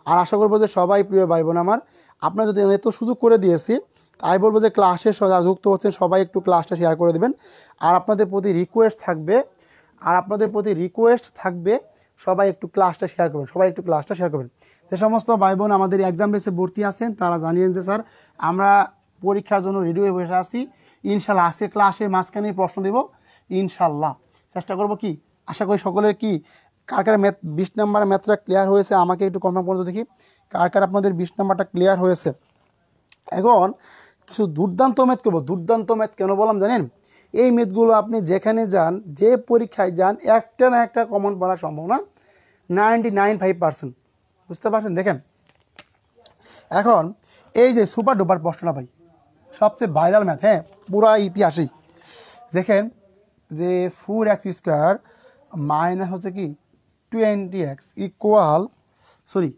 আর আশা করবো যে সবাই প্রিয় ভাই বোন আমার, আপনারা যদি এত সুযোগ করে দিয়েছি, তাই বলবো যে ক্লাসে যুক্ত হচ্ছেন সবাই একটু ক্লাসটা শেয়ার করে দেবেন। আর আপনাদের প্রতি রিকোয়েস্ট থাকবে সবাই একটু ক্লাসটা শেয়ার করবেন। যে সমস্ত ভাই বোন আমাদের এক্সাম বেসে ভর্তি আছেন তারা জানিয়েন যে স্যার আমরা পরীক্ষার জন্য রেডি হয়ে বসে আছি। ইনশাল্লাহ আজকে ক্লাসের মাঝখানে প্রশ্ন দেব, ইনশাল্লাহ চেষ্টা করবো কি। আশা করি সকলের কি কার ম্যাথ 20 নম্বরের ম্যাথটা ক্লিয়ার হয়েছে, আমাকে একটু কনফার্ম করে দেখি কার আপনাদের 20 নম্বরটা ক্লিয়ার হয়েছে। এখন কিছু দুর্দান্ত ম্যাথ করবো। দুর্দান্ত ম্যাথ কেন বললাম জানেন, এই মেথগুলো আপনি যেখানে যান, যে পরীক্ষায় যান, একটা না একটা কমন পড়ার সম্ভাবনা 99.5%। বুঝতে পারছেন? দেখেন এখন এই যে সুপার ডুপার প্রশ্নটা ভাই, সবচেয়ে ভাইরাল ম্যাথ, হ্যাঁ পুরা ইতিহাসেই। দেখেন যে 4x² মাইনাস হচ্ছে কি 20x ইকুয়াল, সরি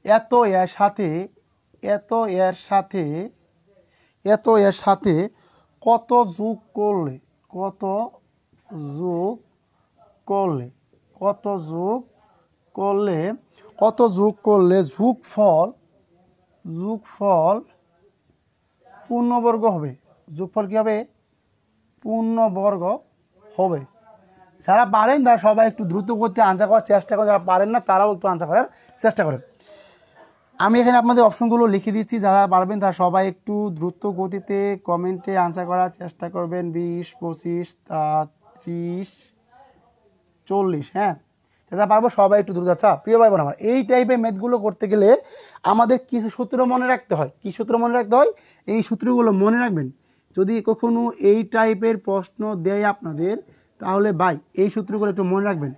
এত এর সাথে কত যোগ করলে যোগফল পূর্ণবর্গ হবে। যোগফল কি হবে? পূর্ণবর্গ হবে। যারা পারেন তারা সবাই একটু দ্রুত করতে আনসার করার চেষ্টা করেন, যারা পারেন না তারাও একটু আনসার করার চেষ্টা করেন। আমি এখানে আপনাদের অপশনগুলো লিখে দিচ্ছি, যারা পারবেন তারা সবাই একটু দ্রুত গতিতে কমেন্টে আনসার করার চেষ্টা করবেন। 20, 25, 30, 40, হ্যাঁ যারা পারবো সবাই একটু দ্রুত। আচ্ছা প্রিয় ভাই বোন আমার, এই টাইপের ম্যাথগুলো করতে গেলে আমাদের কিছু সূত্র মনে রাখতে হয়। কি সূত্র মনে রাখতে হয়? এই সূত্রগুলো মনে রাখবেন। যদি কখনো এই টাইপের প্রশ্ন দেয় আপনাদের, তাহলে ভাই এই সূত্রগুলো একটু মনে রাখবেন।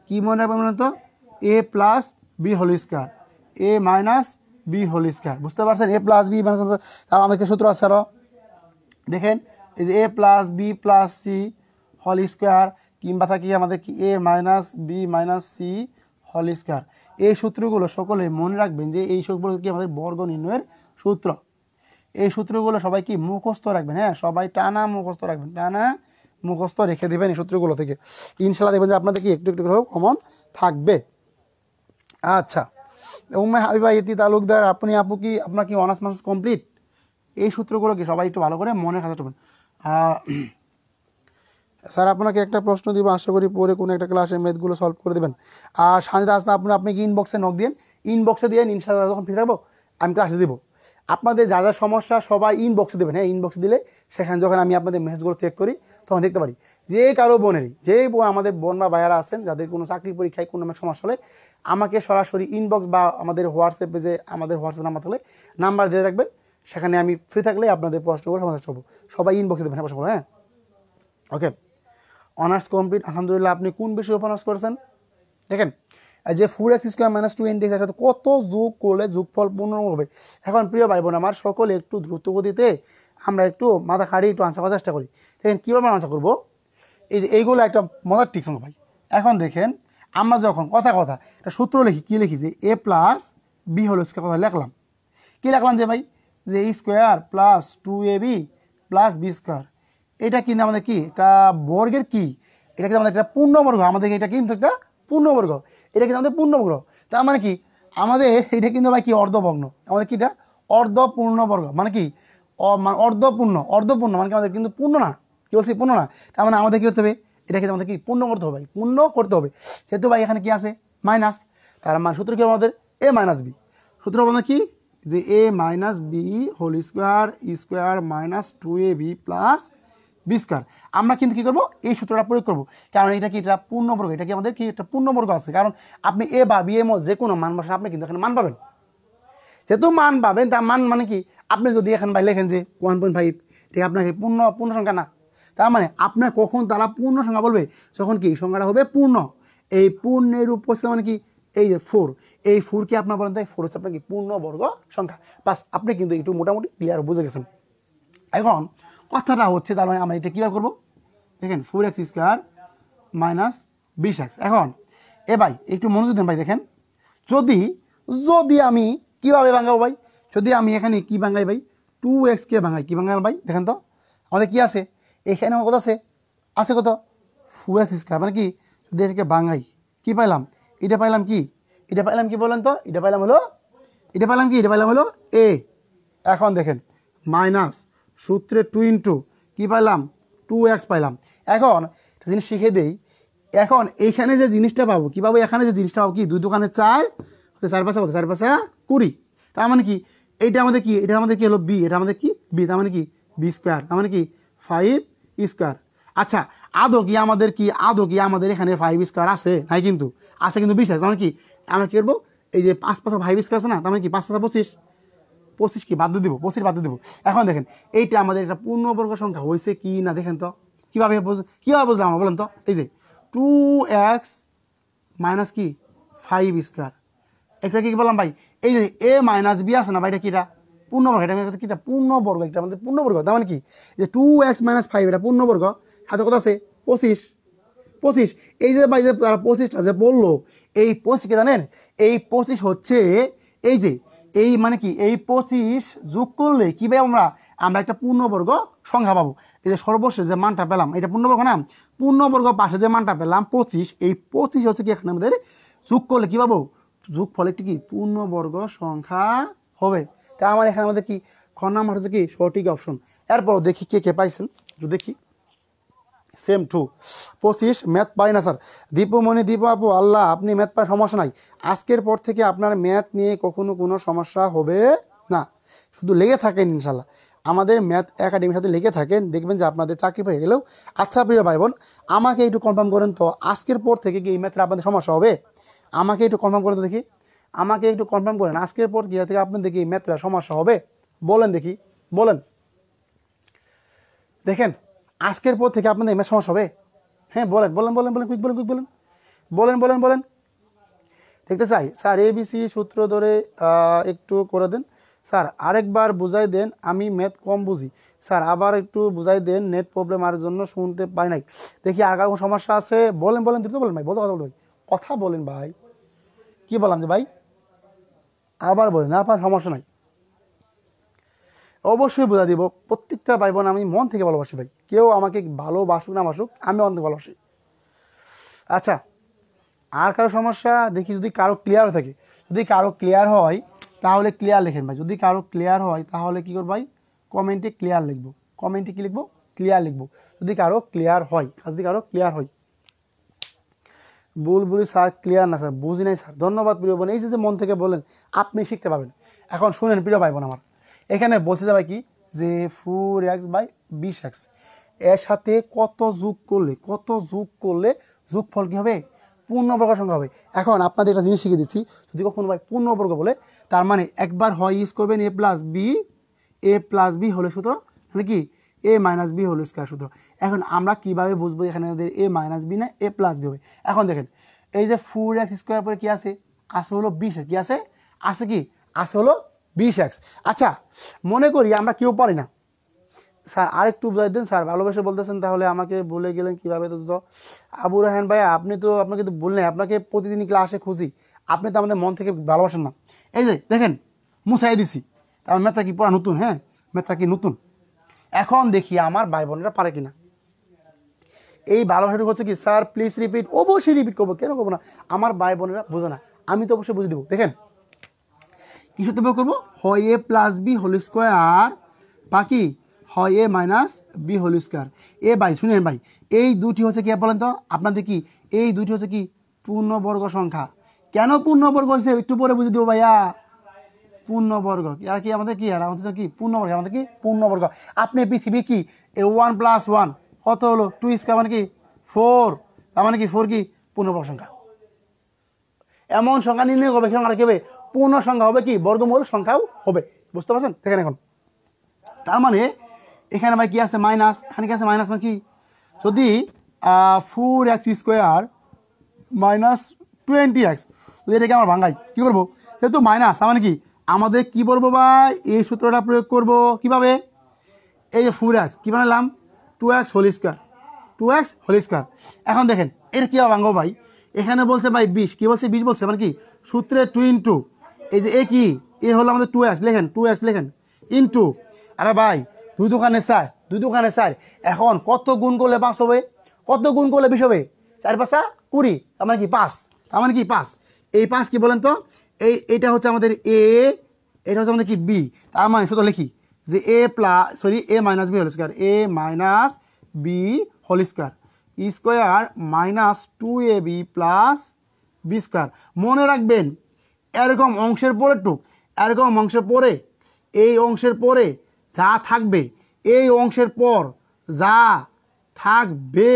কি মনে রাখবেন বলেন তো? a plus b whole square, a minus b whole square. বুঝতে পারছেন? a প্লাস বি মাইনাস, আমাদের সূত্র আছে আরও। দেখেন এই যে a plus b plus c whole square, কিংবা থাকি আমাদের কি a minus b minus c whole square. এই সূত্রগুলো সকলে মনে রাখবেন যে এই সবগুলো কি আমাদের বর্গ নির্ণয়ের সূত্র। এই সূত্রগুলো সবাই কি মুখস্থ রাখবেন, হ্যাঁ সবাই টানা মুখস্থ রাখবেন, টানা মুখস্থ রেখে দেবেন এই সূত্রগুলো থেকে। ইনশাল্লাহ দেখবেন যে আপনাদের কি একটু একটু করে কমন থাকবে। আচ্ছা উম্মে হাবিবা ইতি তালুকদার, আপু কি আপনার কি অনার্স মাস্টার্স কমপ্লিট? এই সূত্রগুলো কি সবাই একটু ভালো করে মনে রাখবেন। স্যার আপনাকে একটা প্রশ্ন দিব, আশা করি পরে কোনো একটা ক্লাসে ম্যাথগুলো সলভ করে দেবেন। আর শান্তিতে আসতে আপনি কি ইনবক্সে নক দিন, ইনবক্সে দিয়ে ইনশাআল্লাহ যখন ফ্রি থাকবো আমি ক্লাসে দেবো। আপনাদের যা যা সমস্যা সবাই ইনবক্সে দেবেন, হ্যাঁ ইনবক্সে দিলে সেখানে যখন আমি আপনাদের মেসেজগুলো চেক করি তখন দেখতে পারি যে কারো বোনেরই, যে আমাদের বোন বা ভাইয়ারা আছেন যাদের কোনো চাকরি পরীক্ষায় কোনো সমস্যা হলে আমাকে সরাসরি ইনবক্স বা আমাদের হোয়াটসঅ্যাপে যে আমাদের হোয়াটসঅ্যাপ নাম্বার থাকলে নাম্বার দিয়ে রাখবেন, সেখানে আমি ফ্রি থাকলে আপনাদের প্রশ্নগুলো সমাধান করবো। সবাই ইনবক্সে দেবেন, হ্যাঁ ওকে। অনার্স কমপ্লিট আলহামদুলিল্লাহ। আপনি কোন বিষয়ে অনার্স করেছেন? দেখেন যে 4x² মাইনাস 20x সাথে কত যোগ করলে যোগফল পূর্ণ হবে। এখন প্রিয় ভাই বোন আমার, সকলে একটু দ্রুত গতিতে আমরা একটু মাথা খাড়িয়ে একটু আনসার করার চেষ্টা করি। দেখেন কীভাবে আনসার করবো, এই যে এইগুলো একটা মজার টিক্স ভাই। এখন দেখেন আমরা যখন কথা একটা সূত্র লিখি, কী লিখি? যে a plus b whole square কথা লিখলাম। কী লিখলাম যে ভাই যে a square plus 2ab plus b square. এটা কিন্তু আমাদের কি একটা বর্গের কি, এটা কিন্তু আমাদের একটা পূর্ণবর্গ। আমাদের এটা কিন্তু একটা পূর্ণবর্গ, এটা কিন্তু আমাদের পূর্ণবর্গ। তার মানে কি আমাদের এটা কিন্তু ভাই কি অর্ধভগ্ন, আমাদের কি এটা অর্ধপূর্ণবর্গ। মানে কি অর্ধপূর্ণ মানে কি আমাদের কিন্তু পূর্ণ না। কি বলছি? পূর্ণ না। তার মানে আমাদের কী করতে হবে? এটা কিন্তু আমাদের কি পূর্ণ করতে হবে, পূর্ণ করতে হবে। যেহেতু ভাই এখানে কি আছে মাইনাস, তার মানে সূত্র কি আমাদের a মাইনাস বি। সূত্র আমাদের কি যে a minus b whole square minus 2ab plus b square. আমরা কিন্তু কী করবো? এই সূত্রটা প্রয়োগ করবো, কারণ এটা কি এটা পূর্ণবর্গ, এটা কি আমাদের কি একটা পূর্ণবর্গ আছে। কারণ আপনি এ বা বি এর মধ্যে যে কোনো মান বসান আপনি কিন্তু এখানে মান পাবেন। যেহেতু মান পাবেন তার মান মানে কি, আপনি যদি এখানে ভাই লেখেন যে 1.5, ঠিক আপনাকে পূর্ণ সংখ্যা না। তার মানে আপনার কখন তারা পূর্ণ সংখ্যা বলবে? যখন কি সংখ্যাটা হবে পূর্ণ। এই পূর্ণের উপস্থিত মানে কি এই যে 4, এই 4 কি আপনার বলেন তাই 4 হচ্ছে আপনার কি পূর্ণবর্গ সংখ্যা। বাস আপনি কিন্তু একটু মোটামুটি ক্লিয়ার বুঝে গেছেন। এখন কথাটা হচ্ছে তার মানে আমরা এটা কীভাবে করবো? দেখেন 4x² মাইনাস 20x। এখন ভাই একটু মনোযোগ দেন ভাই। দেখেন যদি আমি কীভাবে ভাঙাবো ভাই? যদি আমি এখানে কি ভাঙাই ভাই 2xকে ভাঙাই, কী ভাঙাই ভাই? দেখেন তো আমাদের কি আছে এখানে, আমার কত আছে কত 4x²। মানে কি যদি এটাকে ভাঙাই কী পাইলাম? এটা পাইলাম কি, এটা পাইলাম কি বলেন তো? এটা পাইলাম হলো a। এখন দেখেন মাইনাস সূত্রে 2 ইন্টু কী পাইলাম 2x পাইলাম। এখন একটা জিনিস শিখে দেই, এখন এইখানে যে জিনিসটা পাবো কী পাবো? এখানে যে জিনিসটা পাবো কি 2 দোকানে 4 হতে 4 পাশে 20। তার মানে কি এইটা আমাদের কি, এটা আমাদের কি হলো বি, এটা আমাদের কি বি, তার মানে কি বি স্কোয়ার, তার মানে কি 5 স্কোয়ার। আচ্ছা আদৌ কি আমাদের এখানে 5 স্কোয়ার আছে? নাই কিন্তু আছে, কিন্তু 20 আছে। তার মানে কি আমরা কী করবো? এই যে 5 পাশে 5 স্কোয়ার আছে না, তার মানে কি 5 পাশে 25 কি বাদ দিয়ে দিব, 25 বাদ দিয়ে দেবো। এখন দেখেন এইটা আমাদের একটা পূর্ণবর্গ সংখ্যা হয়েছে কি না দেখেন তো। কীভাবে বুঝলাম আমরা বলেন তো? এই যে 2x মাইনাস কি 5 স্কোয়ার, এটা কি বললাম ভাই? এই যে a মাইনাস বি আছে না ভাই, এটা কিটা পূর্ণবর্গ, এটা কিটা পূর্ণবর্গ, এটা আমাদের পূর্ণবর্গ। তার মানে কি যে 2x মাইনাস 5 এটা পূর্ণবর্গ, হাতে কত আছে 25। এই যে ভাই যে তারা 25টা যে বললো, এই 25কে জানেন, এই 25 হচ্ছে এই যে এই মানে কি এই 25 যোগ করলে কী ভাই আমরা একটা পূর্ণবর্গ সংখ্যা পাবো। এই যে সর্বশেষ যে মানটা পেলাম এটা পূর্ণবর্গ না, পূর্ণবর্গ পাশে যে মানটা পেলাম 25, এই 25 হচ্ছে কি এখানে আমাদের যোগ করলে কী পাবো, যোগ ফলে একটি কি পূর্ণবর্গ সংখ্যা হবে। তা আমার এখানে আমাদের কি খ নাম্বার হচ্ছে কি সঠিক অপশন। এরপর দেখি কে পাইছেন, একটু দেখি। সেম টু 25 ম্যাথ পাই না স্যার। দীপমণি দীপ আপু, আল্লাহ আপনি ম্যাথ পায়, সমস্যা নাই, আজকের পর থেকে আপনার ম্যাথ নিয়ে কখনো কোনো সমস্যা হবে না। শুধু লেগে থাকেন ইনশাল্লাহ, আমাদের ম্যাথ একাডেমির সাথে লেগে থাকেন, দেখবেন যে আপনাদের চাকরি পেয়ে গেলেও। আচ্ছা প্রিয় ভাই বোন, আমাকে একটু কনফার্ম করেন তো, আজকের পর থেকে কি এই ম্যাথের আপনাদের সমস্যা হবে? আমাকে একটু কনফার্ম করেন তো দেখি, আমাকে একটু কনফার্ম করেন, আজকের পর কি থেকে আপনাদের কি এই ম্যাথের সমস্যা হবে? বলেন দেখি, বলেন, দেখেন আজকের পর থেকে আপনাদের ম্যাথ সমস্যা হবে? হ্যাঁ বলেন বলেন বলেন বলেন কুইক বলেন, কুইক বলেন, বলেন বলেন বলেন। দেখতে চাই স্যার, ABC সূত্র ধরে একটু করে দেন স্যার, আরেকবার বুঝাই দেন, আমি ম্যাথ কম বুঝি স্যার, আবার একটু বুঝাই দেন, নেট প্রবলেম আর জন্য শুনতে পাই নাই। দেখি আগার কোনো সমস্যা আছে? বলেন বলেন, দ্রুত বলেন ভাই, বলতে কথা বলবেন, কথা বলেন ভাই। কি বললাম যে ভাই, আবার বলেন, আপনার সমস্যা নাই, অবশ্যই বোঝা দিব। প্রত্যেকটা ভাই বোন আমি মন থেকে ভালোবাসি ভাই, কেউ আমাকে ভালোবাসুক না বাসুক, আমি মন থেকে ভালোবাসি। আচ্ছা, আর কারো সমস্যা দেখি, যদি কারো ক্লিয়ার থাকে, যদি কারো ক্লিয়ার হয় তাহলে ক্লিয়ার লিখেন ভাই, যদি কারো ক্লিয়ার হয় তাহলে কী করব ভাই, কমেন্টে ক্লিয়ার লিখবো, কমেন্টে কী লিখবো, ক্লিয়ার লিখবো, যদি কারো ক্লিয়ার হয়, যদি কারো ক্লিয়ার হয়। বুলবুলি স্যার ক্লিয়ার না স্যার, বুঝি নাই স্যার, ধন্যবাদ প্রিয় বোন, এই যে মন থেকে বলেন আপনি শিখতে পারবেন। এখন শুনেন প্রিয় ভাই বোন আমার, এখানে বলতে যাবে কি যে 4x/20x এর সাথে কত যোগ করলে যোগফল কী হবে, পূর্ণবর্গ সংখ্যা হবে। এখন আপনাদের একটা জিনিস শিখিয়ে দিচ্ছি, যদি কখনো ভাই পূর্ণবর্গ বলে, তার মানে একবার হয় ইউজ করবেন a+b হলে সূত্র, মানে কি a-b হোল স্কয়ার সূত্র। এখন আমরা কিভাবে বুঝবো এখানে আমাদের a-b না a+b হবে? এখন দেখেন, এই যে 4x² পরে কি আছে হলো 20, কি আছে কি আছে হলো 20x। আচ্ছা মনে করি আমরা কেউ পারি না স্যার, আরেকটু বুঝাই দেন স্যার, ভালোবেসে বলতেছেন, তাহলে আমাকে বলে গেলেন কীভাবে? তো আবু রাহান ভাই, আপনাকে তো বললেন, আপনাকে প্রতিদিনই ক্লাসে খুঁজি, আপনি তো আমাদের মন থেকে ভালোবাসেন না। এই যে দেখেন মুছাই দিছি, তার ম্যাথটা কি পড়া নতুন? হ্যাঁ ম্যাথটা কি নতুন। এখন দেখি আমার ভাই বোনেরা পারে কিনা। এই ভালোবাসাটুকু হচ্ছে কি স্যার প্লিজ রিপিট, অবশ্যই রিপিট করবো, কেন করবো না, আমার ভাই বোনেরা বোঝে না, আমি তো অবশ্যই বুঝে দেবো। দেখেন কী সূত্র প্রয়োগ করবো, হয় a+b হোল স্কোয়ার বা কি হয় a-b হোল স্কোয়ার। ভাই শুনেন ভাই, এই দুটি হচ্ছে কি বলেন তো আপনাদের, কি এই দুটি হচ্ছে কি পূর্ণবর্গ সংখ্যা। কেন পূর্ণবর্গ হয়েছে একটু পরে বুঝে দেবো ভাইয়া। পূর্ণবর্গ আর কি আমাদের কি, আর আমাদের কি পূর্ণবর্গ, আমাদের কি পূর্ণবর্গ। আপনি পৃথিবী কি 1 + 1 কত হলো 2² মানে কি 4, তার মানে কি 4 কি পূর্ণবর্গ সংখ্যা। এমন সংখ্যা নির্ণয় হবে, সংখ্যাটা কি হবে পূর্ণ সংখ্যা হবে, কি বর্গমূল সংখ্যাও হবে। বুঝতে পারছেন? দেখেন এখন তার মানে এখানে ভাই কি আছে মাইনাস, এখানে কি আছে মাইনাস, মানে কি যদি 4x² - 20x, যদি এটাকে আমার ভাঙাই কী করবো, যেহেতু মাইনাস, তার মানে কি আমাদের কী করবো ভাই, এই সূত্রটা প্রয়োগ করবো কীভাবে, এই যে 4x কী বানালাম 2x হোল স্কোয়ার। এখন দেখেন এর কী ভাঙবো ভাই, এখানে বলছে ভাই 20, কী বলছে 20 বলছে, মানে কি সূত্রে 2 * এই যে কি হলো আমাদের 2x, লেখেন 2x লেখেন ইন্টু, আরে ভাই দুই দোকানে 4, এখন কত গুণ করলে 5 হবে, কত গুণ করলে 20 হবে, 4 × 5 = 20, তার মানে কি 5, তার মানে কি 5, এই 5 কি বলেন তো, এইটা হচ্ছে আমাদের a, এটা হচ্ছে আমাদের কি b, তার মানে শুধু লিখি যে a-b whole square, a-b whole square square -2ab + b square. মনে রাখবেন এরকম অংশের পরে এরকম অংশের পরে, এই অংশের পরে যা থাকবে, এই অংশের পর যা থাকবে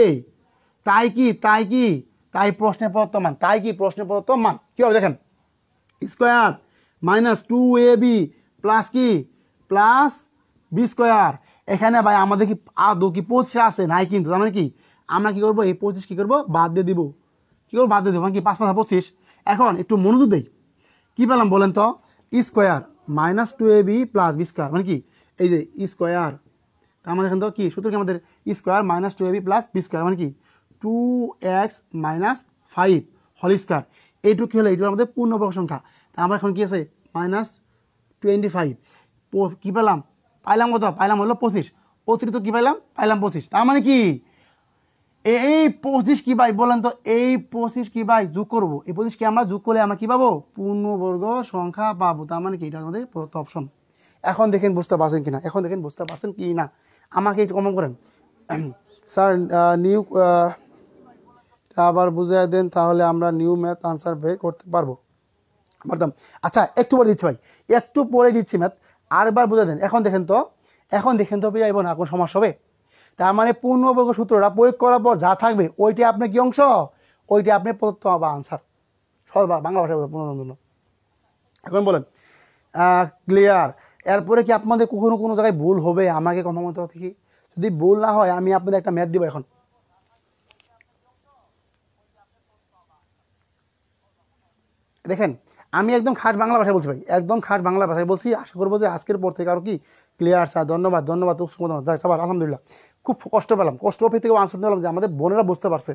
তাই প্রশ্নের প্রদত্ত মান, কী হবে দেখেন, স্কোয়ার -2ab + কি + b স্কোয়ার। এখানে ভাই আমাদের কি আদৌ কি 25 আছে নাই কিন্তু তার মানে কি আমরা কি করবো এই 25 কি করবো বাদ দিয়ে দিব কি করবো বাদ দিয়ে দেবো মানে কি 5 5 25 এখন একটু মনোযোগ দেই কি পেলাম বলেন তো square minus 2ab plus b square মানে কি এই যে স্কোয়ার আমাদের এখান থেকে কি সূত্র কি আমাদের square minus 2ab plus b square মানে কি 2x মাইনাস 5 হোল স্কোয়ার এইটুকু কি হলো এইটুকু আমাদের পূর্ণবর্গ সংখ্যা তা আমরা এখন কি আছে মাইনাস 25 কি পেলাম পাইলাম কত পাইলাম হলো 25 অতিরিক্ত কি পাইলাম 25 তার মানে কি এই 25 কি ভাই বলেন তো এই 25 কি ভাই যোগ করবো এই 25 কি আমরা যোগ করলে আমরা কি পাবো পূর্ণবর্গ সংখ্যা পাবো তার মানে কি এটা আমাদের প্রদত্ত অপশন এখন দেখেন বুঝতে পারছেন কিনা এখন দেখেন বুঝতে পারছেন কি না আমাকে একটু কমেন্ট করেন স্যার নিউ আবার বুঝিয়ে দেন তাহলে আমরা নিউ ম্যাথ আনসার বের করতে পারবো পারতাম আচ্ছা একটু পরে দিচ্ছি ভাই একটু পরে দিচ্ছি ম্যাথ আরেকবার বুঝে দেন এখন দেখেন তো পিরাইব না কোন সমস্যা হবে তার মানে পূর্ণবর্গ সূত্রটা প্রয়োগ করার পর যা থাকবে ওইটা আপনি কি অংশ ওইটা আপনি প্রদত্ত বা আনসার সহজ বাংলা ভাষায় পুনর্জন্য এখন বলেন ক্লিয়ার এরপরে কি আপনাদের কখনো কোনো জায়গায় ভুল হবে আমাকে কমামত থেকে যদি ভুল না হয় আমি আপনাদের একটা ম্যাথ দিব এখন দেখেন আমি একদম খাস বাংলা ভাষায় বলছি ভাই একদম খাস বাংলা ভাষায় বলছি আশা করবো যে আজকের পর থেকে আরও কি ক্লিয়ার স্যার ধন্যবাদ সবার আলহামদুলিল্লাহ খুব কষ্ট পেলাম কষ্ট থেকেও আনসার পেলাম যে আমাদের বোনেরা বুঝতে পারছে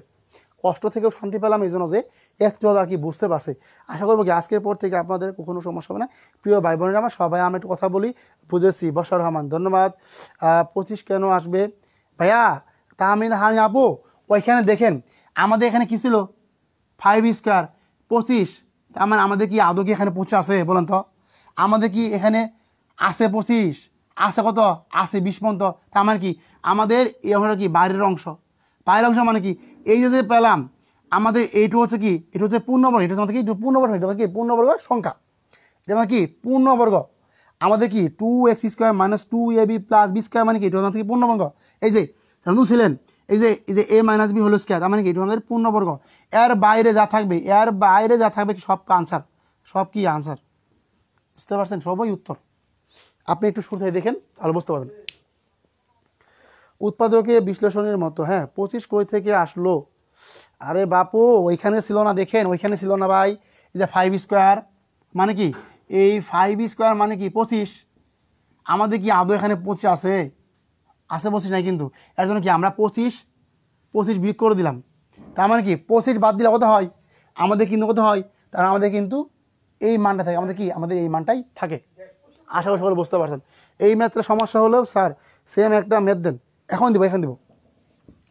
কষ্ট থেকেও শান্তি পেলাম এই জন্য যে একটু আর কি বুঝতে পারছে আশা করবো কি আজকের পর থেকে আপনাদের কখনো সমস্যা হবে না প্রিয় ভাই বোনেরা আমার সবাই আমরা একটু কথা বলি বুঝেছি বশর রহমান ধন্যবাদ 25 কেন আসবে ভাইয়া তা আমি আপু ওইখানে দেখেন আমাদের এখানে কী ছিল 5 স্কোয়ার 25 তার মানে আমাদের কি আদৌ কি এখানে 25 আছে বলেন তো আমাদের কি এখানে আছে 25 আছে কত আছে 20 পর্যন্ত তার মানে কি আমাদের এই অংশটা কি বাইরের অংশ মানে কি এই যে পেলাম আমাদের এইটু হচ্ছে কি এটা হচ্ছে পূর্ণবর্গ এটা হচ্ছে কি পূর্ণবর্গ এটা কি পূর্ণবর্গ সংখ্যা এটা মানে কি পূর্ণবর্গ আমাদের কি 2x square minus 2ab plus b square মানে কি এটা হচ্ছে কি পূর্ণবর্গ এই যে ছিলেন এই যে a minus b whole square তার মানে কি এটা আমাদের পূর্ণবর্গ এর বাইরে যা থাকবে কি সব আনসার সব কি আনসার বুঝতে পারছেন সবই উত্তর আপনি একটু শুরু থেকে দেখেন তাহলে বুঝতে পারবেন উৎপাদকে বিশ্লেষণের মতো হ্যাঁ 25 কই থেকে আসলো আরে বাপু ওইখানে ছিল না দেখেন ওইখানে ছিল না ভাই এই যে 5 স্কোয়ার মানে কি এই 5 স্কোয়ার মানে কি 25 আমাদের কি আদৌ এখানে 25 আছে 25 নাই কিন্তু এর জন্য কি আমরা 25 বিয়োগ করে দিলাম তার মানে কি 25 বাদ দিলে কত হয় আমাদের কিন্তু কত হয় তার আমাদের কিন্তু এই মানটা থাকে আমাদের কি আমাদের এই মানটাই থাকে আশা করি সকলে বুঝতে পারছেন এই ম্যাথটা সমস্যা হলেও স্যার সেম একটা ম্যাথ দেন এখন দিব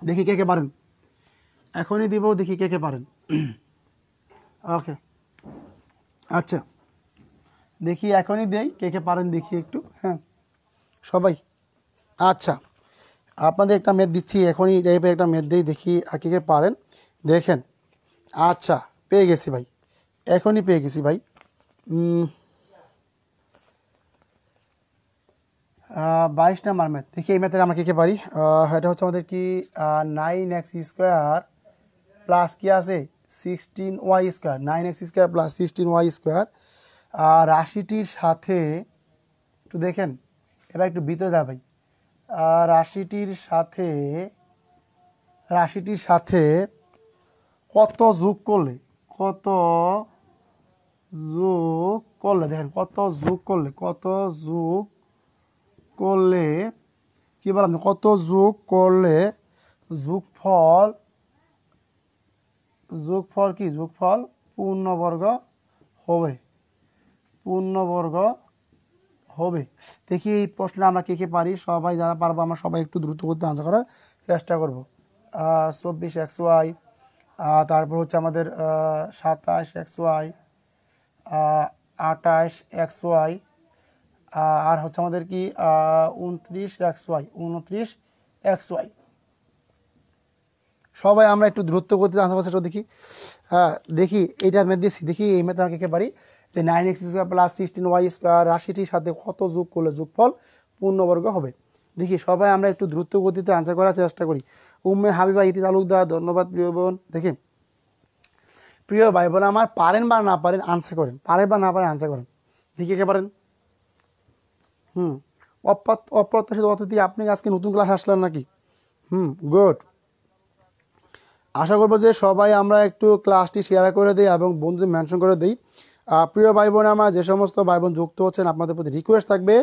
দেখি কে পারেন এখনই দিব দেখি কে পারেন ওকে আচ্ছা দেখি এখনই দেই কে পারেন দেখি একটু হ্যাঁ সবাই আচ্ছা আপনাদের একটা ম্যাথ দিচ্ছি এখনই টাইপের একটা ম্যাথ দিই দেখি কে পারেন দেখেন আচ্ছা পেয়ে গেছি ভাই এখনই পেয়ে গেছি ভাই 22 নাম্বার ম্যাথ দেখি এই ম্যাথের আমরা কে পারি এটা হচ্ছে আমাদের কি 9x স্কোয়ার প্লাস কি আছে 16y square 9x square plus 16y square রাশিটির সাথে একটু দেখেন এবার একটু ভিতরে যা ভাই রাশিটির সাথে কত যোগ করলে দেখেন কত যোগ করলে কি বললাম কত যোগ করলে যোগফল পূর্ণবর্গ হবে দেখি এই প্রশ্নটা আমরা কে পারি সবাই যারা পারবো আমরা সবাই একটু দ্রুত করতে আনসার করার চেষ্টা করব 24xy তারপর হচ্ছে আমাদের 27xy 28xy আর হচ্ছে আমাদের কি 29xy সবাই আমরা একটু দ্রুত করতে আনসার সেটা দেখি দেখি এইটা ম্যাথ দিয়েছি দেখি এই ম্যাথ আমরা কে পারি যে 9x square plus 16y square রাশিটির সাথে কত যোগ করলে যোগফল পূর্ণবর্গ হবে দেখি সবাই আমরা একটু দ্রুত গতিতে আনসার করার চেষ্টা করি উম্মে হাবিবা ইতি তালুকদার ধন্যবাদ প্রিয় বোন দেখি প্রিয় ভাই বোন আমার পারেন বা না পারেন আনসার করেন আনসার করেন দেখি কে পারেন অপ্রত্যাশিত অতিথি, আপনি আজকে নতুন ক্লাস আসলেন নাকি? গুড। আশা করবো যে সবাই আমরা একটু ক্লাসটি শেয়ার করে দিই এবং বন্ধুদের মেনশন করে দিই। প্রিয় ভাই বোন আমার, যে সমস্ত ভাই বোন যুক্ত হচ্ছেন, আপনাদের প্রতি রিকোয়েস্ট থাকবে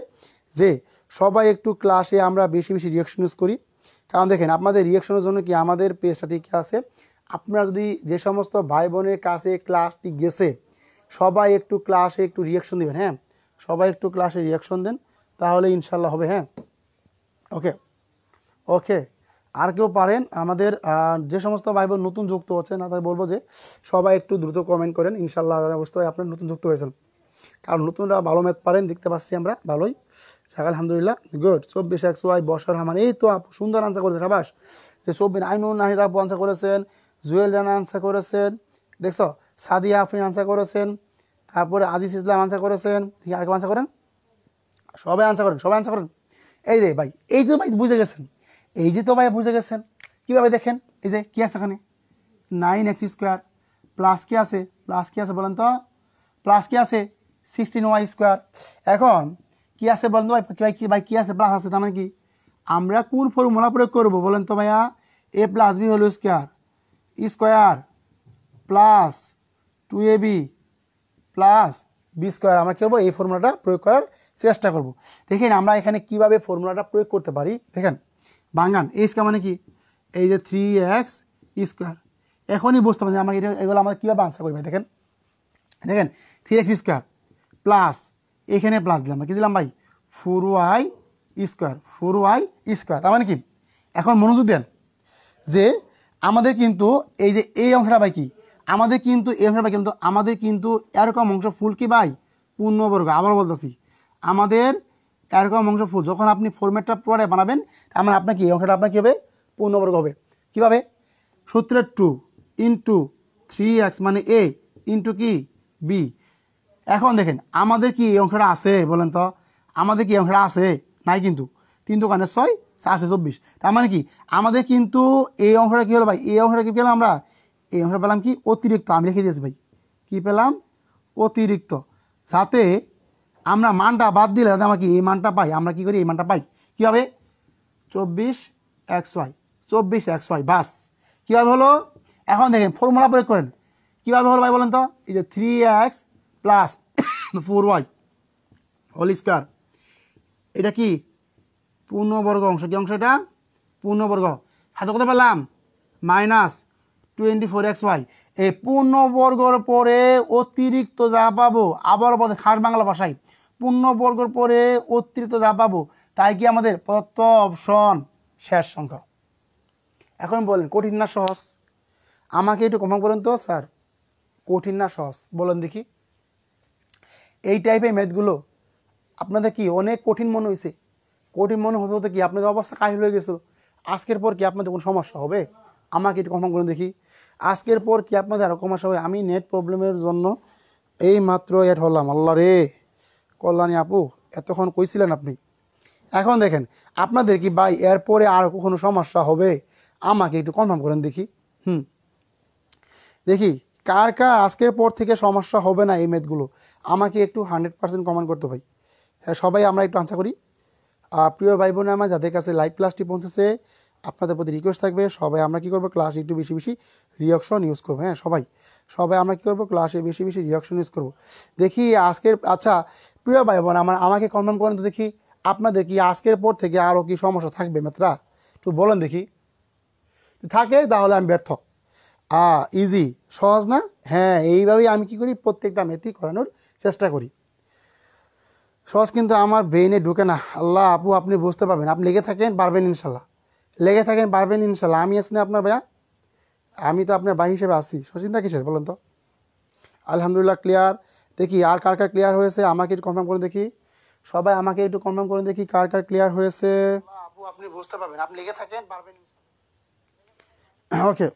যে সবাই একটু ক্লাসে আমরা বেশি বেশি রিয়াকশন ইউজ করি। কারণ দেখেন, আপনাদের রিয়াকশনের জন্য কি আমাদের পেজটা ঠিক আছে। আপনারা যদি যে সমস্ত ভাই বোনের কাছে ক্লাসটি গেছে, সবাই একটু ক্লাসে একটু রিয়াকশন দেবেন। হ্যাঁ, সবাই একটু ক্লাসে রিয়াকশন দেন, তাহলে ইনশাল্লাহ হবে। হ্যাঁ, ওকে ওকে। আর কেউ পারেন আমাদের যে সমস্ত ভাই বোন নতুন যুক্ত হচ্ছেন, তাদের বলবো যে সবাই একটু দ্রুত কমেন্ট করেন। ইনশাল্লাহ বুঝতে পারি আপনারা নতুন যুক্ত হয়েছেন, কারণ নতুনরা ভালো ম্যাথ পারেন দেখতে পাচ্ছি আমরা ভালোই। আলহামদুলিল্লাহ, গুড। 24XY বসার হামান, এই তো আপু সুন্দর আনসার করেছেন, সাবাস। যে 24 আইনুন নাহিদ আপু আনসার করেছেন, জুয়েল রানা আনসার করেছেন, দেখছো, সাদিয়া আফরিন আনসার করেছেন, তারপরে আজিজ ইসলাম আনসার করেছেন, ঠিক আর কেউ আনসার করেন? সবাই আনসার করেন, সবাই আনসার করেন। এই যে ভাই, এই যে ভাই বুঝে গেছেন, এই যে তো ভাই বুঝে গেছেন। কীভাবে দেখেন, এই যে কী আছে এখানে, 9x² প্লাস কী আছে, প্লাস কী আছে বলেন তো, প্লাস কী আছে 16y²। এখন কী আছে বলেন তো ভাই, ভাই কী আছে, প্লাস আছে, তার মানে কি আমরা কোন ফর্মুলা প্রয়োগ করবো বলেন তো ভাইয়া? a + b whole square plus 2ab plus b²। আমরা কী করবো, এই ফর্মুলাটা প্রয়োগ করার চেষ্টা করব। দেখেন আমরা এখানে কিভাবে ফর্মুলাটা প্রয়োগ করতে পারি। দেখেন বাঙ্গান এইচকা মানে কি, এই যে 3x²। এখনই বুঝতে পারছি আমরা এগুলো আমরা কীভাবে আনসার করি ভাই। দেখেন দেখেন 3x² প্লাস এখানে প্লাস দিলাম, কী দিলাম ভাই, 4y²। তার মানে কি, এখন মনোযোগ দেন যে আমাদের কিন্তু এই যে এই অংশটা ভাই কি, আমাদের কিন্তু এই অংশটা ভাই কিন্তু আমাদের কিন্তু এরকম অংশ ফুল কি ভাই, পূর্ণবর্গ। আবার বলতেছি, আমাদের এরকম অংশ ফুল। যখন আপনি ফরম্যাটটা পুরোটাই বানাবেন, তার মানে আপনার কি এই অংশটা আপনার কী হবে, পূর্ণবর্গ হবে। কীভাবে, সূত্রের 2 × 3x মানে a ইন্টু কি b। এখন দেখেন আমাদের কি এই অংশটা আছে বলেন তো, আমাদের কি এই অংশটা আছে? নাই কিন্তু। 3 × 6 = 24। তার মানে কি আমাদের কিন্তু এই অংশটা কী হলো ভাই, এই অংশটা কী পেলাম আমরা, এই অংশটা পেলাম কি অতিরিক্ত। আমি লিখে দিয়েছি ভাই, কী পেলাম, অতিরিক্ত। যাতে আমরা মানটা বাদ দিলে যাতে আমরা কি এই মানটা পাই, আমরা কী করি এই মানটা পাই। কীভাবে, 24xy বাস। কীভাবে হলো, এখন দেখেন ফর্মুলা প্রয়োগ করেন। কীভাবে হলো ভাই বলেন তো, এই যে 3x plus 4y whole square, এটা কি পূর্ণবর্গ অংশ। কী অংশ এটা, পূর্ণবর্গ। হাতে কত পেলাম, -24xy। এই পূর্ণবর্গর পরে অতিরিক্ত যা পাবো, আবার বলতে খাস বাংলা ভাষায়, পূর্ণবর্গর পরে অতিরিক্ত যা পাবো তাই কি আমাদের প্রদত্ত অপশন শেষ সংখ্যা। এখন বলেন কঠিন না সহজ? আমাকে একটু কমেন্ট করেন তো স্যার, কঠিন না সহজ বলেন দেখি। এই টাইপের ম্যাথগুলো আপনাদের কি অনেক কঠিন মনে হয়েছে? কঠিন মনে হতে হতে কি আপনাদের অবস্থা কাহিল হয়ে গেছিলো? আজকের পর কি আপনাদের কোনো সমস্যা হবে? আমাকে একটু কমেন্ট করে দেখি, আজকের পর কি আপনাদের আরও সমস্যা হবে? আমি নেট প্রবলেমের জন্য এই মাত্র অ্যাড হলাম। আল্লাহ রে, কল্যাণী আপু এতক্ষণ কইছিলেন আপনি। এখন দেখেন আপনাদের কি ভাই এরপরে আর কোনো সমস্যা হবে? আমাকে একটু কনফার্ম করেন দেখি। দেখি কার কার আজকের পর থেকে সমস্যা হবে না এই ম্যাথগুলো, আমাকে একটু 100% কমেন্ট করতে ভাই। হ্যাঁ, সবাই আমরা একটু আনসার করি। প্রিয় ভাই বোন আমার যাদের কাছে লাইভ ক্লাসটি পৌঁছেছে, আপনাদের প্রতি রিকোয়েস্ট থাকবে সবাই আমরা কী করবো, ক্লাসে একটু বেশি বেশি রিয়াকশন ইউজ করবো। হ্যাঁ, সবাই আমরা কী করবো, ক্লাসে বেশি বেশি রিয়াকশন ইউজ করবো। দেখি আজকের, আচ্ছা প্রিয় ভাই বোন আমাকে কনফার্ম করেন তো দেখি, আপনাদের কি আজকের পর থেকে আরও কি সমস্যা থাকবে ম্যাথরা? একটু বলেন দেখি, থাকে তাহলে আমি ব্যর্থ। ইজি, সহজ না? হ্যাঁ, এইভাবেই আমি কি করি, প্রত্যেকটা ম্যাথই করানোর চেষ্টা করি। সহজ কিন্তু আমার ব্রেইনে ঢুকে না। আল্লাহ আপু আপনি বুঝতে পারবেন, আপনি লেগে থাকেন পারবেন ইনশাল্লাহ, লেগে থাকেন পারবেন ইনশাল্লাহ। আমি আছি না আপনার ভাইয়া, আমি তো আপনার ভাই হিসেবে আসি, সচিন্তা কিসের বলেন তো। আলহামদুলিল্লাহ ক্লিয়ার। দেখি আর কার কার ক্লিয়ার হয়েছে আমাকে একটু কনফার্ম করে দেখি, সবাই আমাকে একটু কনফার্ম করে দেখি কার কার ক্লিয়ার হয়েছে। আপু আপনি বুঝতে পারবেন, আপনি লেগে থাকেন পারবেন। ওকে,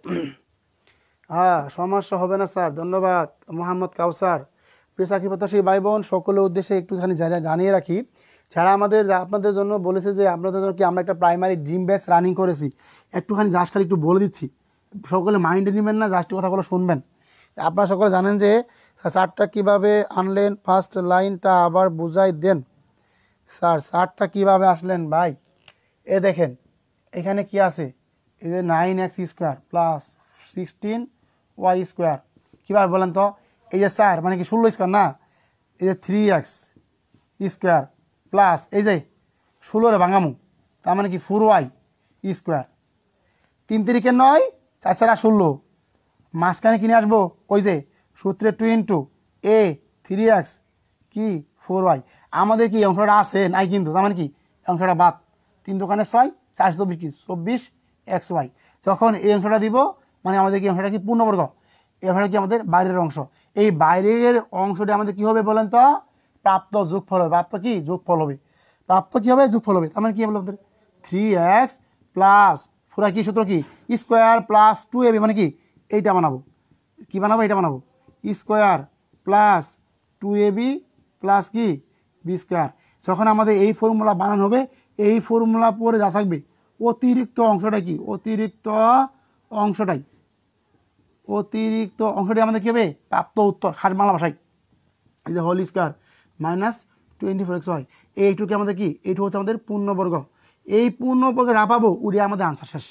হ্যাঁ সমস্যা হবে না স্যার, ধন্যবাদ মোহাম্মদ কাউসার। প্রিয় চাকরি প্রত্যাশী ভাই বোন সকলের উদ্দেশ্যে একটুখানি জানিয়ে রাখি, যারা আপনাদের জন্য বলেছে যে আপনাদের জন্য কি আমরা একটা প্রাইমারি ড্রিম ব্যাচ রানিং করেছি, একটুখানি জাস্ট খালি একটু বলে দিচ্ছি, সকলে মাইন্ডে নেবেন না, জাস্ট কথাগুলো শুনবেন। আপনারা সকলে জানেন যে চার্টটা কীভাবে আনলেন, ফার্স্ট লাইনটা আবার বুঝাই দেন। স্যার স্যারটা কীভাবে আসলেন ভাই? এ দেখেন এখানে কি আছে, এই যে 9x² প্লাস 16y², কীভাবে বলেন তো? এই যে স্যার মানে কি 16² না, এই যে 3x² প্লাস এই যে 16 ভাঙামু, তার মানে কি 4y², 3 তিরিকে 9, 4 4 16, মাঝখানে কিনে আসবো ওই যে সূত্রে 2 ইন্টু a 3x কি 4y। আমাদের কি অংশটা আছে নাই, কিন্তু তার মানে কি অংশটা বাদ, 3 দোকানে 6, 4 24 কি 24xy। যখন এই অংশটা দিব মানে আমাদের কি অংশটা কি পূর্ণবর্গ, এই অংশটা কি আমাদের বাইরের অংশ। এই বাইরের অংশটা আমাদের কি হবে বলেন তো? প্রাপ্ত যোগফল হবে। প্রাপ্ত কি যোগফল হবে, প্রাপ্ত কি হবে যোগফল হবে। তার মানে কি হবে আমাদের 3x প্লাস 4y কি সূত্র কি স্কোয়ার প্লাস 2ab, মানে কি এইটা বানাবো, কি বানাবো এটা বানাবো স্কোয়ার প্লাস 2ab প্লাস কি b²। যখন আমাদের এই ফর্মুলা বানানো হবে, এই ফর্মুলা পরে যা থাকবে অতিরিক্ত অংশটাই কি অতিরিক্ত অংশটাই আমাদের কী হবে প্রাপ্ত উত্তর খাস বাংলা ভাষায়, এই যে হোল স্কোয়ার মাইনাস 24xy। এইটুকু আমাদের কি এইটুকু হচ্ছে আমাদের পূর্ণবর্গ। এই পূর্ণবর্গে যা পাবো ওইটা আমাদের আনসার শেষ,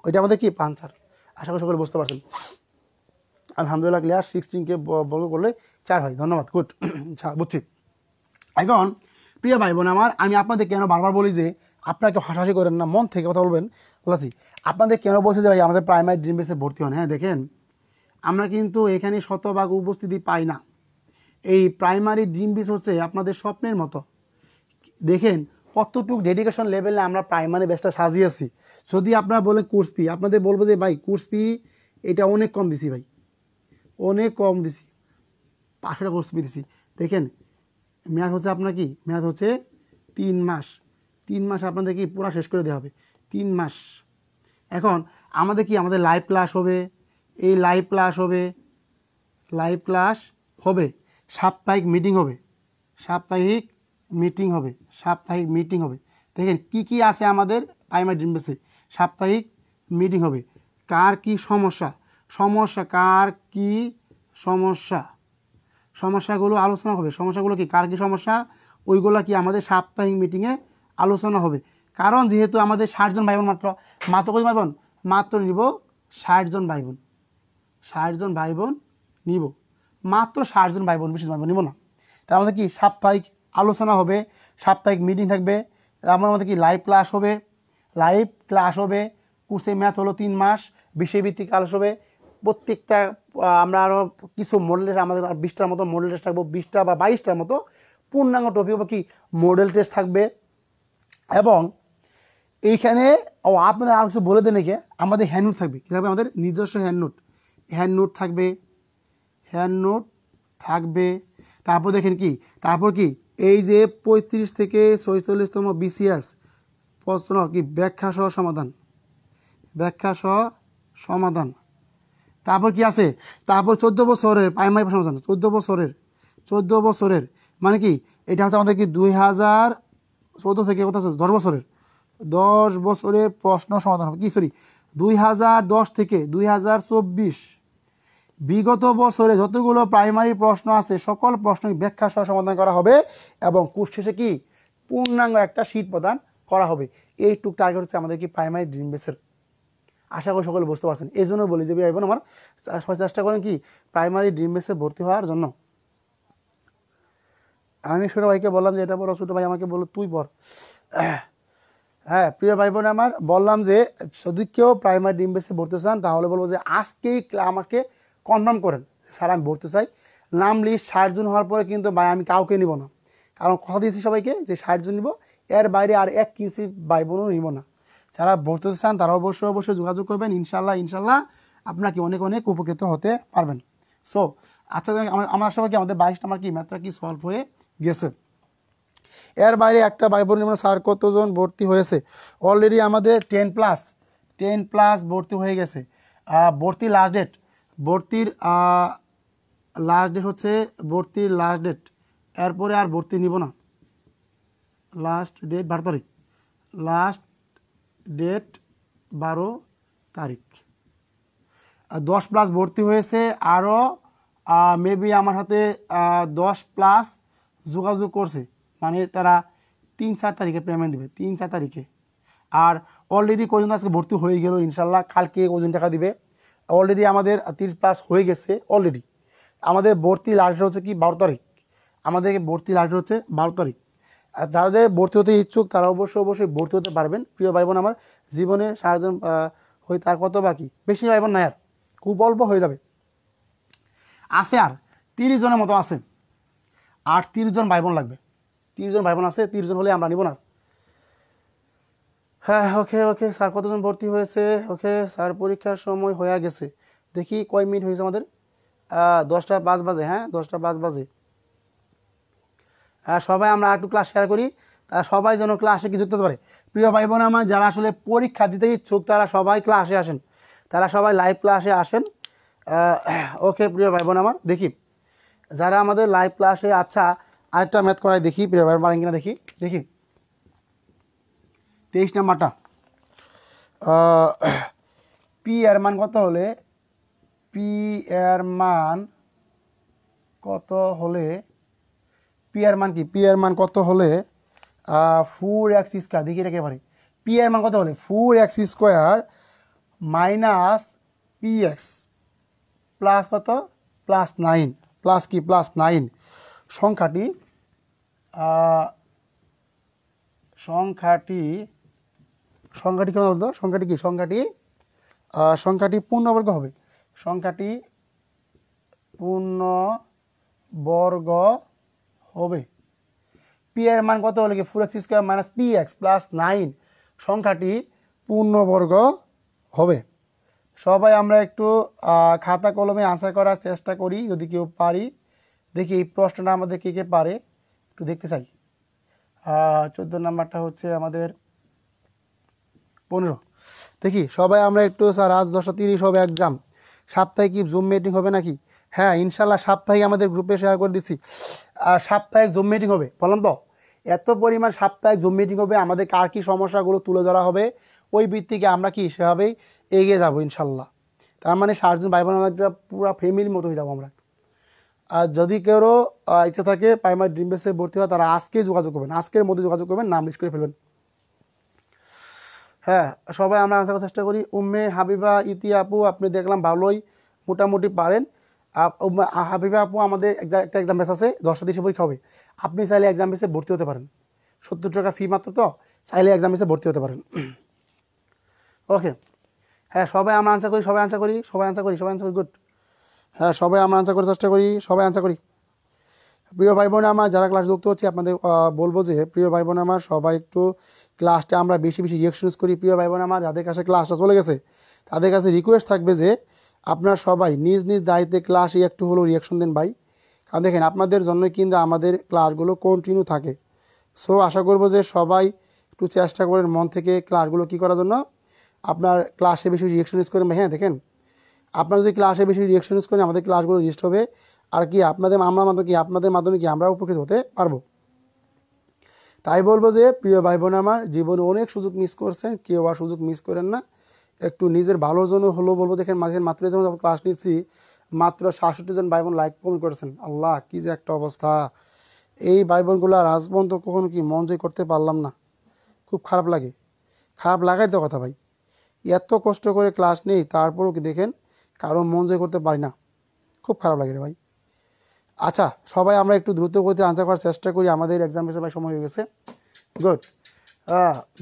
ওইটা আমাদের কি আনসার। আশা করি সকলে বুঝতে পারছেন। আলহামদুলিল্লাহ ক্লিয়ার। 16কে বর্গ করলে 4 হয়। ধন্যবাদ, গুড। আচ্ছা বুঝছি। এখন প্রিয় ভাই বোন আমার, আমি আপনাদের কেন বারবার বলি যে আপনারা কেউ হাসাহাসি করেন না, মন থেকে কথা বলবেন। বলেছি আপনাদের কেন বলছি যে ভাই আমাদের প্রাইমারি ড্রিম বেসে ভর্তি হন। হ্যাঁ দেখেন আমরা কিন্তু এখানে শতভাগ উপস্থিতি পাই না। এই প্রাইমারি ড্রিম বেস হচ্ছে আপনাদের স্বপ্নের মতো। দেখেন কতটুকু ডেডিকেশন লেভেলে আমরা প্রাইমারি বেসটা সাজিয়েছি। যদি আপনারা বলেন কোর্স ফি, আপনাদের বলবো যে ভাই কোর্স ফি এটা অনেক কম দিছি ভাই, অনেক কম দিছি, 500 টাকা কোর্স ফি দিছি। দেখেন মেয়াদ হচ্ছে আপনার কি মেয়াদ হচ্ছে 3 মাস। 3 মাস আপনাদের কি পুরো শেষ করে দেওয়া হবে 3 মাস। এখন আমাদের কি আমাদের লাইভ ক্লাস হবে, এই লাইভ ক্লাস হবে, সাপ্তাহিক মিটিং হবে, সাপ্তাহিক মিটিং হবে। দেখেন কি আছে আমাদের প্রাইমারি ড্রিম বেসে, সাপ্তাহিক মিটিং হবে। কার কি সমস্যা, কার কি সমস্যাগুলো আলোচনা হবে। সমস্যাগুলো কি কার কি সমস্যা ওইগুলো কি আমাদের সাপ্তাহিক মিটিংয়ে আলোচনা হবে। কারণ যেহেতু আমাদের 60 জন ভাই বোন মাত্র কত ভাই বোন মাত্র নিব 60 জন ভাই বোন, 60 জন ভাই বোন নিব, মাত্র 60 জন ভাই বোন, বেশি ভাই বোন নিব না। তার আমাদের কি সাপ্তাহিক আলোচনা হবে, সাপ্তাহিক মিটিং থাকবে, আমার মধ্যে কি লাইভ ক্লাস হবে। কোর্সের ম্যাথ হলো 3 মাস, বিষয়ভিত্তিক ক্লাস হবে। প্রত্যেকটা আমরা আরও কিছু মডেল টেস্ট, আমাদের 20টার মতো মডেল টেস্ট থাকবো, 20টা বা 22টার মতো পূর্ণাঙ্গ টপিক বা কি মডেল টেস্ট থাকবে। এবং এইখানে আপনাদের আর কিছু বলে দেন নাকি, আমাদের হ্যান্ড নোট থাকবে, কী থাকবে আমাদের নিজস্ব হ্যান্ড নোট থাকবে। তারপর দেখেন তারপর কি এই যে 35 থেকে 46তম BCS প্রশ্ন কি ব্যাখ্যা সহ সমাধান। তারপর কি আছে, তারপর 14 বছরের প্রাইমারি সমাধান, 14 বছরের মানে কি এটা হচ্ছে আমাদের কি 2014 থেকে কত আছে 10 বছরের প্রশ্ন সমাধান হবে। 2010 থেকে 2024 বিগত বছরে যতগুলো প্রাইমারি প্রশ্ন আছে সকল প্রশ্নই ব্যাখ্যা সহ সমাধান করা হবে এবং কোর্স শেষে কি পূর্ণাঙ্গ একটা শীট প্রদান করা হবে। এইটুক টার্গেট হচ্ছে আমাদের কি প্রাইমারি ড্রিম বেসের। আশা করি সকলে বুঝতে পারছেন। এই জন্য বলি যে ভাই বোন আমার চেষ্টা করেন কি প্রাইমারি ড্রিম বেসে ভর্তি হওয়ার জন্য। আমি ছোটো ভাইকে বললাম যে এটা পড়ো, ছোটো ভাই আমাকে বললো তুই পড়। হ্যাঁ প্রিয় ভাই বোন আমার, বললাম যে যদি কেউ প্রাইমারি ড্রিম বেসে ভর্তি চান তাহলে বলবো যে আজকেই আমাকে কনফার্ম করেন স্যার আমি ভর্তি চাই। নাম লিস্ট 60 জন হওয়ার পরে কিন্তু ভাই আমি কাউকে নিব না, কারণ কথা দিয়েছি সবাইকে যে 60 জন নিব, এর বাইরে আর 1 কিঞ্চি ভাই বোনও নিব না। যারা ভর্তি চান তারা অবশ্যই যোগাযোগ করবেন। ইনশাল্লাহ আপনারা কি অনেক উপকৃত হতে পারবেন। সো আচ্ছা আমার সবাইকে আমাদের 22 নাম্বার কি ম্যাথটা কি সলভ হয়ে গেছে। এর বাইরে একটা ভাই বোন স্যার কতজন ভর্তি হয়েছে, অলরেডি আমাদের 10+ ভর্তি হয়ে গেছে। ভর্তির লাস্ট ডেট এরপরে আর ভর্তি নিব না। লাস্ট ডেট 12 তারিখ, লাস্ট ডেট 12 তারিখ। 10+ ভর্তি হয়েছে, আরও মেবি আমার সাথে 10+ যোগাযোগ করছে, মানে তারা 3-4 তারিখে পেমেন্ট দিবে, 3-4 তারিখে। আর অলরেডি কজন আজকে ভর্তি হয়ে গেল, ইনশাল্লাহ কালকে কজন টাকা দিবে। অলরেডি আমাদের 30+ হয়ে গেছে অলরেডি। আমাদের ভর্তি লাস্ট হচ্ছে কি 12 তারিখ, আমাদের ভর্তি লাস্ট হচ্ছে 12 তারিখ। আর যাদের ভর্তি হতে ইচ্ছুক তারা অবশ্যই ভর্তি হতে পারবেন। প্রিয় ভাই বোন আমার, জীবনে 60 জন হয়ে তার কত বাকি, বেশি ভাই বোন নাই, আর খুব অল্প হয়ে যাবে। আছে আর 30 জনের মতো আছে, আর 30 জন ভাই বোন লাগবে। 30 জন ভাই বোন আছে, 30 জন হলে আমরা নিব না। হ্যাঁ, ওকে স্যার কতজন ভর্তি হয়েছে? ওকে স্যার পরীক্ষার সময় হয়ে গেছে। দেখি কয় মিনিট হয়েছে আমাদের, 10টা 5 বাজে। হ্যাঁ 10টা 5 বাজে। হ্যাঁ সবাই আমরা একটু ক্লাস শেয়ার করি, তারা সবাই যেন ক্লাসে কি যুক্ত হতে পারে। প্রিয় ভাই বোন আমার, যারা আসলে পরীক্ষা দিতে ইচ্ছুক তারা সবাই ক্লাসে আসেন, তারা সবাই লাইভ ক্লাসে আসেন। ওকে প্রিয় ভাই বোন আমার, দেখি যারা আমাদের লাইভ ক্লাসে। আচ্ছা আরেকটা ম্যাথ করাই দেখি প্রিয় ভাই পারেন কিনা, দেখি 23 নাম্বারটা। পি এর মান কত হলে, পি এর মান কত হলে, পি এর মান কি, পি এর মান কত হলে 4x স্কোয়ার, দেখি এটা একেবারে। পি এর মান কত হলে 4x square minus px plus কত, +9, প্লাস কি +9 সংখ্যাটি কেমন বলতো, সংখ্যাটি কি, সংখ্যাটি পূর্ণবর্গ হবে, সংখ্যাটি পূর্ণবর্গ হবে। পি এর মান কত হলে কি 4x square minus px plus 9 সংখ্যাটি পূর্ণবর্গ হবে। সবাই আমরা একটু খাতা কলমে আনসার করার চেষ্টা করি যদি কেউ পারি। দেখি এই প্রশ্নটা আমাদের কে পারে একটু দেখতে চাই। 14 নাম্বারটা হচ্ছে আমাদের 15। দেখি সবাই আমরা একটু, স্যার আজ 10:30 হবে এক্সাম, সাপ্তাহিক কি জুম মিটিং হবে নাকি? হ্যাঁ ইনশাল্লাহ সাপ্তাহিক আমাদের গ্রুপে শেয়ার করে দিচ্ছি, সাপ্তাহিক জুম মিটিং হবে। বললাম তো এত পরিমাণ সাপ্তাহিক জুম মিটিং হবে, আমাদের কার কী সমস্যাগুলো তুলে ধরা হবে, ওই ভিত্তিকে আমরা কি সেভাবেই এগিয়ে যাবো ইনশাল্লাহ। তার মানে 60 জন ভাই বোন আমাদের পুরো ফ্যামিলির মতো হয়ে যাবো আমরা। আর যদি কেউ ইচ্ছা থাকে প্রাইমারি ড্রিম বেসে ভর্তি হয় তারা আজকেই যোগাযোগ করবেন, আজকের মধ্যে যোগাযোগ করবেন, নাম লিস্ট করে ফেলবেন। হ্যাঁ সবাই আমরা আনসার করার চেষ্টা করি। উম্মে হাবিবা ইতি আপু আপনি দেখলাম ভালোই মোটামুটি পারেন। হাবিবা আপু আমাদের একটা এক্সাম বেস আছে, 10টা দেশে পরীক্ষা হবে, আপনি চাইলে এক্সাম বেসে ভর্তি হতে পারেন। 70 টাকা ফি মাত্র, তো চাইলে এক্সাম বেসে ভর্তি হতে পারেন। ওকে হ্যাঁ সবাই আমরা আনসার করি, গুড। হ্যাঁ সবাই আমরা আনসার করার চেষ্টা করি, সবাই আনসার করি। প্রিয় ভাই বোন আমার যারা ক্লাস যুক্ত হচ্ছে আপনাদের বলবো যে প্রিয় ভাই বোন আমার সবাই একটু ক্লাসটা আমরা বেশি রিয়াকশনস করি। প্রিয় ভাই বোন আমার যাদের কাছে ক্লাসটা চলে গেছে তাদের কাছে রিকোয়েস্ট থাকবে যে আপনারা সবাই নিজ দায়িত্বে ক্লাসে একটু হলেও রিয়াকশন দেন ভাই, কারণ দেখেন আপনাদের জন্যই কিন্তু আমাদের ক্লাসগুলো কন্টিনিউ থাকে। সো আশা করবো যে সবাই একটু চেষ্টা করেন মন থেকে ক্লাসগুলো কী করার জন্য, আপনার ক্লাসে বেশি রিয়াকশনস করেন। হ্যাঁ দেখেন আপনারা যদি ক্লাসে বেশি রিয়াকশনস করেন আমাদের ক্লাসগুলো রিস্ট হবে, আর কি আপনাদের মাধ্যমে কি আমরা উপকৃত হতে পারবো। তাই বলবো যে প্রিয় ভাই বোন আমার, জীবনে অনেক সুযোগ মিস করছেন, কেউ আর সুযোগ মিস করেন না, একটু নিজের ভালোর জন্য হলেও বলবো। দেখেন মাত্র যখন ক্লাস নিচ্ছি মাত্র 67 জন ভাই বোন লাইক কমেন্ট করেছেন। আল্লাহ কী যে একটা অবস্থা, এই ভাই বোনগুলো আর আজ পর্যন্ত কখনো কি মন জয় করতে পারলাম না, খুব খারাপ লাগে। খারাপ লাগাই তো কথা ভাই, এত কষ্ট করে ক্লাস নেই তারপরেও কি দেখেন কারো মন জয় করতে পারি না, খুব খারাপ লাগে রে ভাই। আচ্ছা সবাই আমরা একটু দ্রুত গতিতে আনসার করার চেষ্টা করি, আমাদের এক্সাম বেসে ভাই সময় হয়ে গেছে।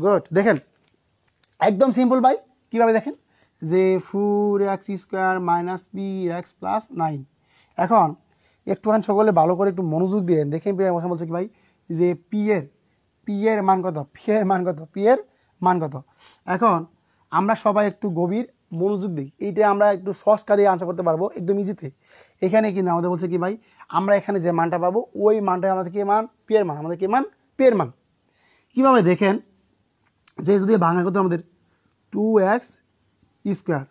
গুড দেখেন একদম সিম্পল ভাই, কীভাবে দেখেন যে 4x square minus px plus 9। এখন একটুখানি সকলে ভালো করে একটু মনোযোগ দিয়ে দেখেন কথা বলছে কি ভাই যে পি এর মান কত, পি এর মান কত। এখন আমরা সবাই একটু গভীর মনোযোগ দিই, এইটা আমরা একটু সহজ কারিয়ে আনসার করতে পারবো একদম ইজিতে। এখানে কিন্তু আমাদের বলছে কি ভাই আমরা এখানে যে মানটা পাবো ওই মানটা আমাদের কি মান, পি এর মান, আমাদের কি মান, পি এর মান। কীভাবে দেখেন যে যদি বাংলা করতে আমাদের 2x স্কোয়ার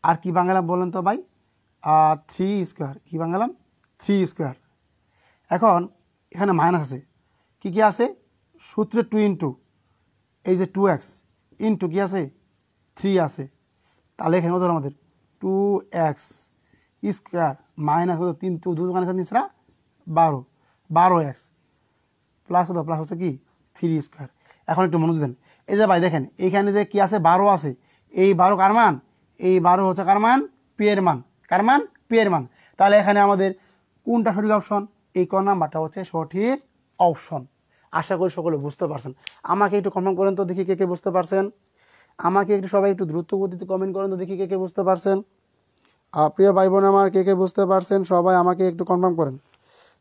আর কি বাংলাম বলেন তো ভাই 3 স্কোয়ার, কি বাংলাম 3 স্কোয়ার। এখন এখানে মাইনাস আছে, কি আছে সূত্রে 2 ইন্টু এই যে 2x ইন্টু কি আছে 3 আছে, তাহলে এখানে কত আমাদের 2x স্কোয়ার মাইনাস কত 3 2 2 3 12 12x প্লাস কত, প্লাস হচ্ছে কি 3 স্কোয়ার। এখন একটু মনোযোগ দেন, এই যে ভাই দেখেন এইখানে যে কি আছে 12 আছে, এই 12 কার মান? এই 12 হচ্ছে কার মান? পি এর মান। কার মান? পি এর মান। তাহলে এখানে আমাদের কোনটা সঠিক অপশন? এই ক নাম্বারটা হচ্ছে সঠিক অপশন। আশা করি সকলে বুঝতে পারছেন। আমাকে একটু কমেন্ট করেন তো দেখি কে কে বুঝতে পারছেন। আমাকে একটু সবাই একটু দ্রুত গতিতে কমেন্ট করেন তো দেখি কে কে বুঝতে পারছেন। প্রিয় ভাই বোন আমার কে কে বুঝতে পারছেন সবাই আমাকে একটু কনফার্ম করেন।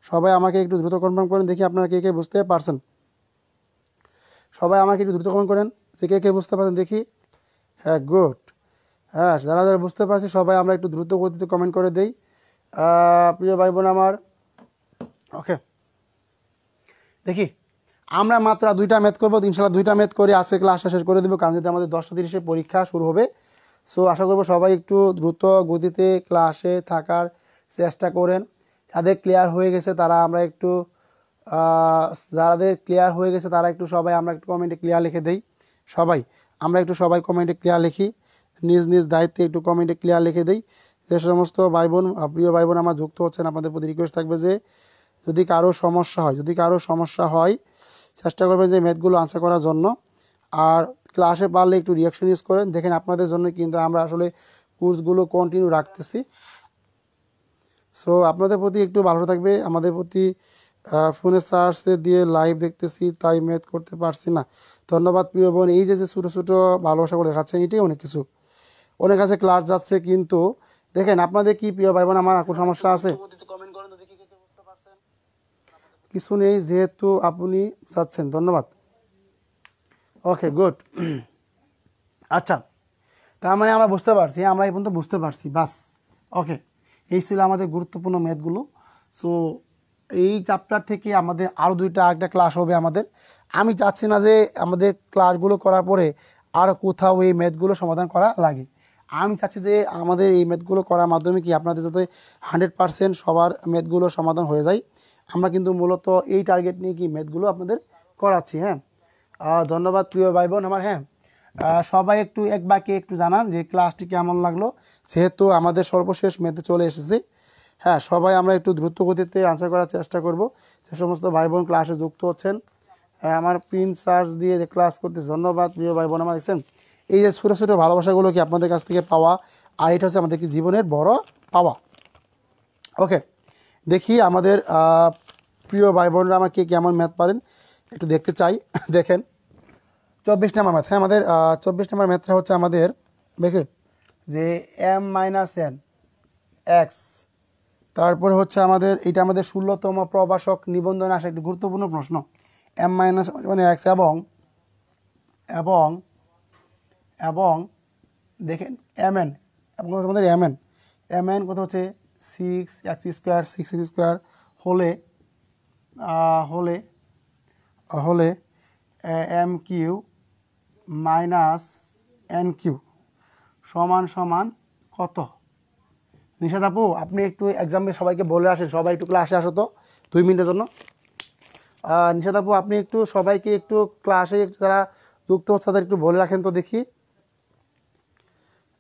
সবাই আমাকে একটু দ্রুত কনফার্ম করেন দেখি আপনারা কে কে বুঝতে পারছেন। সবাই আমাকে একটু দ্রুত কমেন্ট করেন যে কে কে বুঝতে পারছেন দেখি। হ্যাঁ গুড। হ্যাঁ যারা যারা বুঝতে পারছি সবাই আমরা একটু দ্রুত গতিতে কমেন্ট করে দেই প্রিয় ভাই বোন আমার। ওকে দেখি আমরা মাত্র 2টা ম্যাথ করবো ইনশাল্লাহ। 2টা ম্যাথ করে আজকে ক্লাসটা শেষ করে দেবো, কারণ যদি আমাদের 10:30 পরীক্ষা শুরু হবে। সো আশা করবো সবাই একটু দ্রুত গতিতে ক্লাসে থাকার চেষ্টা করেন। যাদের ক্লিয়ার হয়ে গেছে তারা আমরা একটু যাদের ক্লিয়ার হয়ে গেছে তারা একটু সবাই আমরা একটু কমেন্টে ক্লিয়ার লিখে দেই। সবাই আমরা একটু সবাই কমেন্টে ক্লিয়ার লিখি, নিজ নিজ দায়িত্বে একটু কমেন্টে ক্লিয়ার লিখে দেই। যে সমস্ত ভাই বোন প্রিয় ভাই বোন আমার যুক্ত হচ্ছেন আপনাদের প্রতি রিকোয়েস্ট থাকবে যে যদি কারো সমস্যা হয় চেষ্টা করবেন যে ম্যাথগুলো আনসার করার জন্য। আর ক্লাসে পারলে একটু রিয়াকশন ইউজ করেন, দেখেন আপনাদের জন্য কিন্তু আমরা আসলে কোর্সগুলো কন্টিনিউ রাখতেছি। সো আপনাদের প্রতি একটু ভালো থাকবে, আমাদের প্রতি ফোনে সার্চে দিয়ে লাইভ দেখতেছি তাই ম্যাথ করতে পারছি না। ধন্যবাদ প্রিয় বোন। এই যে যে ছোটো ছোটো ভালোবাসা করে দেখাচ্ছেন এটাই অনেক কিছু। অনেক কাছে ক্লাস যাচ্ছে কিন্তু দেখেন আপনাদের কি প্রিয় ভাই বোন আমার কোনো সমস্যা আছে? কিছু নেই যেহেতু আপনি যাচ্ছেন, ধন্যবাদ। Okay good. আচ্ছা তার মানে আমরা বুঝতে পারছি, আমরা এই পর্যন্ত বুঝতে পারছি বাস। ওকে এই ছিল আমাদের গুরুত্বপূর্ণ ম্যাথগুলো। সো এই চ্যাপ্টার থেকে আমাদের আরও আরেকটা ক্লাস হবে আমাদের। আমি চাচ্ছি না যে আমাদের ক্লাসগুলো করার পরে আর কোথাও এই ম্যাথগুলো সমাধান করা লাগে। আমি চাচ্ছি যে আমাদের এই ম্যাথগুলো করার মাধ্যমে কি আপনাদের যাতে 100% সবার ম্যাথগুলো সমাধান হয়ে যায়। আমরা কিন্তু মূলত এই টার্গেট নিয়ে কি ম্যাথগুলো আপনাদের করাচ্ছি। হ্যাঁ ধন্যবাদ প্রিয় ভাই বোন আমার। হ্যাঁ সবাই একটু এক বাক্যে একটু জানান যে ক্লাসটি কেমন লাগলো, যেহেতু আমাদের সর্বশেষ ম্যাথে চলে এসেছি। হ্যাঁ সবাই আমরা একটু দ্রুত গতিতে আনসার করার চেষ্টা করব। যে সমস্ত ভাই বোন ক্লাসে যুক্ত হচ্ছেন আমার প্রিন্ট সার্চ দিয়ে যে ক্লাস করতেছি, ধন্যবাদ প্রিয় ভাই বোন আমার। দেখছেন এই যে ছোটো ছোটো ভালোবাসাগুলো কি আপনাদের কাছ থেকে পাওয়া, আর এটা হচ্ছে আমাদের কি জীবনের বড় পাওয়া। ওকে দেখি আমাদের প্রিয় ভাই বোনরা আমাকে কেমন ম্যাথ পারেন একটু দেখতে চাই। দেখেন 24 নম্বর ম্যাথ। হ্যাঁ আমাদের 24 নম্বর ম্যাথটা হচ্ছে আমাদের দেখে যে m-n x, তারপরে হচ্ছে আমাদের এটা আমাদের 16তম প্রভাষক নিবন্ধনে আসা একটি গুরুত্বপূর্ণ প্রশ্ন। m-x এবং এবং এবং দেখেন mn এবং আমাদের mn কত হচ্ছে 6x² হলে হলে m³ - n³ সমান সমান কত? নিশাদ আপু আপনি একটু এক্সামে সবাইকে বলে আসেন, সবাই একটু ক্লাসে আসো তো 2 মিনিটের জন্য। নিশাদ আপু আপনি একটু সবাইকে একটু ক্লাসে যারা যুক্ত হচ্ছে তাদের একটু বলে রাখেন তো দেখি।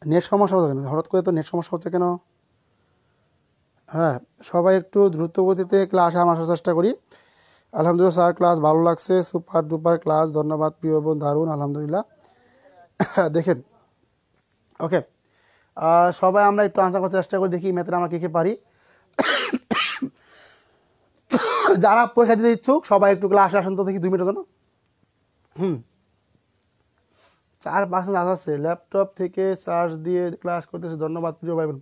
নেট সমস্যা হচ্ছে কেন হঠাৎ করে? তো নেট সমস্যা হচ্ছে কেন? হ্যাঁ সবাই একটু দ্রুত গতিতে ক্লাসে আসার চেষ্টা করি। আলহামদুলিল্লাহ স্যার ক্লাস ভালো লাগছে, সুপার ডুপার ক্লাস, ধন্যবাদ প্রিয় বোন, দারুণ আলহামদুলিল্লাহ। দেখেন ওকে সবাই আমরা একটু আনসার করার চেষ্টা করি দেখি ম্যাথে আমরা কে পারি। যারা পরীক্ষা দিতে ইচ্ছুক সবাই একটু ক্লাসে আসেন তো দেখি 2 মিনিটের জন্য। 4% চার্জ আছে, ল্যাপটপ থেকে চার্জ দিয়ে ক্লাস করতেছে, ধন্যবাদ প্রিয় ভাই বোন।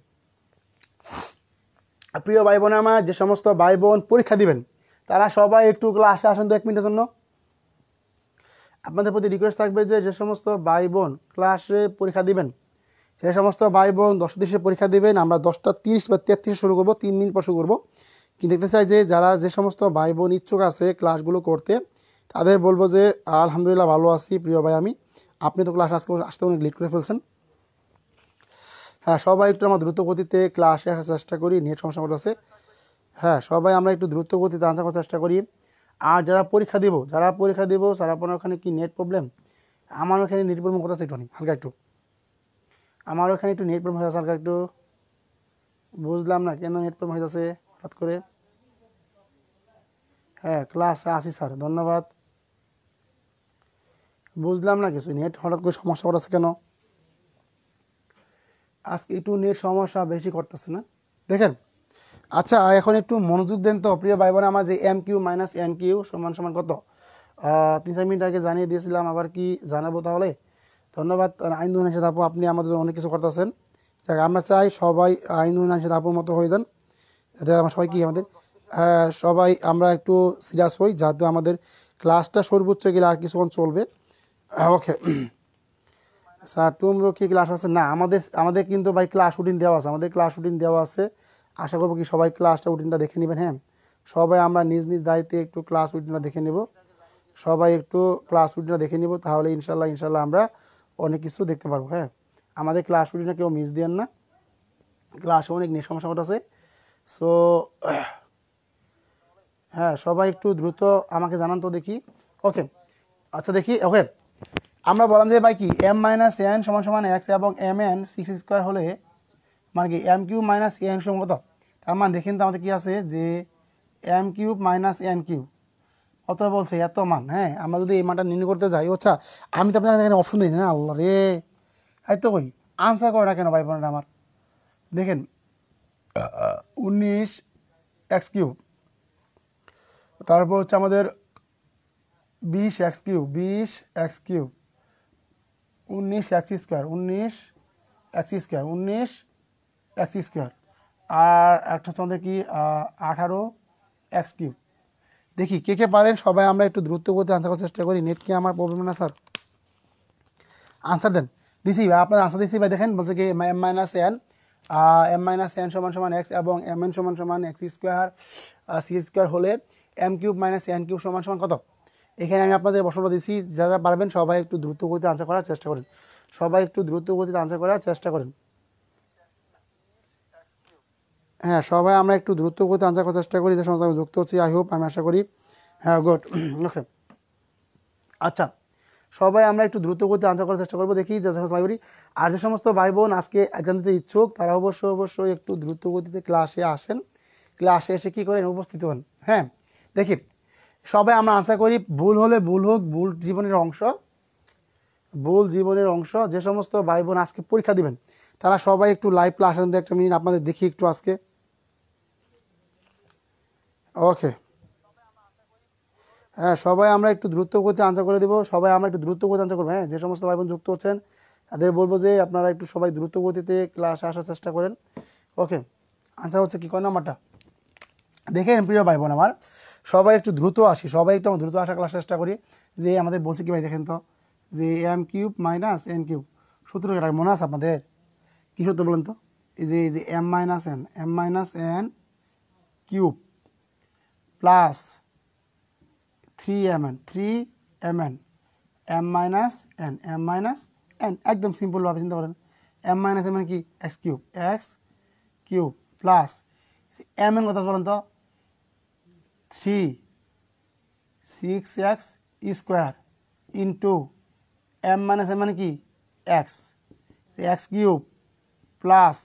প্রিয় ভাই বোন আমার যে সমস্ত ভাই বোন পরীক্ষা দিবেন তারা সবাই একটু ক্লাসে আসেন তো 1 মিনিটের জন্য। আপনাদের প্রতি রিকোয়েস্ট থাকবে যে যে সমস্ত ভাই বোন ক্লাসে পরীক্ষা দিবেন, যে সমস্ত ভাই বোন 10:30 পরীক্ষা দিবেন, আমরা 10:30 বা 33 শুরু করবো, 3 মিনিট পর শুরু করবো। কিন্তু দেখতে চাই যে যারা যে সমস্ত ভাই বোন ইচ্ছুক আছে ক্লাসগুলো করতে তাদের বলবো যে আলহামদুলিল্লাহ ভালো আছি প্রিয় ভাই আমি, আপনি তো ক্লাস আসতে অনেক লেট করে ফেলছেন। হ্যাঁ সবাই একটু আমরা দ্রুত গতিতে ক্লাসে আসার চেষ্টা করি, নেট সমস্যা আছে। হ্যাঁ সবাই আমরা একটু দ্রুত গতিতে আনসার করার চেষ্টা করি। আর যারা পরীক্ষা দিব তারা আপনার ওখানে কি নেট প্রবলেম? আমার ওখানে নেট প্রবলেম কথা আছে একটু হালকা একটু, আমার ওখানে একটু নেট প্রবলেম হয়ে আছে হালকা একটু, বুঝলাম না কেন নেট প্রবলেম হয়ে যাচ্ছে হঠাৎ করে। হ্যাঁ ক্লাসে আসি স্যার, ধন্যবাদ। বুঝলাম না কিছু, নেট হঠাৎ করে সমস্যা করতেছে কেন? আজকে একটু নেট সমস্যা বেশি করতেছে না, দেখেন। আচ্ছা এখন একটু মনোযোগ দেন তো প্রিয় ভাই বোন আমার, যে m q minus n q সমান সমান কত? 3-4 মিনিট আগে জানিয়ে দিয়েছিলাম, আবার কি জানাবো তাহলে? ধন্যবাদ আইনুল হাসাদ আপু, আপনি আমাদের জন্য অনেক কিছু করতেছেন। যাক আমরা চাই সবাই আইনুল হাসাদ আপুর মতো হয়ে যান, যাতে আমরা সবাই কি আমাদের সবাই আমরা একটু সিরিয়াস হই, যাতে আমাদের ক্লাসটা সর্বোচ্চ গেলে আর কিছুক্ষণ চলবে। ওকে স্যার তোমরা কি ক্লাস আছে? না, আমাদের আমাদের কিন্তু ভাই ক্লাস রুটিন দেওয়া আছে, আমাদের ক্লাস রুটিন দেওয়া আছে। আশা করবো কি সবাই ক্লাসটা রুটিনটা দেখে নেবেন। হ্যাঁ, সবাই আমরা নিজ নিজ দায়িত্বে একটু ক্লাস রুটিনটা দেখে নেব, সবাই একটু ক্লাস রুটিনটা দেখে নেব, তাহলে ইনশাল্লাহ আমরা অনেক কিছু দেখতে পারবো। হ্যাঁ, আমাদের ক্লাস রুটিনটা কেউ মিস দেন না, ক্লাসে অনেক সমস্যা আছে। সো হ্যাঁ, সবাই একটু দ্রুত আমাকে জানান তো দেখি। ওকে আচ্ছা দেখি। ওকে আমরা বললাম যে ভাই কি এম মাইনাস এন সমান সমান এক্স এবং এম এন 6 স্কোয়ার হলে মানে কি এম কিউব মাইনাস এন সমান কত? তার মানে দেখেন তো আমাদের কী আছে, যে M cube minus N cube কত বলছে, এত মান। হ্যাঁ, আমরা যদি এই মানটা নির্ণয় করতে যাই, আচ্ছা আমি তো আপনাদের এখানে অপশন দিই না, আল্লাহ রে এই তো কই আনসার করে না কেন ভাই বোনেরা আমার? দেখেন 19 এক্স কিউব, তারপর হচ্ছে আমাদের 20 x cube, 19 x square, 19 x square, আর একটা হচ্ছে আমাদের কি 18 এক্স কিউব। দেখি কে কে পারেন, সবাই আমরা একটু দ্রুত করতে আনসার করার চেষ্টা করি। নেট কি আমার প্রবলেম না স্যার? আনসার দেন। দিছি ভাই, আপনার আনসার দিছি ভাই। দেখেন বলছে কি এম মাইনাস এন সমান সমান এক্স এবং এম এন সমান সমান এক্স স্কোয়ার সি স্কোয়ার হলে M cube minus N cube সমান সমান কত? এখানে আমি আপনাদের প্রশ্নটা দিছি, যারা পারবেন সবাই একটু দ্রুত গতিতে আনসার করার চেষ্টা করেন, সবাই একটু দ্রুত গতিতে আনসার করার চেষ্টা করেন। হ্যাঁ, সবাই আমরা একটু দ্রুত গতিতে আনসার করার চেষ্টা করি, যে সমস্ত আমি যুক্ত হচ্ছি, আই হোপ, আমি আশা করি। হ্যাঁ গুড। ওকে আচ্ছা, সবাই আমরা একটু দ্রুত গতিতে আনসার করার চেষ্টা করবো। দেখি যে সমস্ত ভাই বোন আর যে সমস্ত ভাই বোন আজকে এক্সাম দিতে ইচ্ছুক, তারা অবশ্যই একটু দ্রুত গতিতে ক্লাসে আসেন, ক্লাসে এসে কী করেন, উপস্থিত হন। হ্যাঁ দেখি সবাই আমরা আনসার করি, ভুল হলে ভুল হোক, ভুল জীবনের অংশ। যে সমস্ত ভাই বোন আজকে পরীক্ষা দিবেন, তারা সবাই একটু লাইভ ক্লাস আসেন, 1 মিনিট আপনাদের দেখি একটু আজকে। ওকে হ্যাঁ, সবাই আমরা একটু দ্রুত গতিতে আনসার করে দেবো, সবাই আমরা একটু দ্রুত গতিতে আনসার করবো। হ্যাঁ, যে সমস্ত ভাই বোন যুক্ত হচ্ছেন তাদের বলবো যে আপনারা একটু সবাই দ্রুত গতিতে ক্লাসে আসার চেষ্টা করেন। ওকে আনসার হচ্ছে কি, কয় নাম্বারটা দেখেন প্রিয় ভাই বোন আমার, সবাই একটু দ্রুত আসি, সবাই একটু দ্রুত আসার ক্লাস চেষ্টা করি। যে আমাদের বলছে কি ভাই, দেখেন তো, যে M cube minus N cube সূত্র কেটা মনে আছে আপনাদের? কী সূত্র বলেন তো? এই যে M minus N cube plus 3mn M minus N, একদম সিম্পলভাবে চিন্তা করেন। এম মাইনাস এন মানে কি, X cube plus M N কথা বলেন তো, 6x square into M minus N মানে কি, X cube plus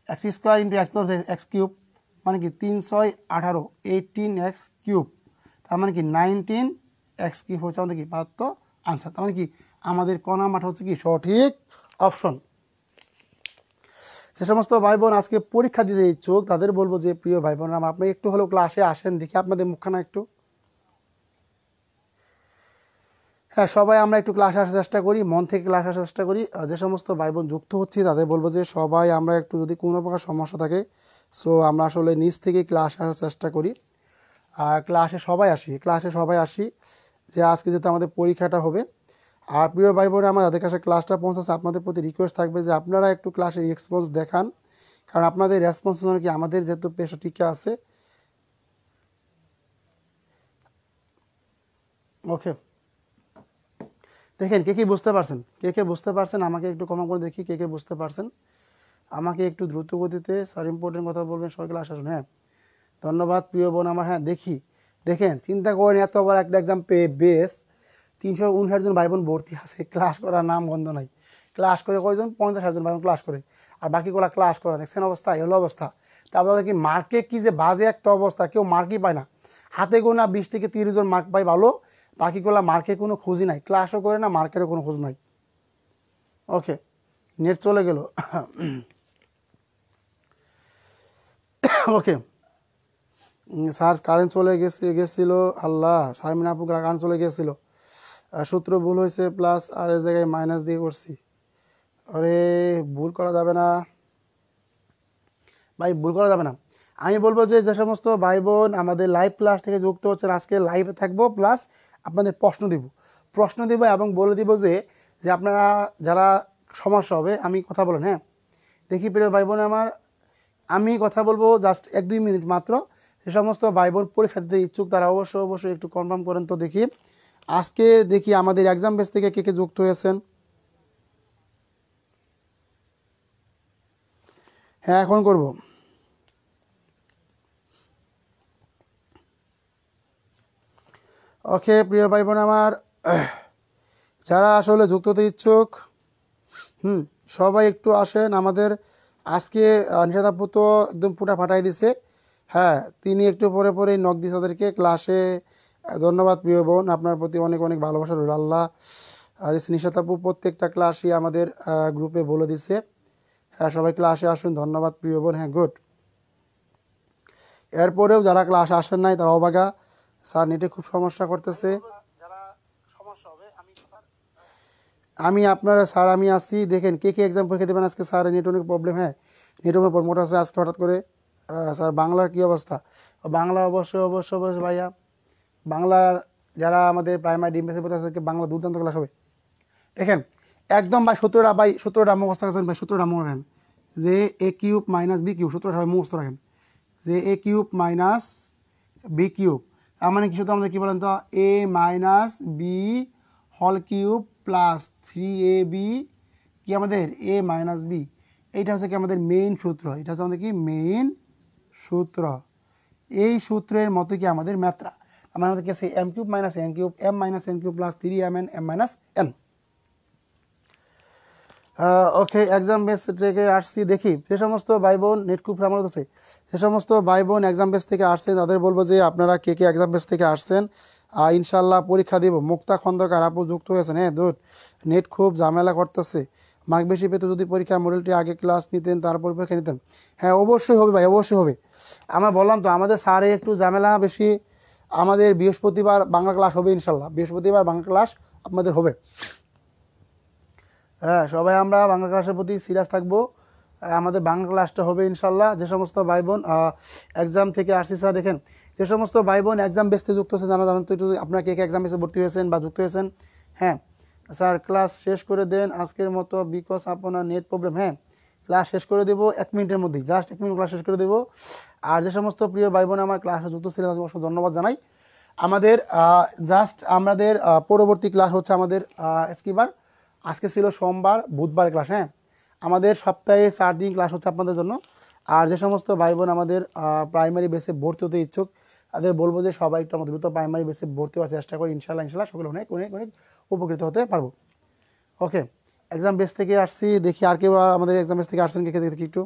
X square into X cube মানে কি 3 6 18, 18x কিউব, তার মানে কি 19x কিউব হচ্ছে আমাদের কি পাত্র আনসার। তার মানে কি আমাদের ক নাম্বারটা হচ্ছে কি সঠিক অপশন। যে সমস্ত ভাই বোন আজকে পরীক্ষা দিতে ইচ্ছুক, তাদের বলবো যে প্রিয় ভাই বোন আমার, আপনি একটু হলেও ক্লাসে আসেন, দেখি আপনাদের মুখখানা একটু। হ্যাঁ, সবাই আমরা একটু ক্লাসে আসার চেষ্টা করি, মন থেকে ক্লাসে আসার চেষ্টা করি। যে সমস্ত ভাই বোন যুক্ত হচ্ছি তাদের বলবো যে সবাই আমরা একটু, যদি কোনো প্রকার সমস্যা থাকে, সো আমরা আসলে নিজ থেকে ক্লাসে আসার চেষ্টা করি, ক্লাসে সবাই আসি, যে আজকে যেহেতু আমাদের পরীক্ষাটা হবে। আর প্রিয় ভাই বোন আমার, যাদের কাছে ক্লাসটা পৌঁছাচ্ছে, আপনাদের প্রতি রিকোয়েস্ট থাকবে যে আপনারা একটু ক্লাসের রেসপন্স দেখান, কারণ আপনাদের রেসপন্স জন্য কি আমাদের যেহেতু পেশা টিকে আছে। ওকে দেখেন কে কে বুঝতে পারছেন, আমাকে একটু কমেন্ট করে দেখি কে কে বুঝতে পারছেন। আমাকে একটু দ্রুত গতিতে স্যার ইম্পর্টেন্ট কথা বলবেন, সবাই ক্লাস আসুন। হ্যাঁ ধন্যবাদ প্রিয় বোন আমার। হ্যাঁ দেখেন চিন্তা করেন, এত বড় একটা এক্সাম পেয়ে বেশ 359 জন ভাই বোন ভর্তি আছে, ক্লাস করার নাম গন্ধ নাই। ক্লাস করে কয়জন, 50 জন ভাই বোন ক্লাস করে, আর বাকিগুলো ক্লাস করা, দেখছেন অবস্থা, এলো অবস্থা। তারপরে কি মার্কে কি যে বাজে একটা অবস্থা, কেউ মার্কই পায় না, হাতে গোনা 20 থেকে 30 জন মার্ক পায় ভালো, বাকিগুলো মার্কের কোনো খোঁজই নাই, ক্লাসও করে না, মার্কেরও কোনো খোঁজ নাই। ওকে, নেট চলে গেল। ওকে স্যার কারেন্ট চলে গেছিলো, আল্লাহ শারমিন আপু কারেন্ট চলে গেছিলো, সূত্র ভুল হয়েছে প্লাস আর এর জায়গায় মাইনাস দিয়ে করছি। আরে ভুল করা যাবে না ভাই, ভুল করা যাবে না। আমি বলবো যে যে সমস্ত ভাই বোন আমাদের লাইভ ক্লাস থেকে যুক্ত হচ্ছেন, আজকে লাইভে থাকবো, প্লাস আপনাদের প্রশ্ন দিব এবং বলে দিব যে যে আপনারা যারা সমস্যা হবে, আমি কথা বলেন, হ্যাঁ দেখি প্রিয় ভাই বোন আমার, আমি কথা বলবো জাস্ট 1-2 মিনিট মাত্র। যে সমস্ত ভাই বোন পরীক্ষা দিতে ইচ্ছুক তারা অবশ্যই একটু কনফার্ম করেন তো দেখি। আজকে দেখি আমাদের এক্সাম বেস থেকে কে কে যুক্ত হয়েছেন। হ্যাঁ এখন করব। ওকে প্রিয় ভাই বোন আমার, যারা আসলে যুক্ত হতে ইচ্ছুক সবাই একটু আসেন আমাদের। আজকে নিশাদ আপু তো একদম পুরা ফাটাই দিছে, হ্যাঁ তিনি একটু পরেই নক দিছে তাদেরকে ক্লাসে। ধন্যবাদ প্রিয় বোন, আপনার প্রতি অনেক ভালোবাসা রইল। আল্লাহ নিশাদ আপু প্রত্যেকটা ক্লাসই আমাদের গ্রুপে বলে দিছে, হ্যাঁ সবাই ক্লাসে আসুন। ধন্যবাদ প্রিয় বোন, হ্যাঁ গুড। এরপরেও যারা ক্লাসে আসেন নাই তারা অবাগা, স্যার নেটে খুব সমস্যা করতেছে। আমি আপনারা স্যার আমি আসছি, দেখেন কে এক্সাম পরীক্ষা দেবেন আজকে। স্যার নেটওয়ার্কের প্রবলেম, হ্যাঁ নেটওয়ার্কের প্রবলেম আছে আজকে হঠাৎ করে। স্যার বাংলার কী অবস্থা? বাংলা অবশ্যই ভাইয়া, বাংলার যারা আমাদের প্রাইমারি ডিএমএসে পড়তে আছে বাংলা দুর্দান্ত ক্লাস হবে। দেখেন একদম ভাই 17টা মুখস্থ রাখেন ভাই, 17টা মনে রাখেন। যে a cube minus b cube, 17টা সবাই মুখস্থ রাখেন। যে a cube minus b cube, তার মানে কি সূত্র আমাদের কী বলেন তো? A minus b whole cube plus 3ab কি আমাদের এ মাইনাস বি। এইটা হচ্ছে কি আমাদের মেইন সূত্র, এটা হচ্ছে আমাদের কি মেইন সূত্র। এই সূত্রের মতো কি আমাদের ম্যাথটা, আমার আমাদের কাছে m cube minus N cube, m minus N cube plus 3mn M minus n. Okay exam base থেকে আসছি, দেখি যে সমস্ত ভাই বোন নেট খুব ফেমাস আছে, সে সমস্ত ভাই বোন এক্সাম বেস থেকে আসছেন তাদের বলবো যে আপনারা কে এক্সাম বেস থেকে আসছেন, ইনশাল্লাহ পরীক্ষা দেব। মুক্তা খন্দকার আপু যুক্ত হয়েছেন, হ্যাঁ দুধ নেট খুব ঝামেলা করতেছে, মার্ক বেশি পেতে যদি পরীক্ষা মডেলটি আগে ক্লাস নিতেন তারপর পরীক্ষা নিতেন। হ্যাঁ অবশ্যই হবে ভাই, অবশ্যই হবে। আমরা বললাম তো আমাদের স্যারে একটু ঝামেলা বেশি, আমাদের বৃহস্পতিবার বাংলা ক্লাস হবে ইনশাল্লাহ, বৃহস্পতিবার বাংলা ক্লাস আপনাদের হবে। হ্যাঁ সবাই আমরা বাংলা ক্লাসের প্রতি সিরিয়াস থাকবো, আমাদের বাংলা ক্লাসটা হবে ইনশাল্লাহ। যে সমস্ত ভাই বোন এক্সাম থেকে আসছি, স্যার দেখেন যে সমস্ত ভাই বোন এক্সাম বেসতে যুক্ত হয়েছেন জানা জানেন তো, একটু আপনারা কে এক্সাম বেসে ভর্তি হয়েছেন বা যুক্ত হয়েছেন। হ্যাঁ স্যার ক্লাস শেষ করে দেন আজকের মতো, বিকজ আপনার নেট প্রবলেম। হ্যাঁ ক্লাস শেষ করে দেবো 1 মিনিটের মধ্যেই, জাস্ট 1 মিনিট ক্লাস শেষ করে দেবো। আর যে সমস্ত প্রিয় ভাই বোন আমার ক্লাসে যুক্ত ছিলেন তাদের অবশ্যই ধন্যবাদ জানাই। আমাদের জাস্ট আমাদের পরবর্তী ক্লাস হচ্ছে আমাদের স্কিবার, আজকে ছিল সোমবার বুধবার ক্লাস, হ্যাঁ আমাদের সপ্তাহে 4 দিন ক্লাস হচ্ছে আপনাদের জন্য। আর যে সমস্ত ভাই বোন আমাদের প্রাইমারি বেসে ভর্তি হতে ইচ্ছুক তাদের বলবো যে সবাই একটু আমাদের দ্রুত প্রাইমারি বেসে ভর্তি হওয়ার চেষ্টা করি, ইনশাল্লাহ সকলে অনেক উপকৃত হতে পারবো। ওকে এক্সাম বেস থেকে আসছি, দেখি আর কেউ আমাদের এক্সাম বেস থেকে আসছেন কে দেখি একটু।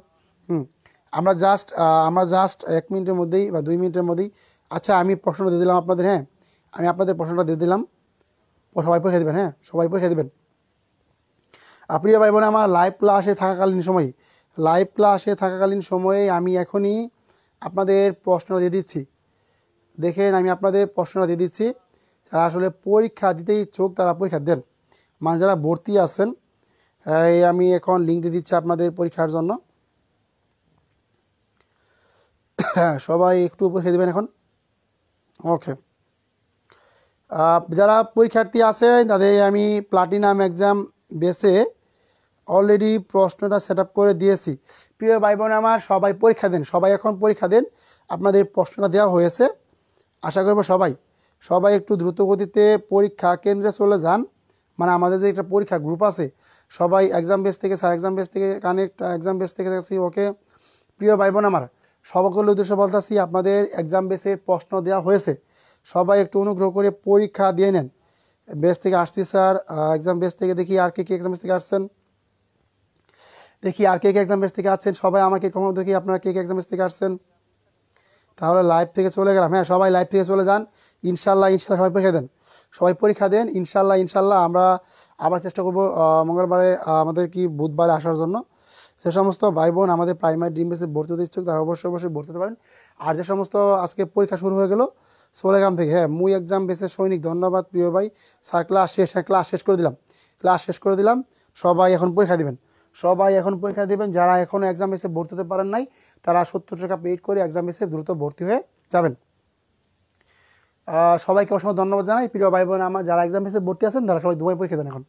আমরা জাস্ট 1 মিনিটের মধ্যেই বা 2 মিনিটের মধ্যেই, আচ্ছা আমি প্রশ্নটা দিয়ে দিলাম আপনাদের, হ্যাঁ আমি আপনাদের প্রশ্নটা দিয়ে দিলাম, সবাই পরীক্ষা দেবেন, হ্যাঁ সবাই পরীক্ষা দেবেন। প্রিয় ভাই বোন আমার লাইভ ক্লাসে থাকাকালীন সময়ে আমি এখনই আপনাদের প্রশ্নটা দিয়ে দিচ্ছি। দেখেন আমি আপনাদের প্রশ্নটা দিয়ে দিচ্ছি, যারা আসলে পরীক্ষা দিতে ইচ্ছুক তারা পরীক্ষা দেন, মানে যারা ভর্তি আছেন আমি এখন লিঙ্ক দিয়ে দিচ্ছি আপনাদের পরীক্ষার জন্য। হ্যাঁ সবাই একটু পরীক্ষা দেবেন এখন। ওকে যারা পরীক্ষার্থী আছেন তাদের আমি প্লাটিনাম এক্সাম বেসে অলরেডি প্রশ্নটা সেট আপ করে দিয়েছি। প্রিয় ভাই বোন আমার সবাই পরীক্ষা দেন, সবাই এখন পরীক্ষা দেন, আপনাদের প্রশ্নটা দেওয়া হয়েছে। আশা করব সবাই একটু দ্রুত গতিতে পরীক্ষা কেন্দ্রে চলে যান, মানে আমাদের যে একটা পরীক্ষা গ্রুপ আছে সবাই এক্সাম বেস থেকে কানেক্ট এক্সাম বেস থেকে দেখছি। ওকে প্রিয় ভাই বোন আমার সকলের উদ্দেশ্যে বলতেছি আপনাদের এক্সাম বেসের প্রশ্ন দেওয়া হয়েছে, সবাই একটু অনুগ্রহ করে পরীক্ষা দিয়ে নেন। বেস থেকে আসছি স্যার, এক্সাম বেস থেকে দেখি আর কে এক্সাম বেস থেকে আসছেন, দেখি আর কে এক্সাম বেস থেকে আসছেন, সবাই আমাকে কখন দেখি আপনারা কে এক্সাম বেস থেকে আসছেন। তাহলে লাইভ থেকে চলে গেলাম, হ্যাঁ সবাই লাইভ থেকে চলে যান, ইনশাল্লাহ সবাই পরীক্ষা দেন, সবাই পরীক্ষা দেন ইনশাল্লাহ। ইনশাল্লাহ আমরা আবার চেষ্টা করব মঙ্গলবারে আমাদের কি বুধবারে আসার জন্য। সে সমস্ত ভাই বোন আমাদের প্রাইমারি ড্রিম বেসে ভর্তি হতে ইচ্ছুক তারা অবশ্যই অবশ্যই ভর্তি হতে পারেন। আর যে সমস্ত আজকে পরীক্ষা শুরু হয়ে গেল সোলেগ্রাম থেকে, হ্যাঁ মুই এক্সাম বেসে সৈনিক, ধন্যবাদ প্রিয় ভাই। স্যার ক্লাস শেষ, হ্যাঁ ক্লাস শেষ করে দিলাম, ক্লাস শেষ করে দিলাম। সবাই এখন পরীক্ষা দিবেন, সবাই এখন পরীক্ষা দিবেন। যারা এখনও এক্সাম বেসে ভর্তি হতে পারেন নাই তারা 70 টাকা পেইড করে এক্সাম বেসে দ্রুত ভর্তি হয়ে যাবেন। সবাইকে অসংখ্য ধন্যবাদ জানাই প্রিয় ভাই বোন আমার, যারা এক্সাম বেসে ভর্তি আছেন তারা সবাই দুবাই পরীক্ষা দেন এখন।